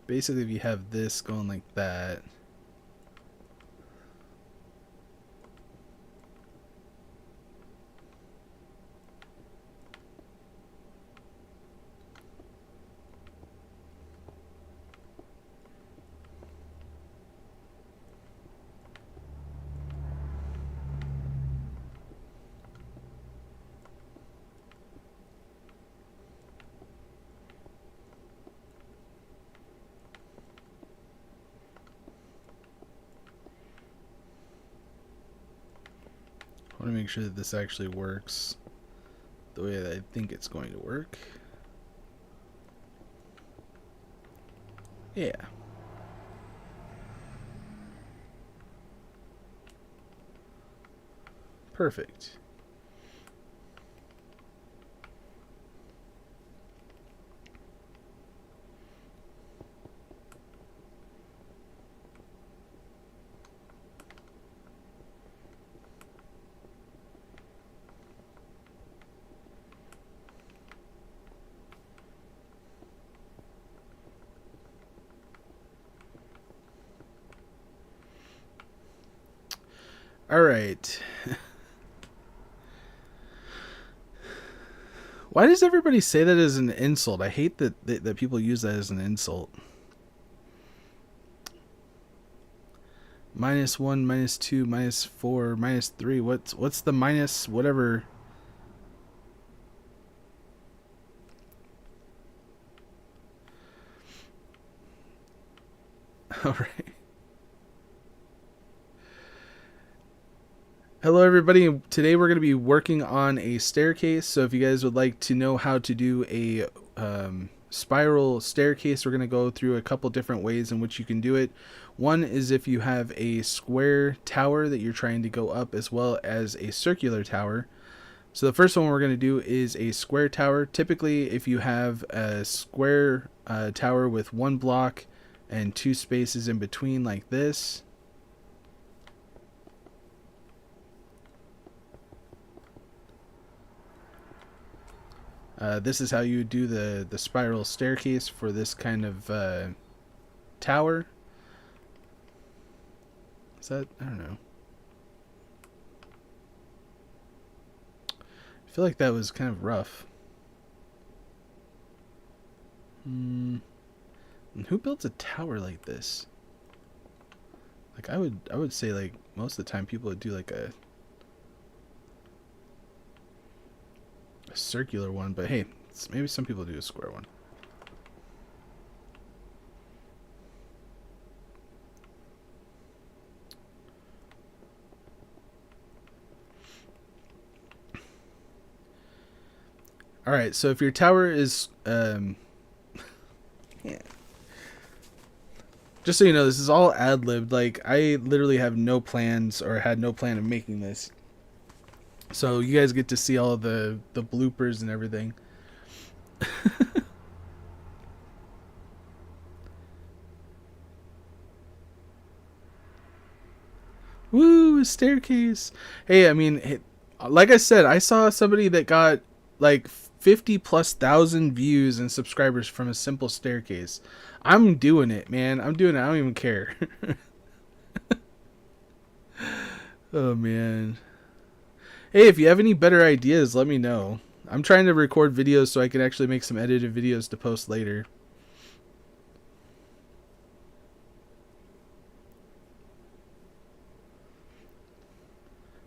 basically if you have this going like that, make sure that this actually works the way that I think it's going to work. Yeah. Perfect. All right. Why does everybody say that as an insult? I hate that people use that as an insult. -1, -2, -4, -3. What's the minus whatever? All right. Hello everybody. Today we're going to be working on a staircase. So if you guys would like to know how to do a spiral staircase, we're going to go through a couple different ways in which you can do it. One is if you have a square tower that you're trying to go up, as well as a circular tower. So the first one we're going to do is a square tower. Typically, if you have a square tower with one block and 2 spaces in between like this, this is how you do the spiral staircase for this kind of tower. Is that? I don't know. I feel like that was kind of rough. And who builds a tower like this? Like I would say like most of the time people would do like a circular one, but hey, maybe some people do a square one. All right, so if your tower is yeah. Just so you know, this is all ad-libbed. Like I literally have no plans, or had no plan of making this. So you guys get to see all the bloopers and everything. Woo, a staircase. Hey, I mean, like I said, I saw somebody that got like 50,000+ views and subscribers from a simple staircase. I'm doing it, man. I'm doing it. I don't even care. Oh, man. Hey, if you have any better ideas, let me know. I'm trying to record videos so I can actually make some edited videos to post later.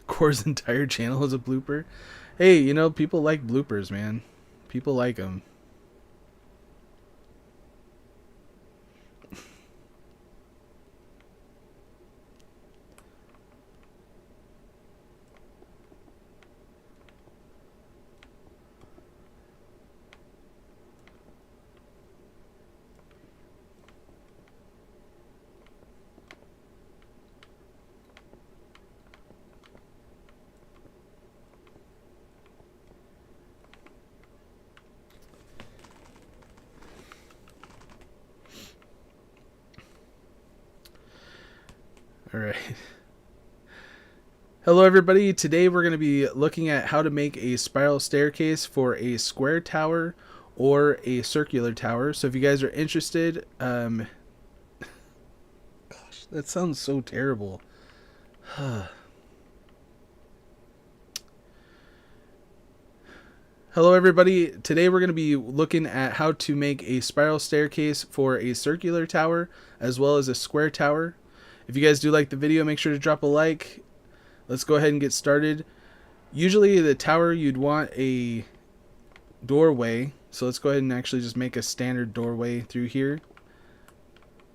Core's entire channel is a blooper. Hey, you know, people like bloopers, man. People like them. All right. Hello everybody. Today we're going to be looking at how to make a spiral staircase for a square tower or a circular tower. So if you guys are interested, gosh, that sounds so terrible. Hello everybody. Today we're going to be looking at how to make a spiral staircase for a circular tower as well as a square tower. If you guys do like the video, make sure to drop a like. Let's go ahead and get started. Usually the tower, you'd want a doorway. So let's go ahead and actually just make a standard doorway through here.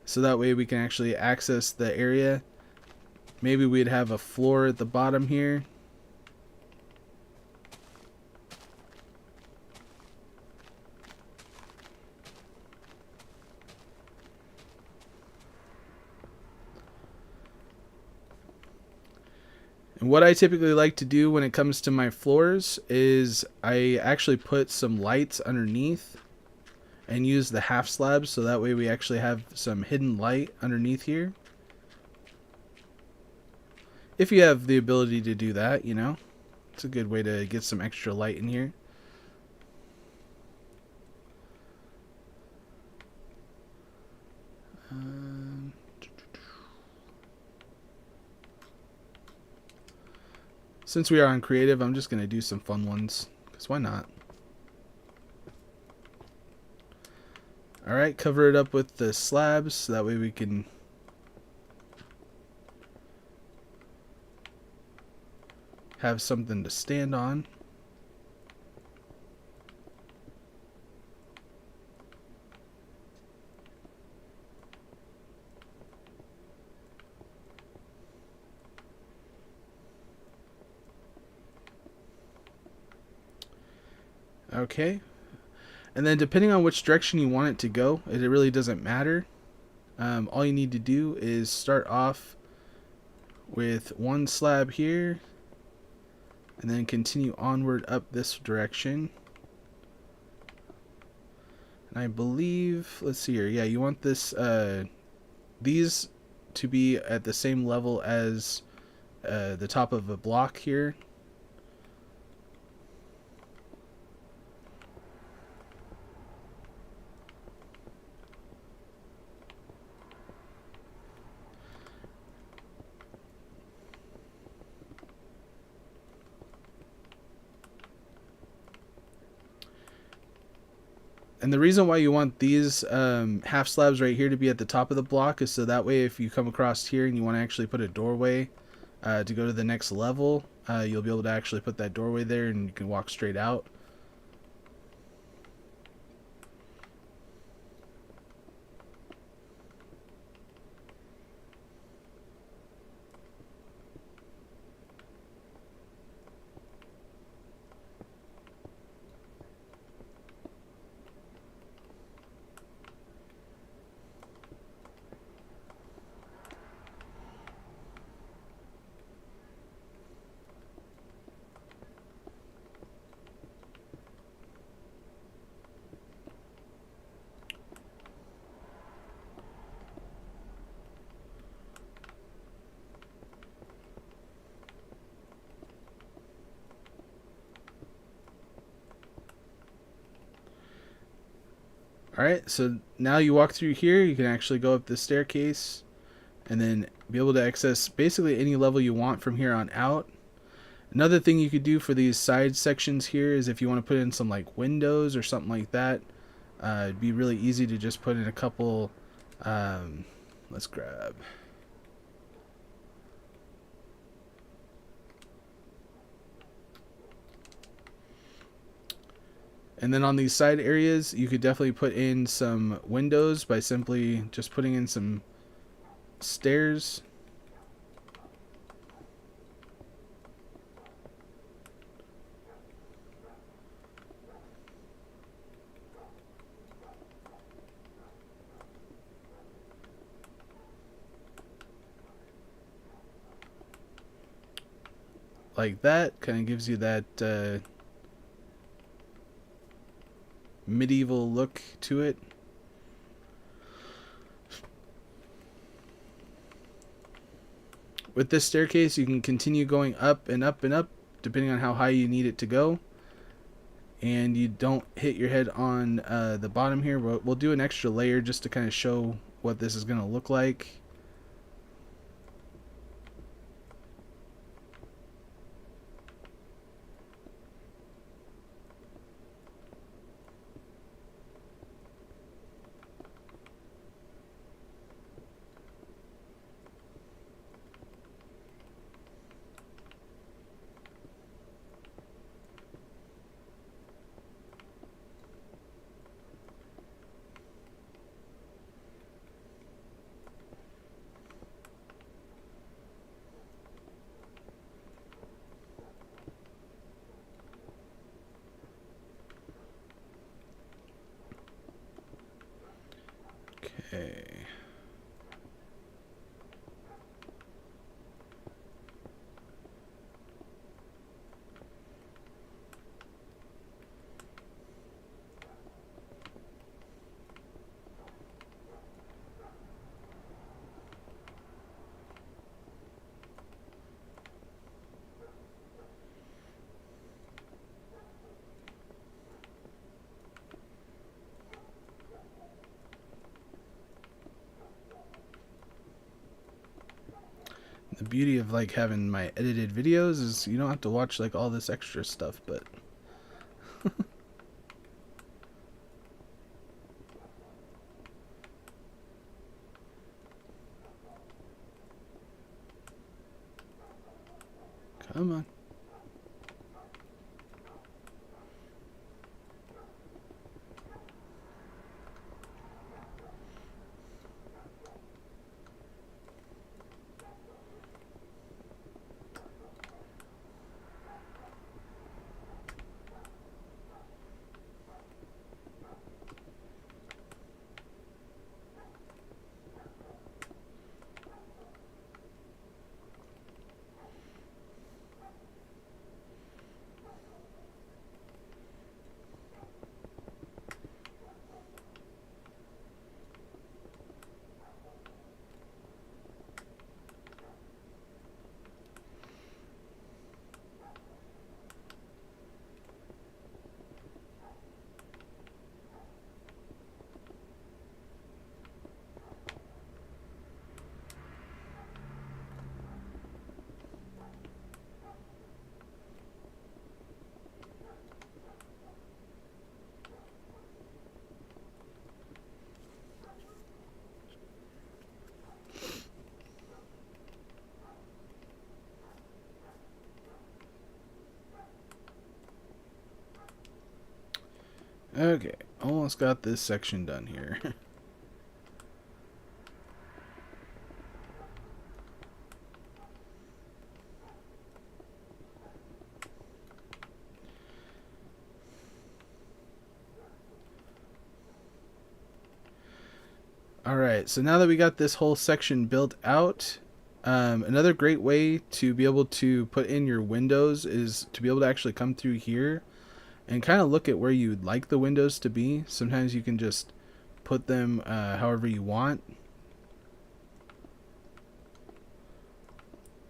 So that way we can actually access the area. Maybe we'd have a floor at the bottom here. And what I typically like to do when it comes to my floors is I actually put some lights underneath and use the half slabs, so that way we actually have some hidden light underneath here. If you have the ability to do that, you know, it's a good way to get some extra light in here. Since we are on creative, I'm just going to do some fun ones, because why not? Alright, cover it up with the slabs, so that way we can have something to stand on. Okay, and then depending on which direction you want it to go, it really doesn't matter. All you need to do is start off with one slab here and then continue onward up this direction. And I believe, let's see here, yeah, you want this these to be at the same level as the top of a block here. And the reason why you want these half slabs right here to be at the top of the block is so that way if you come across here and you want to actually put a doorway to go to the next level, you'll be able to actually put that doorway there and you can walk straight out. Alright, so now you walk through here, you can actually go up the staircase and then be able to access basically any level you want from here on out. Another thing you could do for these side sections here is if you want to put in some like windows or something like that, it'd be really easy to just put in a couple, let's grab... And then on these side areas, you could definitely put in some windows by simply just putting in some stairs. Like that, kind of gives you that medieval look to it. With this staircase, you can continue going up and up and up depending on how high you need it to go, and you don't hit your head on the bottom here. We'll do an extra layer just to kind of show what this is going to look like. The beauty of like having my edited videos is you don't have to watch like all this extra stuff, but come on. Okay, almost got this section done here. Alright, so now that we got this whole section built out, another great way to be able to put in your windows is to be able to actually come through here and kind of look at where you'd like the windows to be. Sometimes you can just put them however you want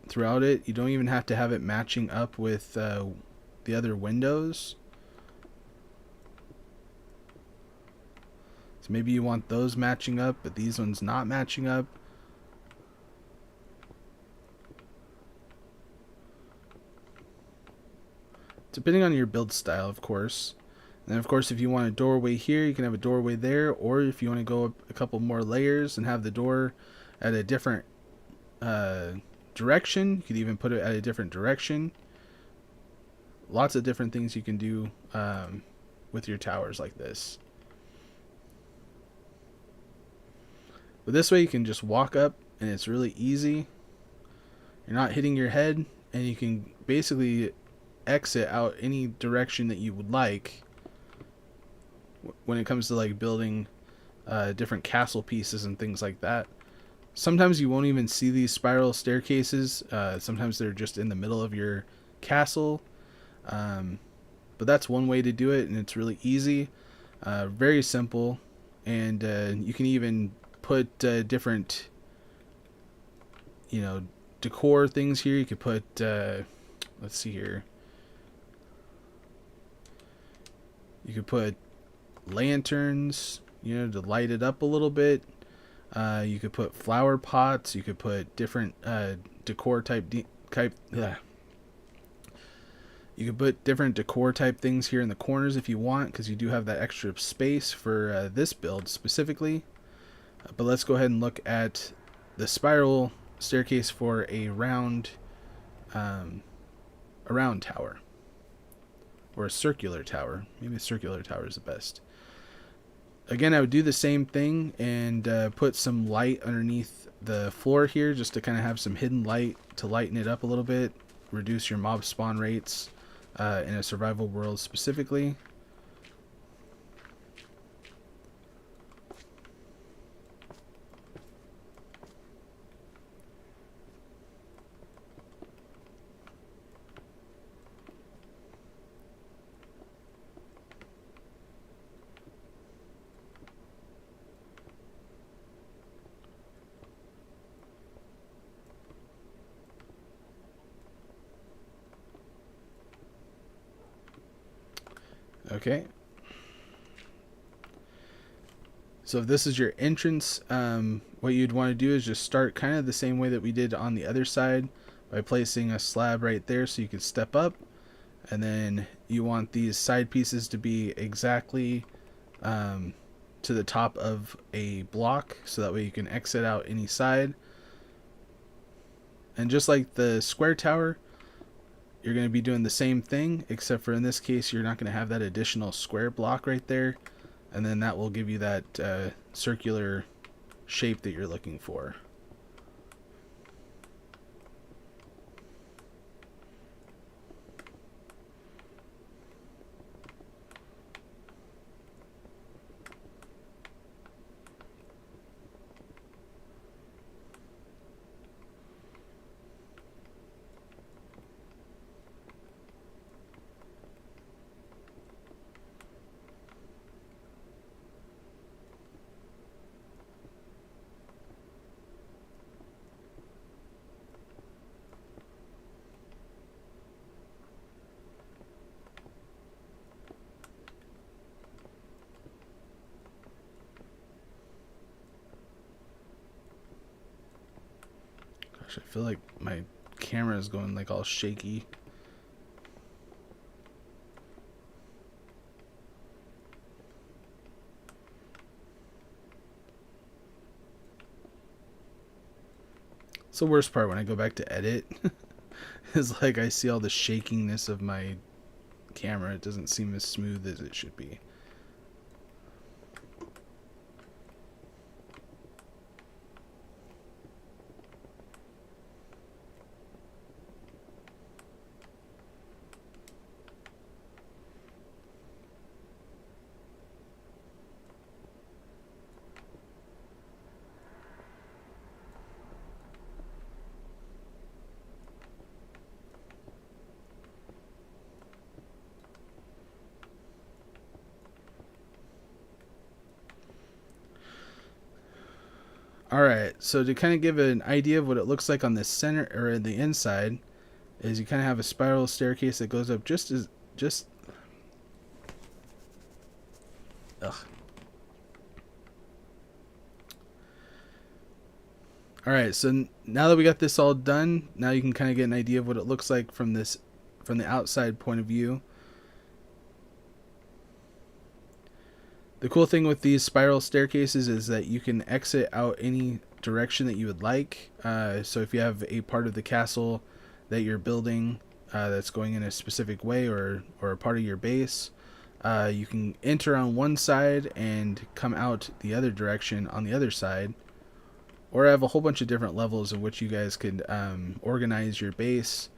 throughout it. You don't even have to have it matching up with the other windows. So maybe you want those matching up, but these ones not matching up. Depending on your build style, of course. And then, of course, if you want a doorway here, you can have a doorway there. Or if you want to go up a couple more layers and have the door at a different direction, you could even put it at a different direction. Lots of different things you can do with your towers like this. But this way you can just walk up and it's really easy. You're not hitting your head, and you can basically exit out any direction that you would like when it comes to like building different castle pieces and things like that. Sometimes you won't even see these spiral staircases. Sometimes they're just in the middle of your castle. But that's one way to do it, and it's really easy. Very simple. And you can even put different, decor things here. You could put, let's see here. You could put lanterns, to light it up a little bit. You could put flower pots. You could put different decor type. You could put different decor type things here in the corners if you want, because you do have that extra space for this build specifically. But let's go ahead and look at the spiral staircase for a round tower. Or a circular tower. Maybe a circular tower is the best. Again, I would do the same thing and put some light underneath the floor here just to kind of have some hidden light to lighten it up a little bit. Reduce your mob spawn rates in a survival world specifically. Okay. So if this is your entrance, what you'd want to do is just start kind of the same way that we did on the other side by placing a slab right there so you can step up. And then you want these side pieces to be exactly to the top of a block, so that way you can exit out any side. And just like the square tower, you're going to be doing the same thing, except for in this case you're not going to have that additional square block right there, and then that will give you that circular shape that you're looking for. Gosh, I feel like my camera is going like all shaky. It's the worst part when I go back to edit. Is like I see all the shakiness of my camera. It doesn't seem as smooth as it should be. Alright, so to kind of give an idea of what it looks like on the center or the inside, is you kind of have a spiral staircase that goes up ugh. Alright, so now that we got this all done, now you can kind of get an idea of what it looks like from the outside point of view. The cool thing with these spiral staircases is that you can exit out any direction that you would like. So if you have a part of the castle that you're building that's going in a specific way, or a part of your base, you can enter on one side and come out the other direction on the other side. Or have a whole bunch of different levels in which you guys could organize your base.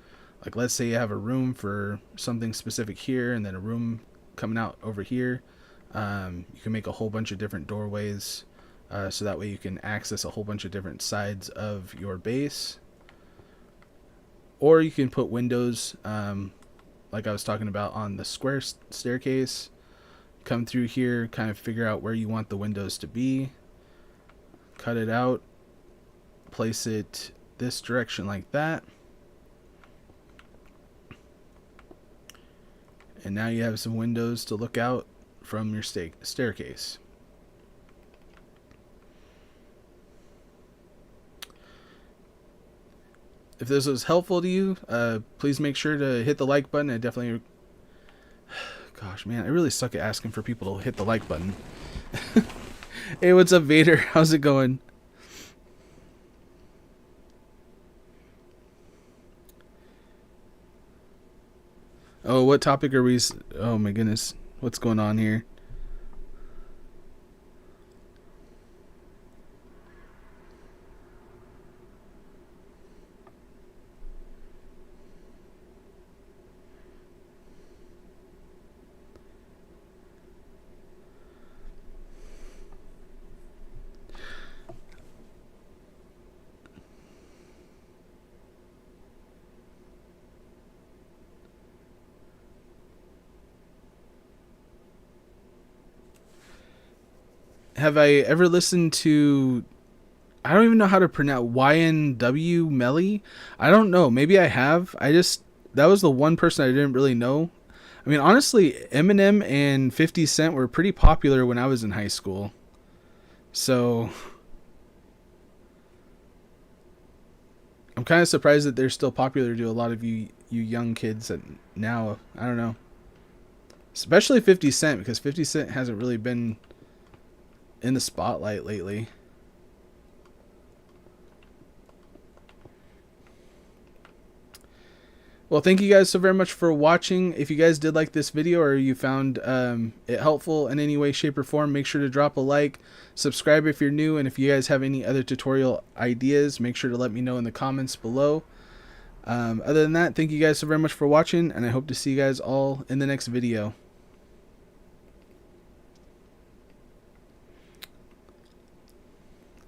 Like let's say you have a room for something specific here, and then a room coming out over here. You can make a whole bunch of different doorways, so that way you can access a whole bunch of different sides of your base. Or you can put windows, like I was talking about on the square staircase. Come through here, kind of figure out where you want the windows to be. Cut it out. Place it this direction like that. And now you have some windows to look out from your staircase. If this was helpful to you, please make sure to hit the like button. I definitely... Gosh, man, I really suck at asking for people to hit the like button. Hey, what's up, Vader? How's it going? Oh, what topic are we... Oh, my goodness. What's going on here? Have I ever listened to... I don't even know how to pronounce YNW Melly. I don't know. Maybe I have. That was the one person I didn't really know. I mean, honestly, Eminem and 50 Cent were pretty popular when I was in high school. So I'm kind of surprised that they're still popular to a lot of you young kids that now, I don't know. Especially 50 Cent, because 50 Cent hasn't really been in the spotlight lately. Well, thank you guys so very much for watching. If you guys did like this video or you found it helpful in any way, shape, or form, make sure to drop a like, subscribe if you're new, and if you guys have any other tutorial ideas, make sure to let me know in the comments below. Other than that, thank you guys so very much for watching, and I hope to see you guys all in the next video.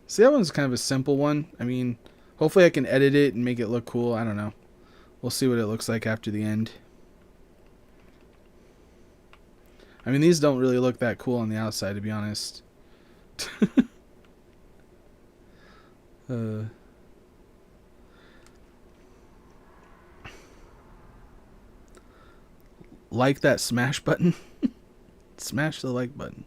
See, that one's kind of a simple one. I mean, hopefully I can edit it and make it look cool. I don't know. We'll see what it looks like after the end. I mean, these don't really look that cool on the outside, to be honest. Like that smash button. Smash the like button.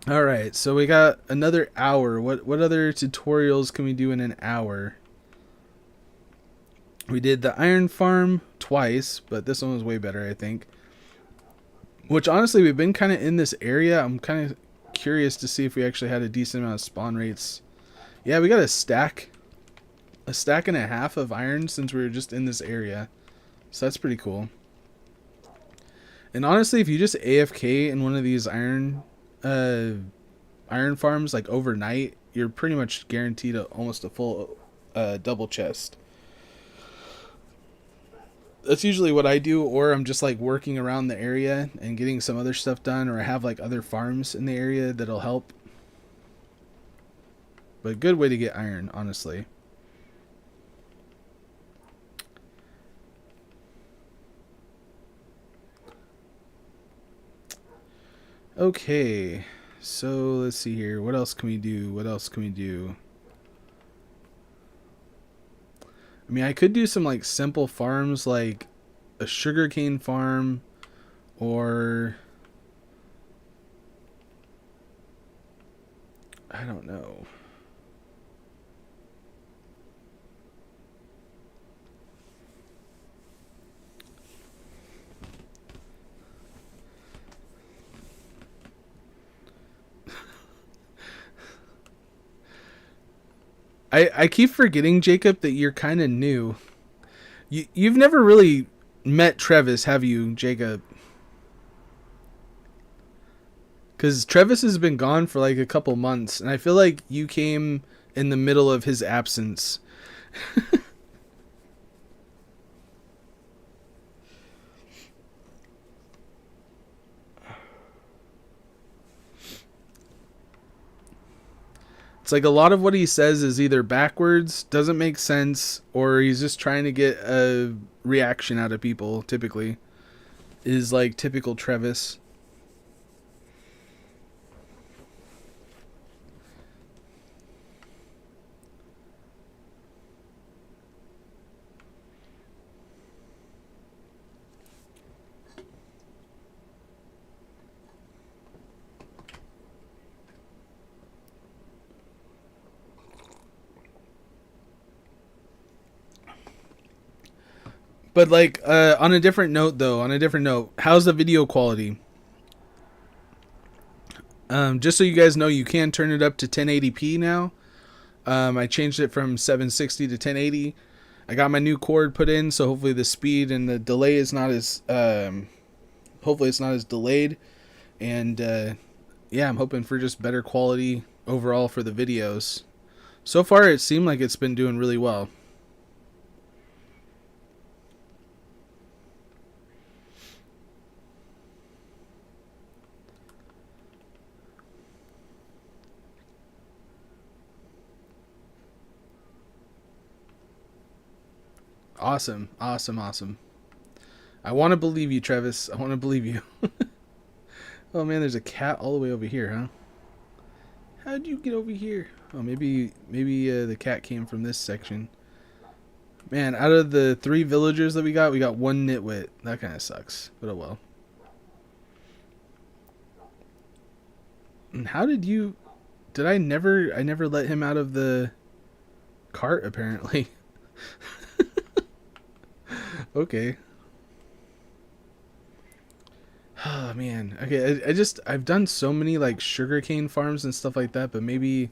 Alright, so we got another hour. What other tutorials can we do in an hour? We did the iron farm twice, but this one was way better, I think. Which, honestly, we've been kind of in this area. I'm kind of curious to see if we actually had a decent amount of spawn rates. Yeah, we got a stack and a half of iron since we were just in this area. So that's pretty cool. And honestly, if you just AFK in one of these iron farms like overnight, you're pretty much guaranteed almost a full double chest. That's usually what I do, or I'm just like working around the area and getting some other stuff done, or I have like other farms in the area that'll help. But good way to get iron, honestly. Okay, so let's see here. What else can we do? What else can we do? I mean, I could do some like simple farms, like a sugarcane farm, or I don't know. I keep forgetting, Jacob, that you're kind of new. You've never really met Travis, have you, Jacob? Because Travis has been gone for like a couple months, and I feel like you came in the middle of his absence. It's like a lot of what he says is either backwards, doesn't make sense, or he's just trying to get a reaction out of people, typically. Is like typical Travis. But like on a different note, how's the video quality? Just so you guys know, you can turn it up to 1080p now. I changed it from 760 to 1080. I got my new cord put in, so hopefully the speed and the delay is not as hopefully it's not as delayed. And yeah, I'm hoping for just better quality overall for the videos. So far, it seemed like it's been doing really well. Awesome, awesome, awesome. I want to believe you, Travis. I want to believe you. Oh man, there's a cat all the way over here, huh? How'd you get over here? Oh, maybe the cat came from this section. Man, out of the 3 villagers that we got 1 nitwit. That kind of sucks, but oh well. And how did you... Did I never let him out of the cart, apparently. Okay. Oh, man. Okay, I've done so many, like, sugarcane farms and stuff like that, but maybe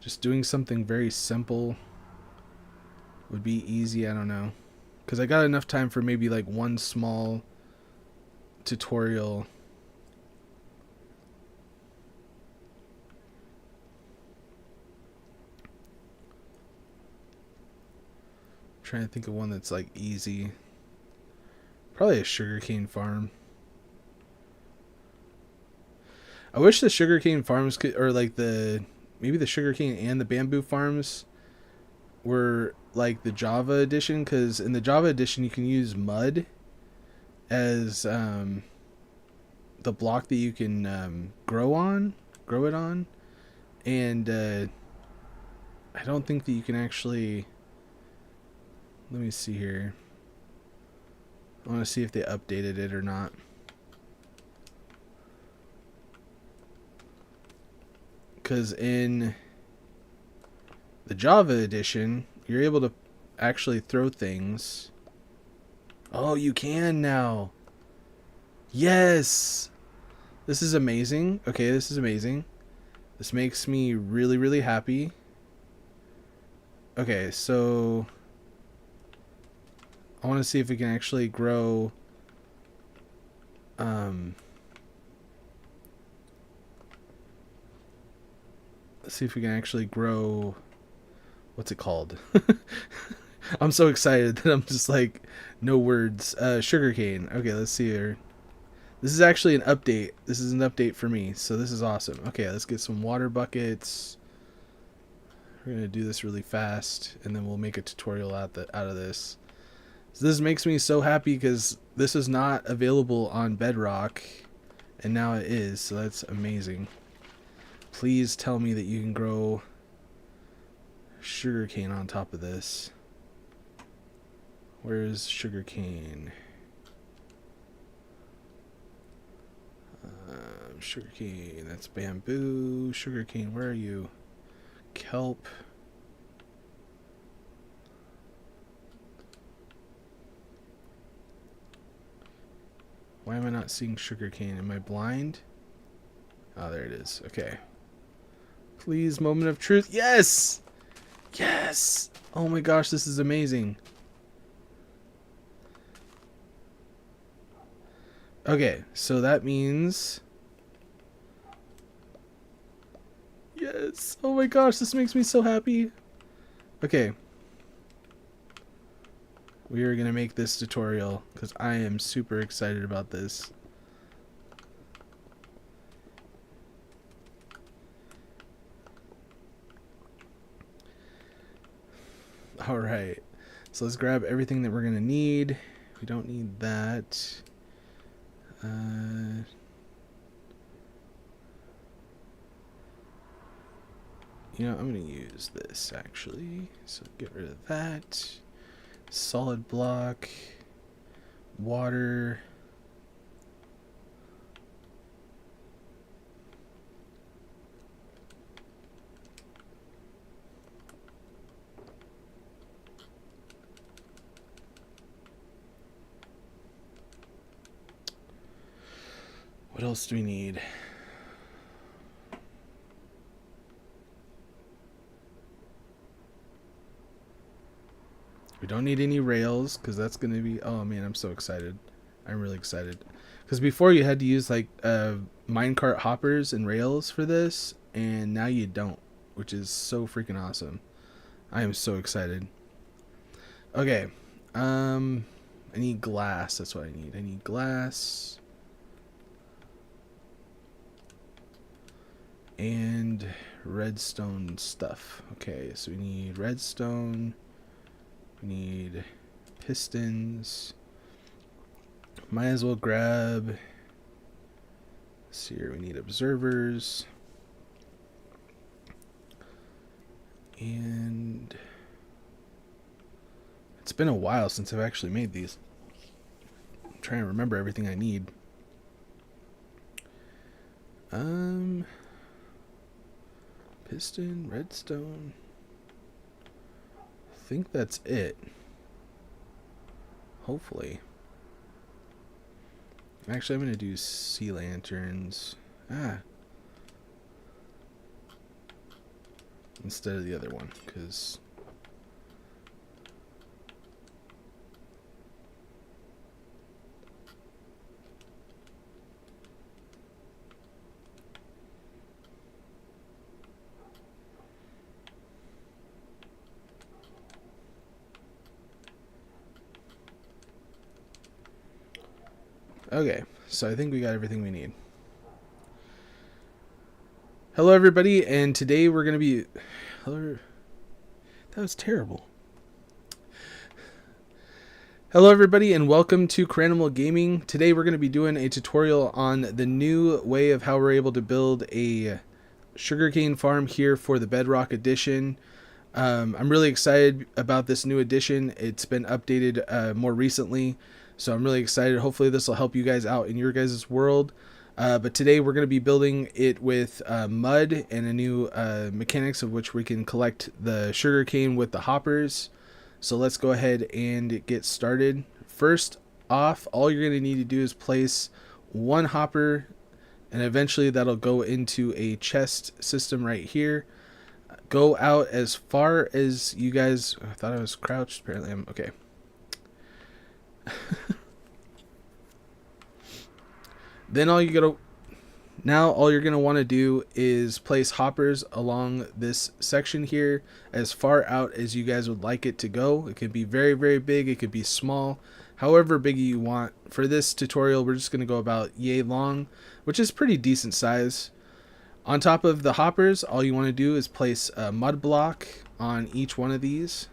just doing something very simple would be easy. I don't know. Because I got enough time for maybe, like, one small tutorial. Trying to think of one that's like easy. Probably a sugarcane farm. I wish the sugarcane farms could, or like maybe the sugarcane and the bamboo farms were like the Java edition, because in the Java edition you can use mud as the block that you can grow it on, and I don't think that you can actually. Let me see here. I want to see if they updated it or not. Because in the Java edition, you're able to actually throw things. Oh, you can now. Yes. This is amazing. Okay, this is amazing. This makes me really, really happy. Okay, so I want to see if we can actually grow let's see if we can actually grow, what's it called? I'm so excited that I'm just like no words. Sugarcane. Okay, let's see here. This is actually an update. This is an update for me, so this is awesome. Okay, let's get some water buckets. We're gonna do this really fast, and then we'll make a tutorial out of this. So this makes me so happy because this is not available on Bedrock, and now it is, so that's amazing. Please tell me that you can grow sugarcane on top of this. Where's sugarcane? Sugarcane, that's bamboo. Sugarcane, where are you? Kelp. Why am I not seeing sugarcane? Am I blind? Oh, there it is. Okay. Please, moment of truth. Yes! Yes! Oh my gosh, this is amazing. Okay, so that means... Yes! Oh my gosh, this makes me so happy. Okay. We are going to make this tutorial because I am super excited about this. Alright, so let's grab everything that we're going to need. We don't need that. You know, I'm going to use this actually. So get rid of that. Solid block. Water. What else do we need? We don't need any rails because that's going to be... Oh man, I'm so excited. I'm really excited. Because before you had to use like minecart hoppers and rails for this, and now you don't, which is so freaking awesome. I am so excited. Okay. I need glass. That's what I need. I need glass. And redstone stuff. Okay, so we need redstone. We need pistons. Might as well grab... Let's see here. We need observers. And It's been a while since I've actually made these. I'm trying to remember everything I need. Piston, redstone. I think that's it. Hopefully. Actually, I'm going to do sea lanterns. Instead of the other one, because... Okay, so I think we got everything we need. Hello, everybody, and today we're going to be... Hello... That was terrible. Hello, everybody, and welcome to Cranimal Gaming. Today we're going to be doing a tutorial on the new way of how we're able to build a sugarcane farm here for the Bedrock edition. I'm really excited about this new edition. It's been updated more recently, so I'm really excited. Hopefully this will help you guys out in your guys' world. But today we're going to be building it with mud and a new mechanics of which we can collect the sugarcane with the hoppers. So let's go ahead and get started. First off, all you're going to need to do is place one hopper, and eventually that'll go into a chest system right here. Go out as far as you guys... I thought I was crouched. Apparently I'm... Okay. Then all you're going to want to do is place hoppers along this section here as far out as you guys would like it to go. It could be very, very big. It could be small. However big you want. For this tutorial, we're just going to go about yay long, which is pretty decent size. On top of the hoppers, all you want to do is place a mud block on each one of these.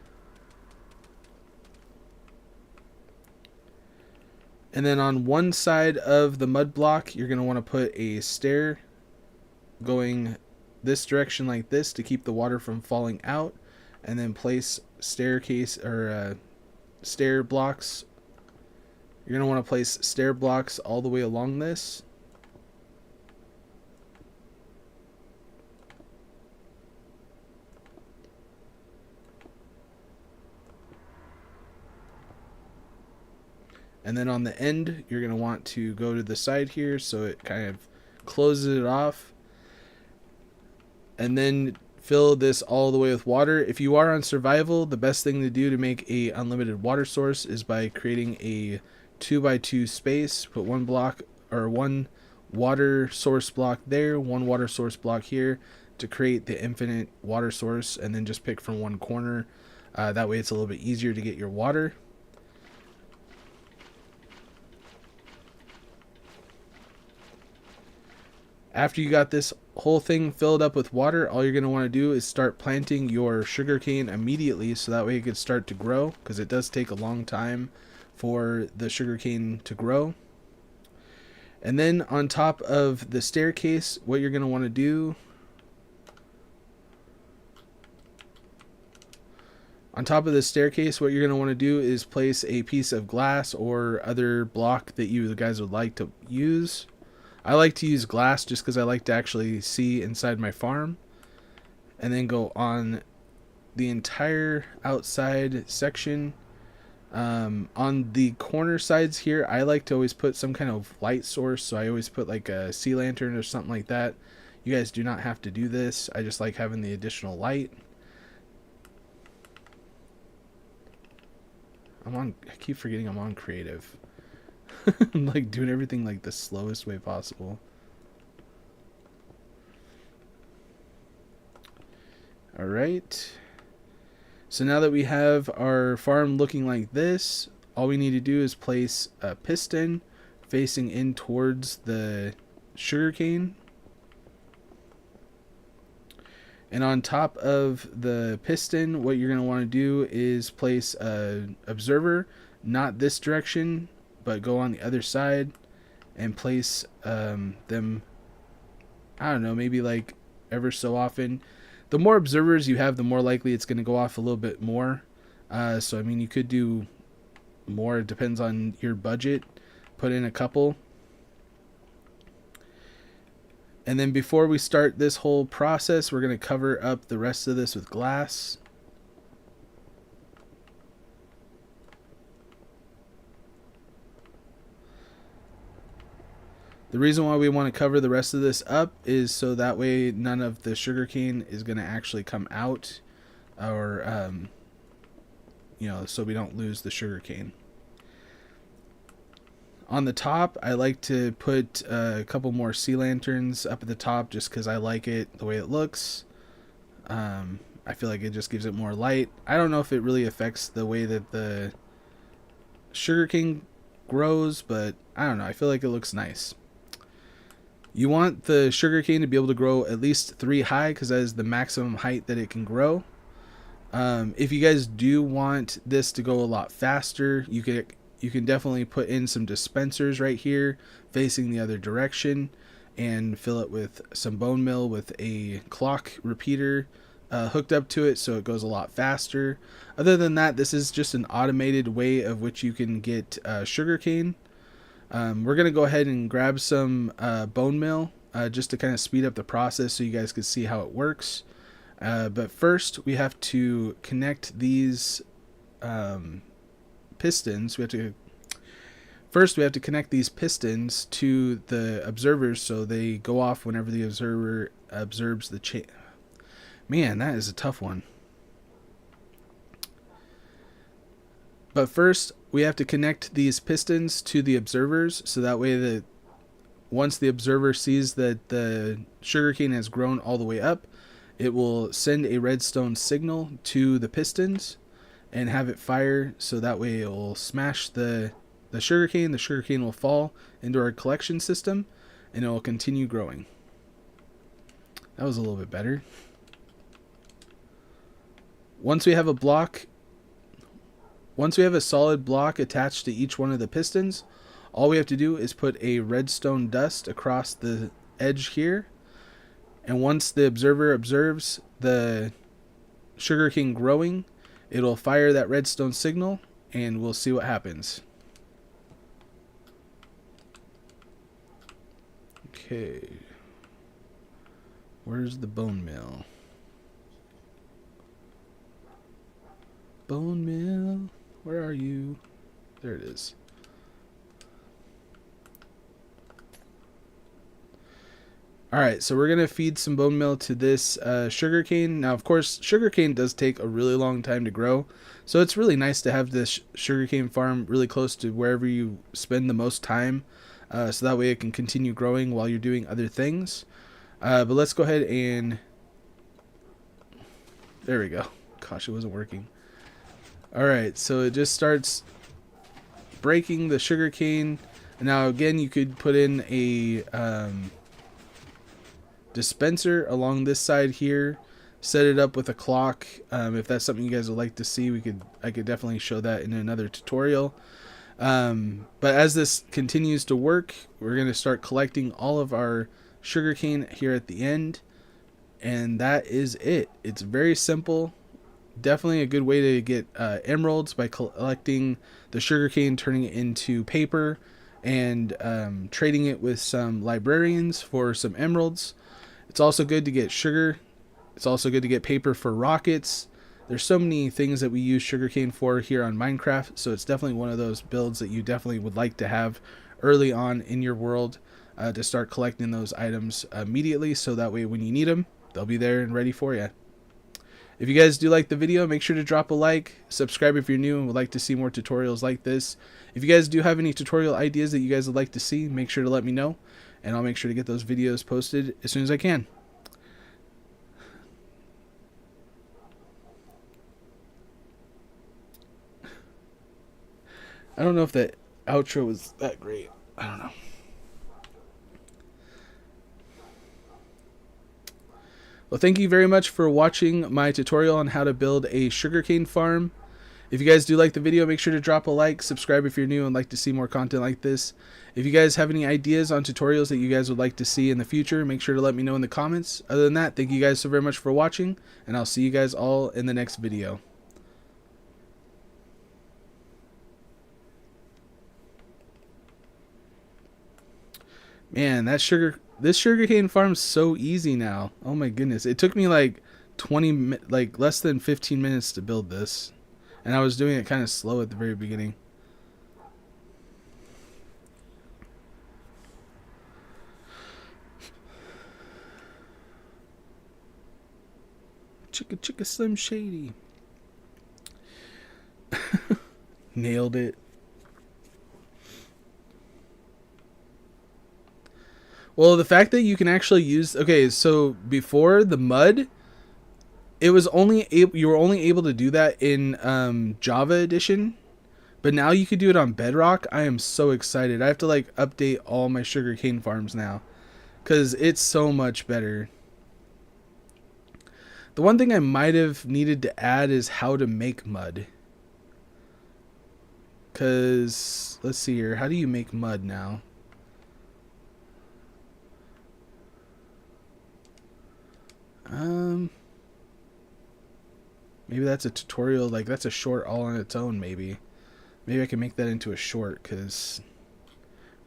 And then on one side of the mud block, you're going to want to put a stair going this direction like this to keep the water from falling out. And then place staircase or stair blocks. You're going to want to place stair blocks all the way along this. And then on the end, you're going to want to go to the side here so it kind of closes it off. And then fill this all the way with water. If you are on survival, the best thing to do to make a unlimited water source is by creating a 2x2 space. Put one block or one water source block there, one water source block here to create the infinite water source, and then just pick from one corner. That way it's a little bit easier to get your water. After you got this whole thing filled up with water, all you're going to want to do is start planting your sugarcane immediately, so that way it could start to grow, because it does take a long time for the sugarcane to grow. And then on top of the staircase, what you're going to want to do... On top of the staircase, what you're going to want to do is place a piece of glass or other block that you guys would like to use. I like to use glass just because I like to actually see inside my farm. And then go on the entire outside section. On the corner sides here, I like to always put some kind of light source. So I always put like a sea lantern or something like that. You guys do not have to do this. I just like having the additional light. I keep forgetting I'm on creative. I'm like doing everything like the slowest way possible. Alright. So now that we have our farm looking like this, all we need to do is place a piston facing in towards the sugarcane. And on top of the piston, what you're going to want to do is place an observer, not this direction, but go on the other side and place them, I don't know, maybe like ever so often. The more observers you have, the more likely it's going to go off a little bit more. So I mean, you could do more. It depends on your budget. Put in a couple. And then before we start this whole process, we're going to cover up the rest of this with glass. The reason why we want to cover the rest of this up is so that way none of the sugarcane is going to actually come out, or so we don't lose the sugarcane. On the top, I like to put a couple more sea lanterns up at the top just because I like it the way it looks. I feel like it just gives it more light. I don't know if it really affects the way that the sugarcane grows, but I don't know. I feel like it looks nice. You want the sugarcane to be able to grow at least 3 high because that is the maximum height that it can grow. If you guys do want this to go a lot faster, you can definitely put in some dispensers right here facing the other direction and fill it with some bone meal with a clock repeater hooked up to it so it goes a lot faster. Other than that, this is just an automated way of which you can get sugarcane. We're going to go ahead and grab some bone meal just to kind of speed up the process so you guys can see how it works. But first, we have to connect these pistons. We have to connect these pistons to the observers so they go off whenever the observer observes the chain. Man, that is a tough one. But first, we have to connect these pistons to the observers so that way that once the observer sees that the sugarcane has grown all the way up, it will send a redstone signal to the pistons and have it fire so that way it will smash the sugarcane. The sugarcane will fall into our collection system and it will continue growing. That was a little bit better. Once we have a solid block attached to each one of the pistons, all we have to do is put a redstone dust across the edge here. And once the observer observes the sugarcane growing, it'll fire that redstone signal and we'll see what happens. Okay. Where's the bone meal? Bone meal, where are you? There it is. Alright, so we're going to feed some bone meal to this sugarcane. Now, of course, sugarcane does take a really long time to grow. So it's really nice to have this sugarcane farm really close to wherever you spend the most time. So that way it can continue growing while you're doing other things. But let's go ahead and... There we go. Gosh, it wasn't working. Alright, so it just starts breaking the sugarcane. Now, again, you could put in a dispenser along this side here. Set it up with a clock. If that's something you guys would like to see, I could definitely show that in another tutorial. But as this continues to work, we're going to start collecting all of our sugarcane here at the end. And that is it. It's very simple. Definitely a good way to get emeralds by collecting the sugarcane, turning it into paper, and trading it with some librarians for some emeralds. It's also good to get sugar. It's also good to get paper for rockets. There's so many things that we use sugarcane for here on Minecraft, so it's definitely one of those builds that you definitely would like to have early on in your world to start collecting those items immediately, so that way when you need them, they'll be there and ready for you. If you guys do like the video, make sure to drop a like, subscribe if you're new and would like to see more tutorials like this. If you guys do have any tutorial ideas that you guys would like to see, make sure to let me know, and I'll make sure to get those videos posted as soon as I can. I don't know if that outro was that great. I don't know. Well, thank you very much for watching my tutorial on how to build a sugarcane farm. If you guys do like the video, make sure to drop a like, subscribe if you're new and like to see more content like this. If you guys have any ideas on tutorials that you guys would like to see in the future, make sure to let me know in the comments. Other than that, thank you guys so very much for watching, and I'll see you guys all in the next video. Man, this sugarcane farm's so easy now. Oh my goodness. It took me like like less than 15 minutes to build this. And I was doing it kind of slow at the very beginning. Chicka chicka Slim Shady. Nailed it. Well, the fact that you can actually use... Okay, so before the mud, it was you were only able to do that in Java edition, but now you could do it on Bedrock. I am so excited. I have to like update all my sugarcane farms now because it's so much better. The one thing I might have needed to add is how to make mud. Because, let's see here. How do you make mud now? Maybe that's a tutorial. Like, that's a short all on its own, maybe. Maybe I can make that into a short, because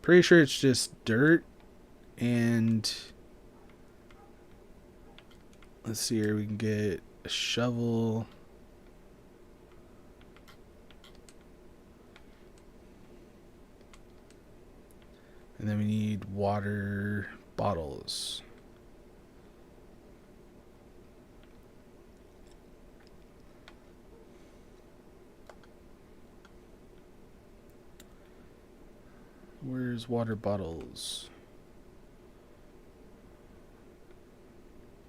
pretty sure it's just dirt and... Let's see here. We can get a shovel. And then we need water bottles. Where's water bottles?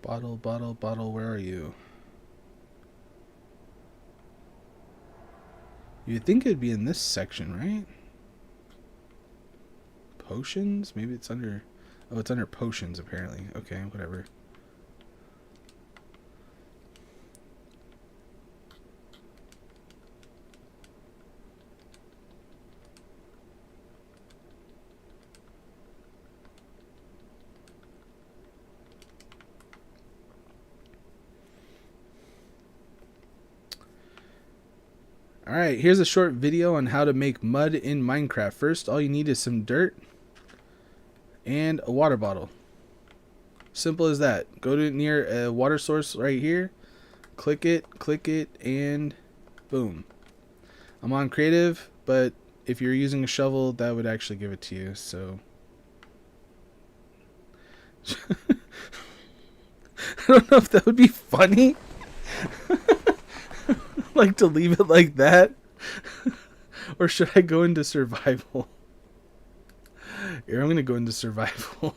Bottle, bottle, bottle, where are you? You'd think it'd be in this section, right? Potions? Maybe it's under... Oh, it's under potions, apparently. Okay, whatever. Alright, here's a short video on how to make mud in Minecraft. First, all you need is some dirt and a water bottle. Simple as that. Go to near a water source right here. Click it, and boom. I'm on creative, but if you're using a shovel, that would actually give it to you, so... I don't know if that would be funny. Like to leave it like that. Or should I go into survival? Here, I'm gonna go into survival.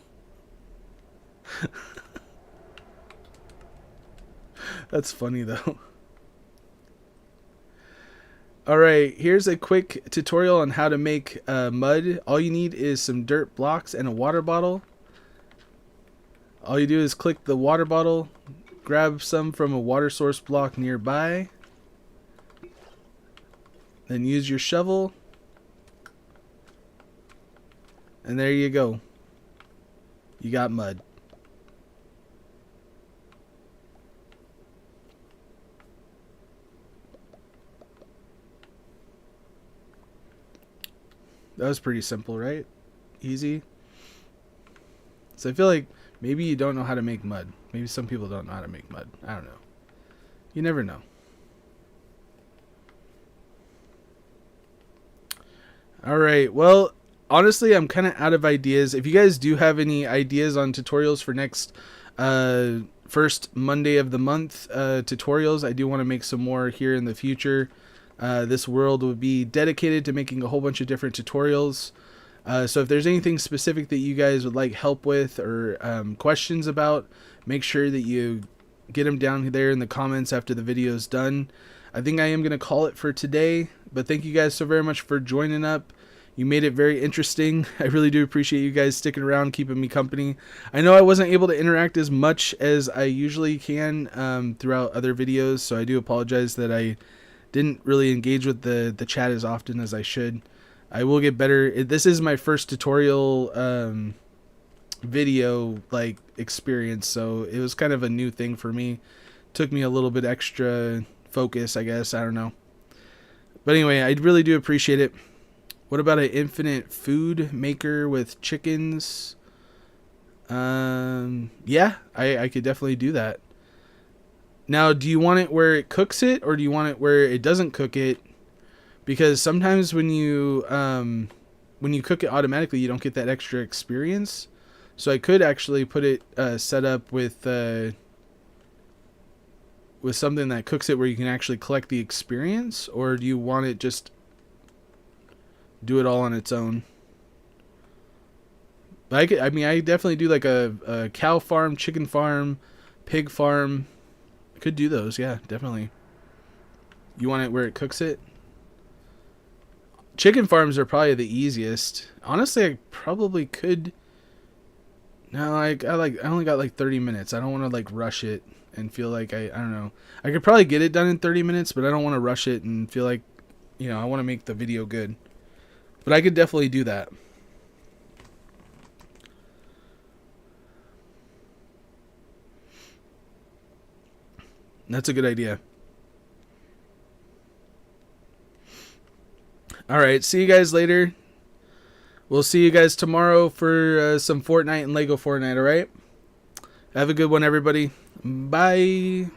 That's funny though. Alright, here's a quick tutorial on how to make mud. All you need is some dirt blocks and a water bottle. All you do is click the water bottle, grab some from a water source block nearby, then use your shovel, and there you go. You got mud. That was pretty simple, right? Easy. So I feel like maybe you don't know how to make mud. Maybe some people don't know how to make mud. I don't know. You never know. Alright, well, honestly, I'm kind of out of ideas. If you guys do have any ideas on tutorials for next first Monday of the month tutorials, I do want to make some more here in the future. This world will be dedicated to making a whole bunch of different tutorials. So if there's anything specific that you guys would like help with or questions about, make sure that you get them down there in the comments after the video is done. I think I am going to call it for today, but thank you guys so very much for joining up. You made it very interesting. I really do appreciate you guys sticking around, keeping me company. I know I wasn't able to interact as much as I usually can throughout other videos, so I do apologize that I didn't really engage with the chat as often as I should. I will get better. This is my first tutorial video like experience, so it was kind of a new thing for me. Took me a little bit extra focus, I guess. I don't know. But anyway, I really do appreciate it. What about an infinite food maker with chickens? Yeah, I could definitely do that. Now, do you want it where it cooks it, or do you want it where it doesn't cook it? Because sometimes when you cook it automatically, you don't get that extra experience. So I could actually put it set up with something that cooks it where you can actually collect the experience, or do you want it just do it all on its own? But I definitely do like a cow farm, chicken farm, pig farm. I could do those, yeah, definitely. You want it where it cooks it? Chicken farms are probably the easiest. Honestly, I probably could. No, I only got like 30 minutes. I don't want to like rush it and feel like I don't know. I could probably get it done in 30 minutes, but I don't want to rush it and feel like, I want to make the video good. But I could definitely do that. That's a good idea. All right, see you guys later. We'll see you guys tomorrow for some Fortnite and Lego Fortnite, all right? Have a good one, everybody. Bye.